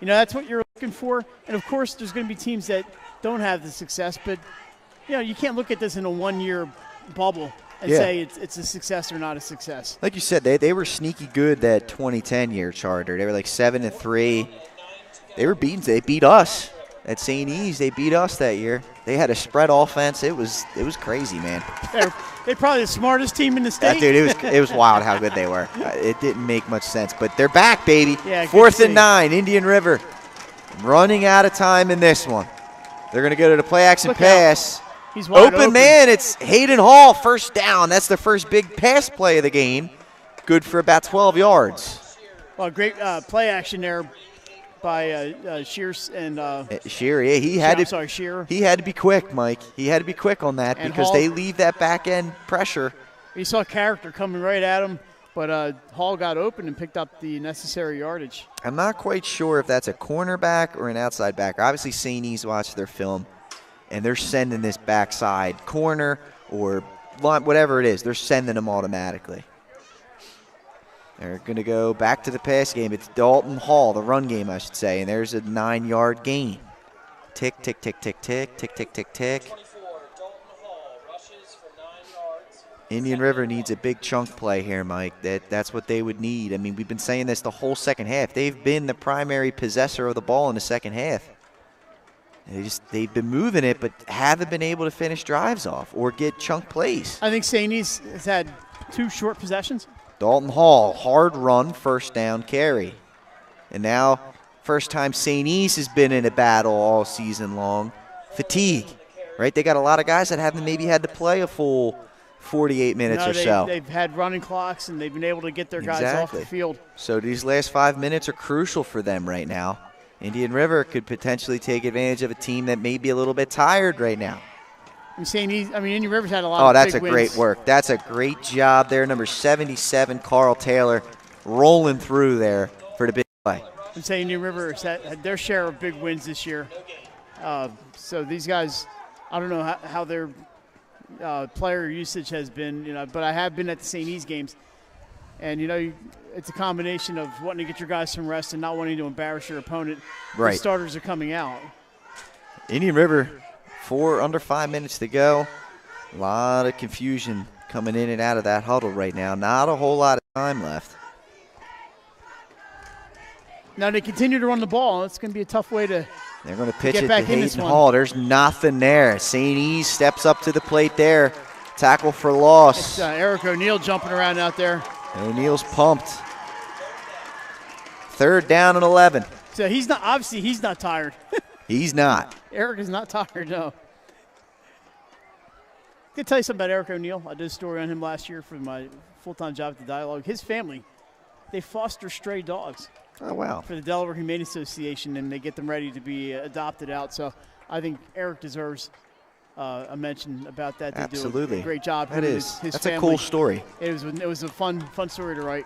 Speaker 1: that's what you're looking for. And, of course, there's going to be teams that don't have the success. But, you can't look at this in a one-year bubble and say it's a success or not a success.
Speaker 3: Like you said, they were sneaky good that 2010 year Charter. They were like 7-3. They beat us at St. E's. They beat us that year. They had a spread offense. It was crazy, man.
Speaker 1: They're probably the smartest team in the state.
Speaker 3: It was wild how good they were. It didn't make much sense, but they're back, baby.
Speaker 1: Yeah,
Speaker 3: 4th and 9, Indian River. Running out of time in this one. They're going to go to the play action pass.
Speaker 1: He's wide open.
Speaker 3: Man. It's Hayden Hall, 1st down. That's the first big pass play of the game. Good for about 12 yards.
Speaker 1: Well, great play action there by Shears and
Speaker 3: Shearer. Yeah, he had to be quick, Mike. He had to be quick on that because they leave that back end pressure.
Speaker 1: He saw character coming right at him, but Hall got open and picked up the necessary yardage.
Speaker 3: I'm not quite sure if that's a cornerback or an outside backer. Obviously, St. E's watched their film, and they're sending this backside corner or whatever it is. They're sending them automatically. They're going to go back to the pass game. It's Dalton Hall, the run game, I should say, and there's a 9-yard gain. Tick, tick, tick, tick, tick, tick, tick, tick, tick. Indian River needs a big chunk play here, Mike. That's what they would need. We've been saying this the whole second half. They've been the primary possessor of the ball in the second half. They've been moving it, but haven't been able to finish drives off or get chunk plays.
Speaker 1: I think St. E's has had 2 short possessions.
Speaker 3: Dalton Hall, hard run, first down carry. And now, first time St. E's has been in a battle all season long. Fatigue, right? They got a lot of guys that haven't maybe had to play a full 48 minutes or so.
Speaker 1: They've had running clocks, and they've been able to get their guys off the field.
Speaker 3: So these last 5 minutes are crucial for them right now. Indian River could potentially take advantage of a team that may be a little bit tired right now.
Speaker 1: Indian River's had a lot of
Speaker 3: that's
Speaker 1: big
Speaker 3: a great
Speaker 1: wins.
Speaker 3: work. That's a great job there. Number 77, Carl Taylor, rolling through there for the big play.
Speaker 1: I'm saying Indian River has had their share of big wins this year. So these guys, I don't know how their player usage has been, but I have been at the St. E's games. And, it's a combination of wanting to get your guys some rest and not wanting to embarrass your opponent.
Speaker 3: Right.
Speaker 1: The starters are coming out.
Speaker 3: Indian River, under 5 minutes to go. A lot of confusion coming in and out of that huddle right now. Not a whole lot of time left.
Speaker 1: Now they continue to run the ball. It's going to be a tough way to
Speaker 3: They're going to pitch
Speaker 1: get
Speaker 3: it
Speaker 1: back
Speaker 3: to
Speaker 1: in this
Speaker 3: Hayden
Speaker 1: one.
Speaker 3: Hall. There's nothing there. St. E's steps up to the plate there. Tackle for loss.
Speaker 1: It's Eric O'Neill jumping around out there.
Speaker 3: O'Neill's pumped. 3rd down and 11.
Speaker 1: So he's not tired.
Speaker 3: He's not.
Speaker 1: Eric is not tired, no. I can tell you something about Eric O'Neill. I did a story on him last year for my full-time job at the Dialogue. His family, they foster stray dogs.
Speaker 3: Oh, wow.
Speaker 1: For the Delaware Humane Association, and they get them ready to be adopted out. So I think Eric deserves a mention about that. They
Speaker 3: Absolutely.
Speaker 1: do a great job.
Speaker 3: That is.
Speaker 1: His
Speaker 3: That's
Speaker 1: family.
Speaker 3: a cool story.
Speaker 1: It was a fun story to write.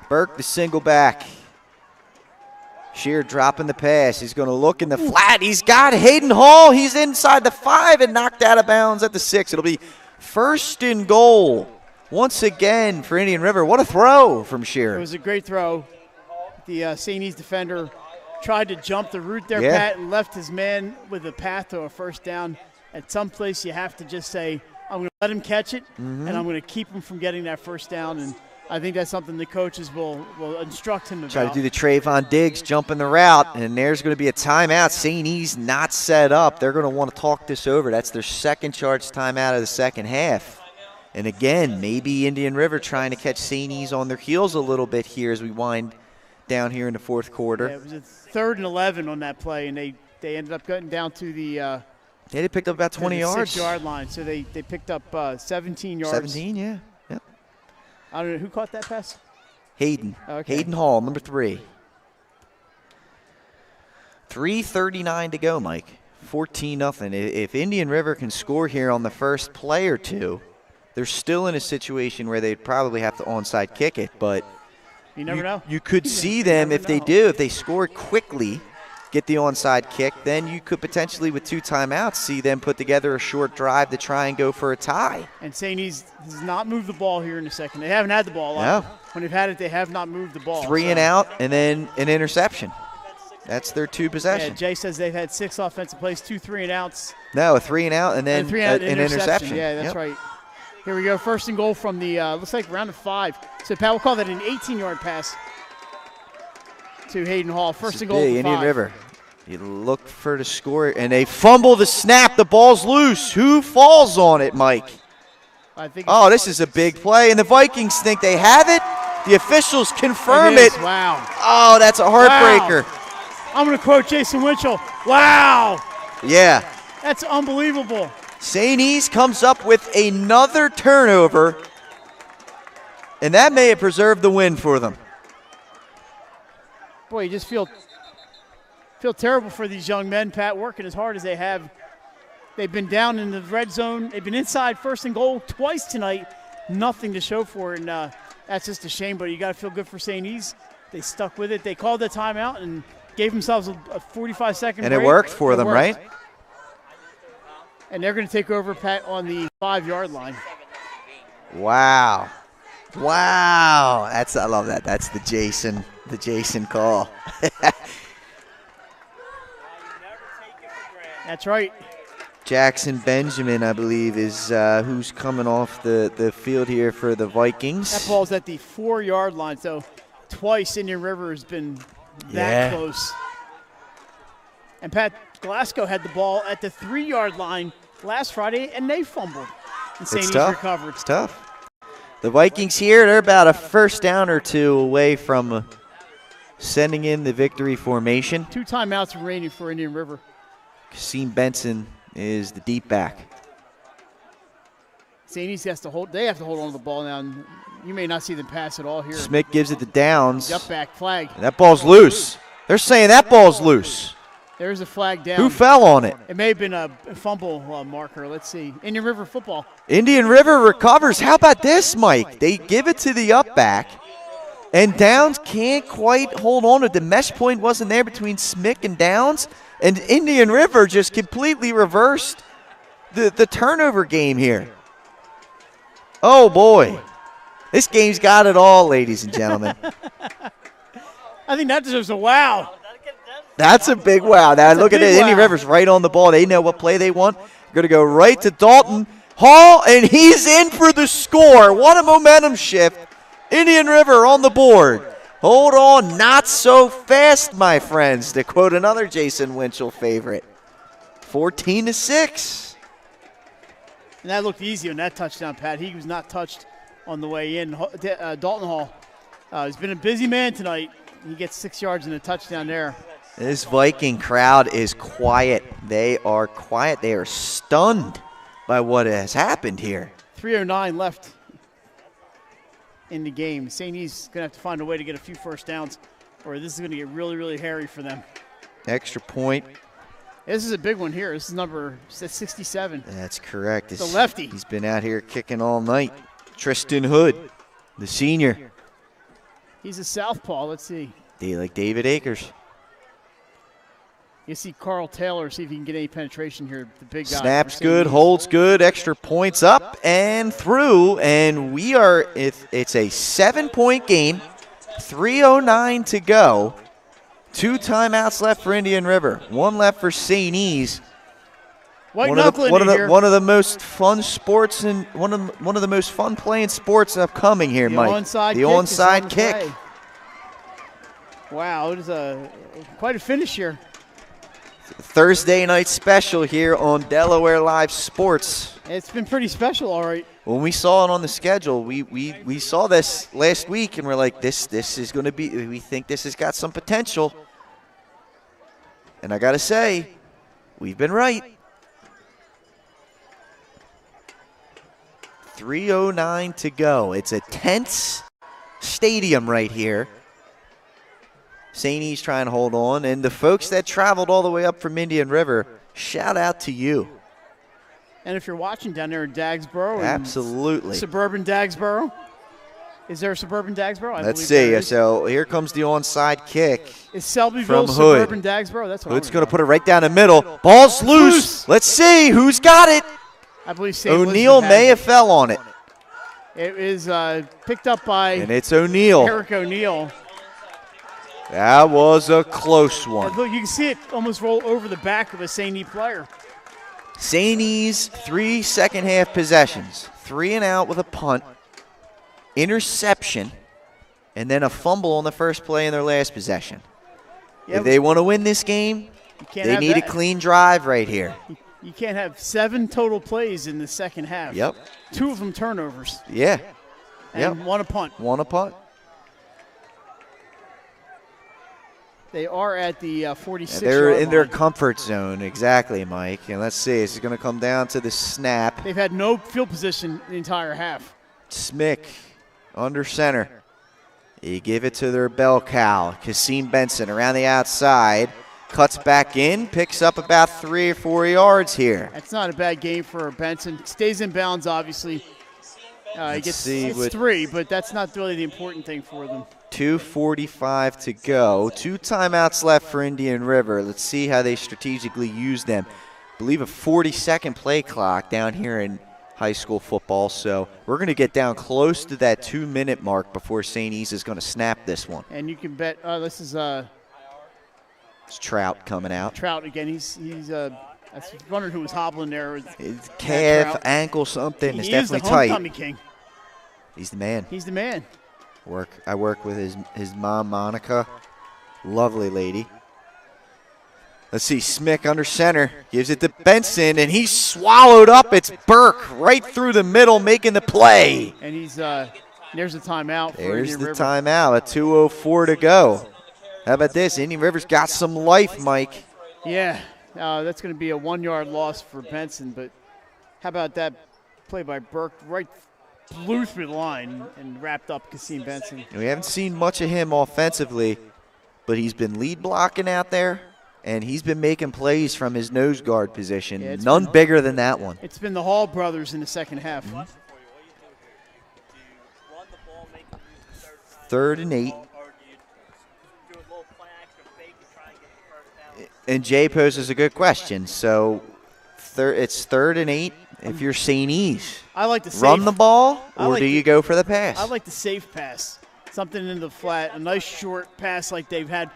Speaker 3: Burke, the single back. Shear dropping the pass. He's going to look in the flat. He's got Hayden Hall. He's inside the 5 and knocked out of bounds at the 6. It'll be 1st and goal once again for Indian River. What a throw from Shear.
Speaker 1: It was a great throw. The St. E's defender tried to jump the route there,
Speaker 3: Yeah.
Speaker 1: Pat, and left his man with a path to a first down. At some place, you have to just say, I'm going to let him catch it, and I'm going to keep him from getting that first down. And I think that's something the coaches will instruct him about.
Speaker 3: Try to do the Trayvon Diggs jumping the route, and there's going to be a timeout. St. E's not set up. They're going to want to talk this over. That's their second charge timeout of the second half. And again, maybe Indian River trying to catch St. E's on their heels a little bit here as we wind down here in the 4th quarter.
Speaker 1: Yeah, it was a 3rd and 11 on that play, and they ended up getting down to the
Speaker 3: they picked up about 20 yards.
Speaker 1: 6-yard line, so they picked up 17 yards.
Speaker 3: 17, yeah. Yep.
Speaker 1: I don't know who caught that pass.
Speaker 3: Hayden.
Speaker 1: Okay.
Speaker 3: Hayden Hall, number 3. 3:39 to go, Mike. 14-0. If Indian River can score here on the first play or two, they're still in a situation where they'd probably have to onside kick it, but
Speaker 1: you never know.
Speaker 3: You could see them if they do. If they score quickly, get the onside kick, then you could potentially, with 2 timeouts, see them put together a short drive to try and go for a tie.
Speaker 1: And St. E's has not moved the ball here in the second. They haven't had the ball a lot.
Speaker 3: No.
Speaker 1: When they've had it, they have not moved the ball.
Speaker 3: 3 and out, and then an interception. That's their 2 possessions.
Speaker 1: Yeah, Jay says they've had 6 offensive plays, 2 3 and outs.
Speaker 3: No, a 3 and out, and then an interception.
Speaker 1: Yeah, that's
Speaker 3: Yep.
Speaker 1: right. Here we go, 1st and goal from the, looks like round of 5. So, Pat, we'll call that an 18-yard pass to Hayden Hall. 1st and goal for 5.
Speaker 3: Indian River. You look for the score, and they fumble the snap. The ball's loose. Who falls on it, Mike?
Speaker 1: I think
Speaker 3: this is a big play, and the Vikings think they have it. The officials confirm it.
Speaker 1: Wow.
Speaker 3: Oh, that's a heartbreaker.
Speaker 1: Wow. I'm going to quote Jason Winchell. Wow.
Speaker 3: Yeah.
Speaker 1: That's unbelievable.
Speaker 3: St. E's comes up with another turnover, and that may have preserved the win for them.
Speaker 1: Boy, you just feel terrible for these young men, Pat, working as hard as they have. They've been down in the red zone. They've been inside 1st and goal twice tonight. Nothing to show for it, and that's just a shame, but you got to feel good for St. E's. They stuck with it. They called the timeout and gave themselves a 45-second break.
Speaker 3: And it worked for them, right?
Speaker 1: And they're going to take over, Pat, on the 5-yard line.
Speaker 3: Wow. Wow. I love that. That's the Jason call.
Speaker 1: That's right.
Speaker 3: Jackson Benjamin, I believe, is who's coming off the field here for the Vikings.
Speaker 1: That ball's at the 4-yard line, so twice Indian River has been that close. And, Pat, Glasgow had the ball at the 3-yard line last Friday, and they fumbled. And St.
Speaker 3: It's
Speaker 1: E's
Speaker 3: tough.
Speaker 1: recovered.
Speaker 3: It's tough. The Vikings here, they're about a first down or two away from sending in the victory formation.
Speaker 1: 2 timeouts remaining for Indian River.
Speaker 3: Kasim Benson is the deep back.
Speaker 1: St. E's has to hold. They have to hold on to the ball now. And you may not see them pass at all here.
Speaker 3: Smith gives it to Downs.
Speaker 1: Up back flag.
Speaker 3: That ball's loose. They're saying that ball's loose.
Speaker 1: There's a flag down.
Speaker 3: Who fell on it?
Speaker 1: It may have been a fumble marker. Let's see. Indian River football.
Speaker 3: Indian River recovers. How about this, Mike? They give it to the up back, and Downs can't quite hold on to it. The mesh point wasn't there between Smick and Downs, and Indian River just completely reversed the turnover game here. Oh, boy. This game's got it all, ladies and gentlemen.
Speaker 1: I think that deserves a wow.
Speaker 3: That's a big wow. Now, look at it. Indian River's right on the ball. They know what play they want. They're going to go right to Dalton Hall, and he's in for the score. What a momentum shift. Indian River on the board. Hold on, not so fast, my friends, to quote another Jason Winchell favorite. 14-6.
Speaker 1: And that looked easy on that touchdown, Pat. He was not touched on the way in. Dalton Hall has been a busy man tonight. He gets 6 yards and a touchdown there.
Speaker 3: This Viking crowd is quiet. They are quiet. They are stunned by what has happened here.
Speaker 1: 3:09 left in the game. St. E's going to have to find a way to get a few first downs, or this is going to get really, really hairy for them.
Speaker 3: Extra point.
Speaker 1: This is a big one here. This is number 67.
Speaker 3: That's correct.
Speaker 1: The lefty.
Speaker 3: He's been out here kicking all night. Tristan Hood, the senior.
Speaker 1: He's a southpaw. Let's see.
Speaker 3: Like David Akers.
Speaker 1: You see Carl Taylor, see if he can get any penetration here. The big guy.
Speaker 3: Snaps good, holds good, extra points up and through, and we are, it's a 7-point game, 3:09 to go. 2 timeouts left for Indian River, 1 left for St. E's. One of the most fun sports and one of the most fun playing sports upcoming here, Mike. The onside kick.
Speaker 1: Wow, it is quite a finish here.
Speaker 3: Thursday night special here on Delaware Live Sports.
Speaker 1: It's been pretty special, all right.
Speaker 3: When we saw it on the schedule, we saw this last week, and we're like, this is going to be, we think this has got some potential. And I got to say, we've been right. 3:09 to go. It's a tense stadium right here. St. E's trying to hold on, and the folks that traveled all the way up from Indian River, shout out to you.
Speaker 1: And if you're watching down there in Dagsboro,
Speaker 3: absolutely,
Speaker 1: suburban Dagsboro, is there a suburban Dagsboro?
Speaker 3: Let's see. So here comes the onside kick.
Speaker 1: Is Selbyville suburban Dagsboro? That's what
Speaker 3: Hood's going to put it right down the middle. Ball's loose. Let's see who's got it.
Speaker 1: I believe St.
Speaker 3: O'Neill may have fell on it.
Speaker 1: It is picked up by
Speaker 3: and it's O'Neill.
Speaker 1: Eric O'Neill.
Speaker 3: That was a close one.
Speaker 1: Look, you can see it almost roll over the back of a St. E player.
Speaker 3: St. E's 3 second-half possessions. 3 and out with a punt, interception, and then a fumble on the first play in their last possession. Yeah, if they want to win this game, they need a clean drive right here.
Speaker 1: You can't have 7 total plays in the second half.
Speaker 3: Yep.
Speaker 1: 2 of them turnovers.
Speaker 3: Yeah.
Speaker 1: And 1 a punt.
Speaker 3: 1 a punt.
Speaker 1: They are at the 46-yard
Speaker 3: They're in
Speaker 1: line.
Speaker 3: their comfort zone, exactly, Mike. And let's see, this is going to come down to the snap.
Speaker 1: They've had no field position the entire half.
Speaker 3: Smick under center. You give it to their bell cow, Kasim Benson around the outside. Cuts back in, picks up about 3 or 4 yards here.
Speaker 1: That's not a bad game for Benson. Stays in bounds, obviously. He gets 3, but that's not really the important thing for them.
Speaker 3: 2:45 to go. 2 timeouts left for Indian River. Let's see how they strategically use them. I believe a 40-second play clock down here in high school football, so we're going to get down close to that 2-minute mark before St. E's is going to snap this one.
Speaker 1: And you can bet this is
Speaker 3: it's Trout coming out.
Speaker 1: Trout again. He's I was wondering who was hobbling there.
Speaker 3: His calf, ankle, something. It's definitely tight.
Speaker 1: Homecoming king.
Speaker 3: He's the man.
Speaker 1: He's the man.
Speaker 3: I work with his mom, Monica. Lovely lady. Let's see, Smick under center, gives it to Benson, and he's swallowed up. It's Burke right through the middle making the play.
Speaker 1: And he's there's a timeout.
Speaker 3: There's the timeout, a 2:04 to go. How about this? Indian River's got some life, Mike.
Speaker 1: Yeah, that's going to be a 1-yard loss for Benson, but how about that play by Burke right blew through the line and wrapped up Kasim Benson.
Speaker 3: We haven't seen much of him offensively, but he's been lead blocking out there, and he's been making plays from his nose guard position. Yeah, none bigger than that one.
Speaker 1: It's been the Hall brothers in the second half.
Speaker 3: 3rd and 8. And Jay poses a good question. So it's 3rd and 8. If you're St. E's,
Speaker 1: I like to
Speaker 3: run the ball, or do you go for the pass?
Speaker 1: I like the safe pass, something in the flat, a nice short pass like they've had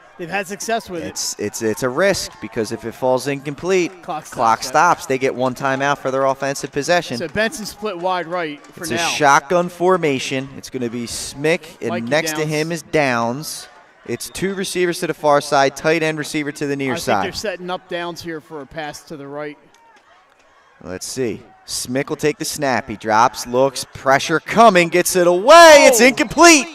Speaker 1: success with it.
Speaker 3: It's a risk because if it falls incomplete, clock stops. They get one timeout for their offensive possession.
Speaker 1: So Benson split wide right for
Speaker 3: it's
Speaker 1: now.
Speaker 3: It's a shotgun formation. It's going to be Smick, and
Speaker 1: Mikey
Speaker 3: next
Speaker 1: Downs.
Speaker 3: to him is Downs. It's 2 receivers to the far side, tight end receiver to the near side.
Speaker 1: I think they're setting up Downs here for a pass to the right.
Speaker 3: Let's see. Smick will take the snap. He drops, looks, pressure coming, gets it away. It's incomplete.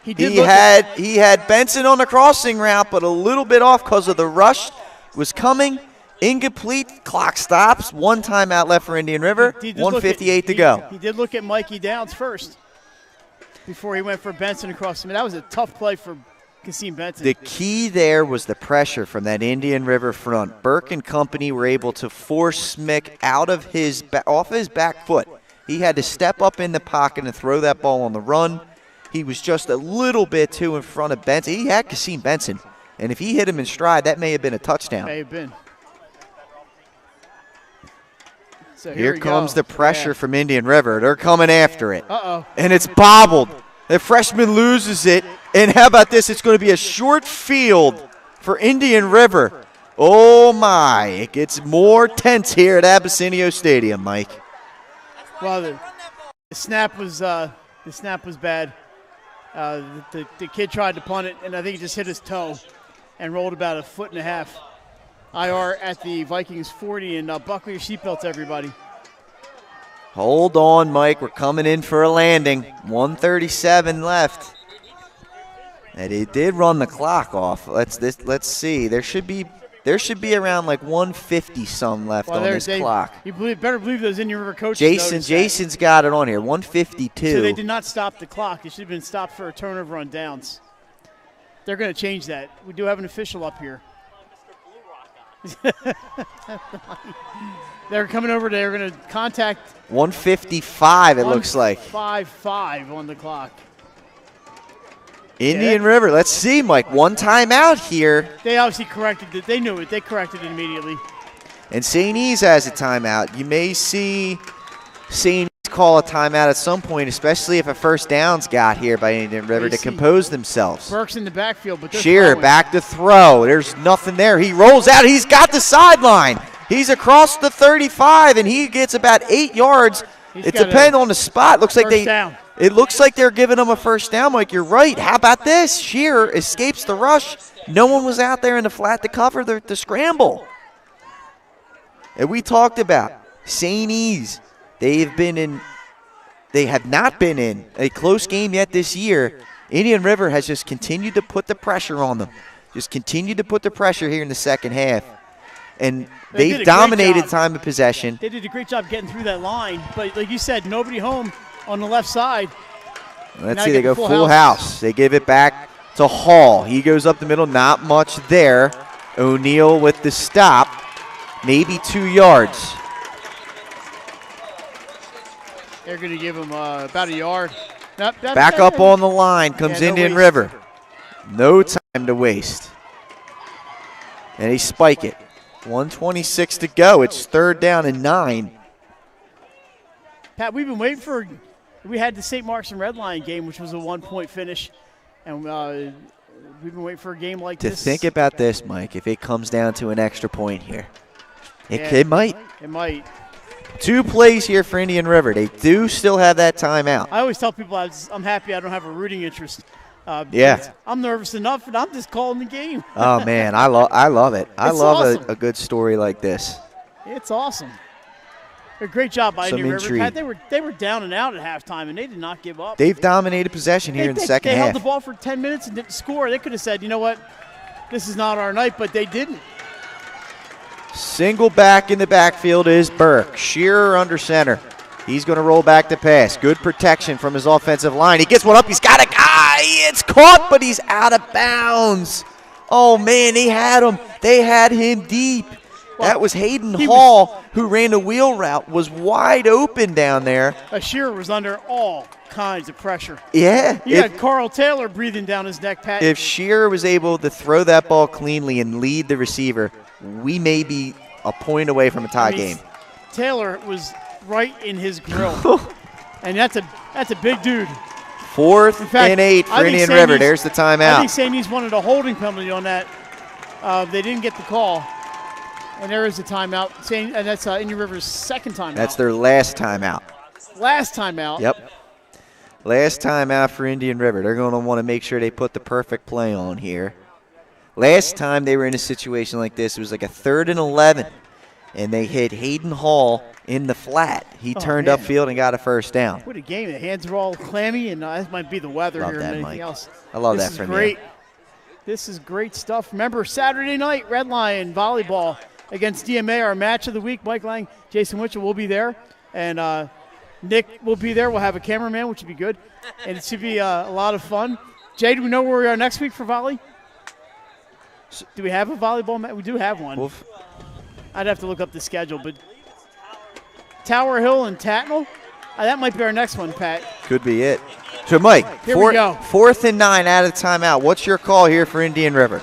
Speaker 3: He had Benson on the crossing route, but a little bit off because of the rush was coming. Incomplete. Clock stops. 1 timeout left for Indian River. 1:58 to go.
Speaker 1: He did look at Mikey Downs first before he went for Benson across the middle. That was a tough play for Kasim Benson.
Speaker 3: The key there was the pressure from that Indian River front. Burke and company were able to force Smick out of off his back foot. He had to step up in the pocket and throw that ball on the run. He was just a little bit too in front of Benson. He had Kasim Benson, and if he hit him in stride, that may have been a touchdown.
Speaker 1: May have been. So
Speaker 3: here comes the pressure from Indian River. They're coming after it.
Speaker 1: Uh-oh.
Speaker 3: And it's bobbled. The freshman loses it. And how about this? It's going to be a short field for Indian River. Oh, my. It gets more tense here at Abessinio Stadium, Mike.
Speaker 1: Well, the snap was bad. The kid tried to punt it, and I think he just hit his toe and rolled about 1.5 feet. IR at the Vikings 40, and buckle your seatbelts, everybody.
Speaker 3: Hold on, Mike. We're coming in for a landing. 1:37 left. And it did run the clock off. Let's see. There should be around like 150 some left on this clock.
Speaker 1: You better believe those Indian River coaches.
Speaker 3: Jason's got it on here. 152.
Speaker 1: So they did not stop the clock. It should have been stopped for a turnover on downs. They're going to change that. We do have an official up here. They're coming over. They're going to contact.
Speaker 3: 155. It looks like.
Speaker 1: 155 on the clock.
Speaker 3: Indian River. Let's see, Mike. 1 timeout here.
Speaker 1: They obviously corrected it. They knew it. They corrected it immediately.
Speaker 3: And St. E's has a timeout. You may see St. E's call a timeout at some point, especially if a first down's got here by Indian River to compose themselves.
Speaker 1: Burke's in the backfield, but
Speaker 3: Shearer back to throw. There's nothing there. He rolls out. He's got the sideline. He's across the 35, and he gets about 8 yards. It depends on the spot. Looks like it looks like they're giving him a first down, Mike. You're right. How about this? Shearer escapes the rush. No one was out there in the flat to cover the scramble. And we talked about St. E's. They have not been in a close game yet this year. Indian River has just continued to put the pressure on them. Just continued to put the pressure here in the second half. And they've dominated time of possession.
Speaker 1: They did a great job getting through that line. But like you said, nobody home on the left side.
Speaker 3: Let's see, they go full house. They give it back to Hall. He goes up the middle, not much there. O'Neal with the stop, maybe 2 yards.
Speaker 1: They're going to give him about a yard.
Speaker 3: Back up on the line comes Indian River. No time to waste. And they spike it. 1:26 to go. It's 3rd down and 9.
Speaker 1: Pat, we've been waiting for – we had the St. Mark's and Red Lion game, which was a 1-point finish. And we've been waiting for a game like this.
Speaker 3: To think about this, Mike, if it comes down to an extra point here. It might.
Speaker 1: It might.
Speaker 3: 2 plays here for Indian River. They do still have that timeout.
Speaker 1: I always tell people I'm happy I don't have a rooting interest
Speaker 3: Yeah.
Speaker 1: I'm nervous enough, and I'm just calling the game.
Speaker 3: Oh, man, I love it. I love
Speaker 1: awesome.
Speaker 3: a good story like this.
Speaker 1: It's awesome. A great job by
Speaker 3: Some
Speaker 1: Indian River.
Speaker 3: intrigue.
Speaker 1: Pat, they were down and out at halftime, and they did not give up.
Speaker 3: They've dominated possession here in the second
Speaker 1: They
Speaker 3: half.
Speaker 1: held the ball for 10 minutes and didn't score. They could have said, you know what, this is not our night, but they didn't.
Speaker 3: Single back in the backfield is Burke. Shearer under center. He's going to roll back to pass. Good protection from his offensive line. He gets one up. He's got a guy. It's caught, but he's out of bounds. Oh, man, they had him. They had him deep. That was Hayden Hall, who ran the wheel route, was wide open down there.
Speaker 1: Shearer was under all kinds of pressure.
Speaker 3: Yeah.
Speaker 1: You had Carl Taylor breathing down his neck, Pat.
Speaker 3: If Shearer was able to throw that ball cleanly and lead the receiver, we may be a point away from a tie game.
Speaker 1: Taylor was right in his grill. And that's a big dude.
Speaker 3: 4th and 8 for Indian River. There's the timeout.
Speaker 1: I think St. E's wanted a holding penalty on that. They didn't get the call. And there is a timeout. And that's Indian River's second timeout.
Speaker 3: That's their last timeout.
Speaker 1: Last timeout.
Speaker 3: Yep. Last timeout for Indian River. They're going to want to make sure they put the perfect play on here. Last time they were in a situation like this, it was like a 3rd and 11, and they hit Hayden Hall in the flat. He turned upfield and got a first down.
Speaker 1: What a game. The hands are all clammy, and that might be the weather here and anything else.
Speaker 3: I love that from you.
Speaker 1: This is great stuff. Remember, Saturday night, Red Lion volleyball against DMA, our match of the week. Mike Lang, Jason Winchell will be there, and Nick will be there. We'll have a cameraman, which would be good, and it should be a lot of fun. Jay, do we know where we are next week for volley? Do we have a volleyball match? We do have one. I'd have to look up the schedule, but Tower Hill and Tatnall, that might be our next one, Pat.
Speaker 3: Could be it. So, Mike,
Speaker 1: Here we go.
Speaker 3: 4th and 9 out of timeout. What's your call here for Indian River?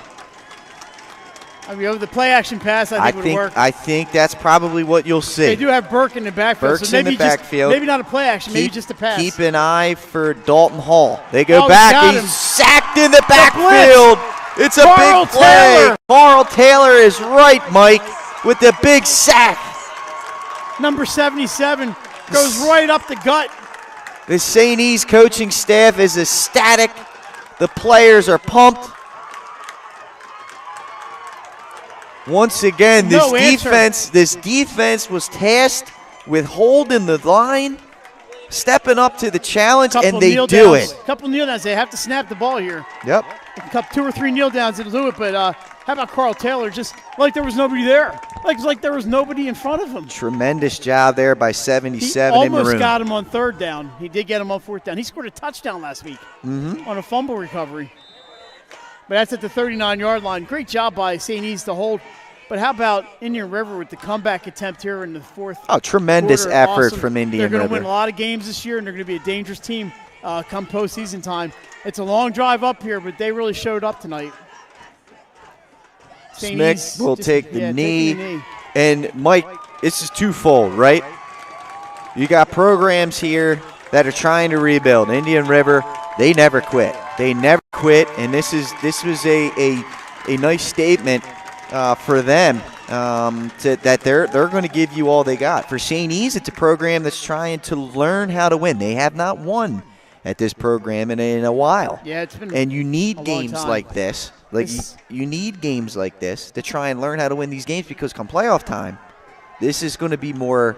Speaker 1: I mean, over the play action pass, I think would work.
Speaker 3: I think that's probably what you'll see.
Speaker 1: They do have Burke in the backfield.
Speaker 3: Burke's
Speaker 1: so maybe
Speaker 3: in the backfield.
Speaker 1: Maybe not a play action, maybe just a pass.
Speaker 3: Keep an eye for Dalton Hall. They go back.
Speaker 1: Got him.
Speaker 3: He's sacked in the backfield. It's a big play. Carl Taylor is right, Mike, with the big sack.
Speaker 1: Number 77 goes right up the gut.
Speaker 3: The St. E's coaching staff is ecstatic. The players are pumped. Once again, this defense was tasked with holding the line, stepping up to the challenge, and they do it.
Speaker 1: Couple kneel downs. They have to snap the ball here.
Speaker 3: Yep.
Speaker 1: Two or three kneel downs to do it, but how about Carl Taylor? Just like there was nobody there. Like there was nobody in front of him.
Speaker 3: Tremendous job there by 77
Speaker 1: he
Speaker 3: in Maroon.
Speaker 1: almost got him on 3rd down. He did get him on 4th down. He scored a touchdown last week on a fumble recovery. But that's at the 39-yard line. Great job by St. E's to hold. But how about Indian River with the comeback attempt here in the 4th?
Speaker 3: Oh, tremendous
Speaker 1: quarter.
Speaker 3: effort
Speaker 1: Awesome.
Speaker 3: from Indian River.
Speaker 1: They're going to win a lot of games this year, and they're going to be a dangerous team come postseason time. It's a long drive up here, but they really showed up tonight.
Speaker 3: Smith will take the knee. And, Mike, this is twofold, right? You got programs here that are trying to rebuild. Indian River, they never quit. They never quit, and this was a nice statement for them that they're going to give you all they got. For St. E's, it's a program that's trying to learn how to win. They have not won at this program in a while.
Speaker 1: Yeah, it's been
Speaker 3: and you need
Speaker 1: a
Speaker 3: games
Speaker 1: long time.
Speaker 3: like this. You need games like this to try and learn how to win these games, because come playoff time, this is going to be more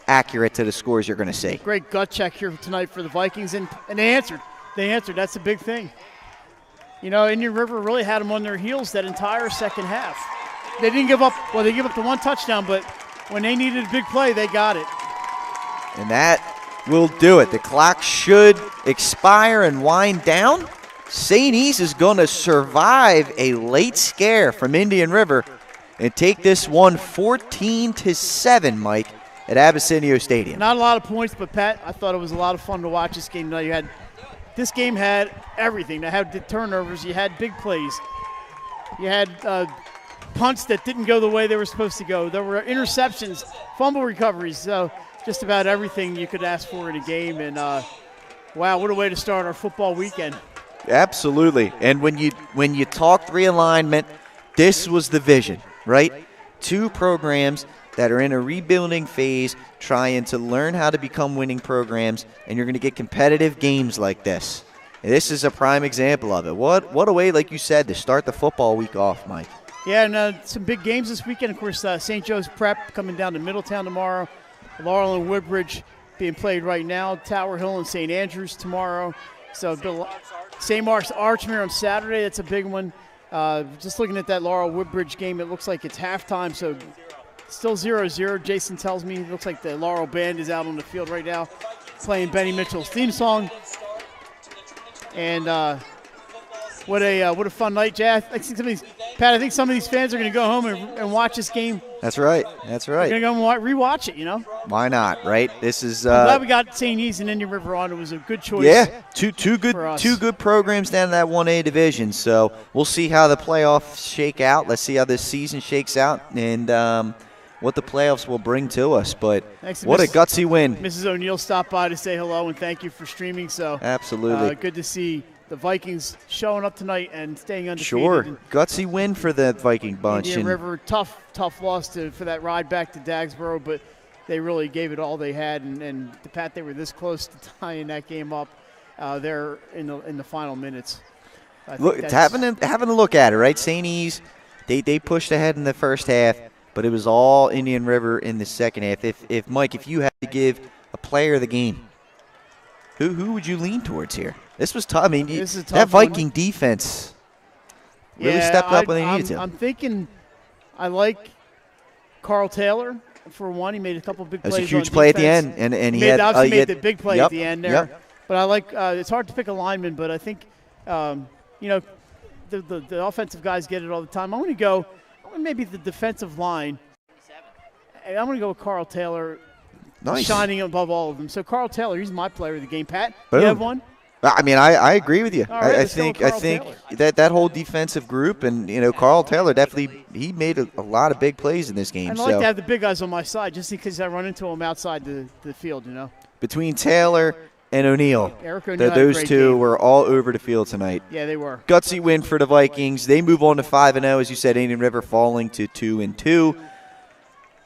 Speaker 3: accurate to the scores you're going to see.
Speaker 1: Great gut check here tonight for the Vikings, and they answered. They answered. That's a big thing. You know, Indian River really had them on their heels that entire second half. They didn't give up. Well, they gave up the one touchdown, but when they needed a big play, they got it.
Speaker 3: And that will do it. The clock should expire and wind down. St. E's is going to survive a late scare from Indian River and take this one 14-7, Mike, at Abessinio Stadium.
Speaker 1: Not a lot of points, but Pat, I thought it was a lot of fun to watch this game tonight. This game had everything. They had the turnovers. You had big plays. You had punts that didn't go the way they were supposed to go. There were interceptions, fumble recoveries. So just about everything you could ask for in a game. And, wow, what a way to start our football weekend.
Speaker 3: Absolutely. And when you talk realignment, this was the vision, right? Two programs that are in a rebuilding phase, trying to learn how to become winning programs, and you're going to get competitive games like this. This is a prime example of it. What a way, like you said, to start the football week off, Mike.
Speaker 1: Yeah, and some big games this weekend. Of course, St. Joe's Prep coming down to Middletown tomorrow. Laurel and Woodbridge being played right now. Tower Hill and St. Andrews tomorrow. So St. Mark's Archmere on Saturday. That's a big one. Just looking at that Laurel Woodbridge game, it looks like it's halftime. So still 0-0. Jason tells me it looks like the Laurel band is out on the field right now playing Benny Mitchell's theme song. And what a fun night, Jay. I think some of these fans are going to go home and watch this game.
Speaker 3: That's right.
Speaker 1: They're going to go and rewatch it,
Speaker 3: Why not, right? This is.
Speaker 1: I'm glad we got St. E's and Indian River on. It was a good choice.
Speaker 3: Yeah, two good programs down in that 1A division. So we'll see how the playoffs shake out. Let's see how this season shakes out and what the playoffs will bring to us. But what a gutsy win.
Speaker 1: Mrs. O'Neill stopped by to say hello and thank you for streaming. So
Speaker 3: absolutely
Speaker 1: good to see the Vikings showing up tonight and staying undefeated.
Speaker 3: Sure, gutsy win for the Viking bunch.
Speaker 1: Indian River, tough loss for that ride back to Dagsboro, but they really gave it all they had. And to Pat, they were this close to tying that game up there in the final minutes.
Speaker 3: Look, having a look at it, right? St. E's, they pushed ahead in the first half, but it was all Indian River in the second half. If Mike, if you had to give a player of the game, who would you lean towards here? This was tough. I mean, that Viking defense really stepped up when they needed to.
Speaker 1: I'm thinking I like Carl Taylor for one. He made a couple big plays.
Speaker 3: It was a huge play at the end, and he
Speaker 1: obviously made the big play at the end there.
Speaker 3: Yep.
Speaker 1: But I like. It's hard to pick a lineman, but I think the offensive guys get it all the time. I'm going to go maybe the defensive line. I'm going to go with Carl Taylor.
Speaker 3: Nice.
Speaker 1: Shining above all of them. So Carl Taylor, he's my player of the game. Pat,
Speaker 3: Boom.
Speaker 1: You have one?
Speaker 3: I mean, I agree with you.
Speaker 1: Right,
Speaker 3: I think that whole defensive group and Carl Taylor definitely he made a lot of big plays in this game.
Speaker 1: I'd like to have the big guys on my side just because I run into them outside the field.
Speaker 3: Between Taylor and O'Neill,
Speaker 1: Eric O'Neill
Speaker 3: those two were all over the field tonight.
Speaker 1: Yeah, they were.
Speaker 3: Gutsy win for the Vikings. They move on to 5-0, as you said. Indian River falling to 2-2.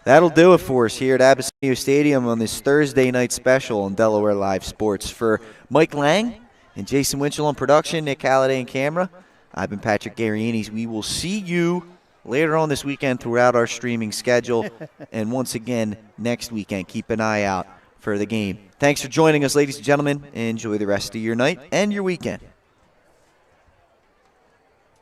Speaker 3: That'll do it for us here at Abessinio Stadium on this Thursday night special on Delaware Live Sports. For Mike Lang and Jason Winchell on production, Nick Halliday on camera, I've been Patrick Garrianis. We will see you later on this weekend throughout our streaming schedule. And once again, next weekend, keep an eye out for the game. Thanks for joining us, ladies and gentlemen. Enjoy the rest of your night and your weekend.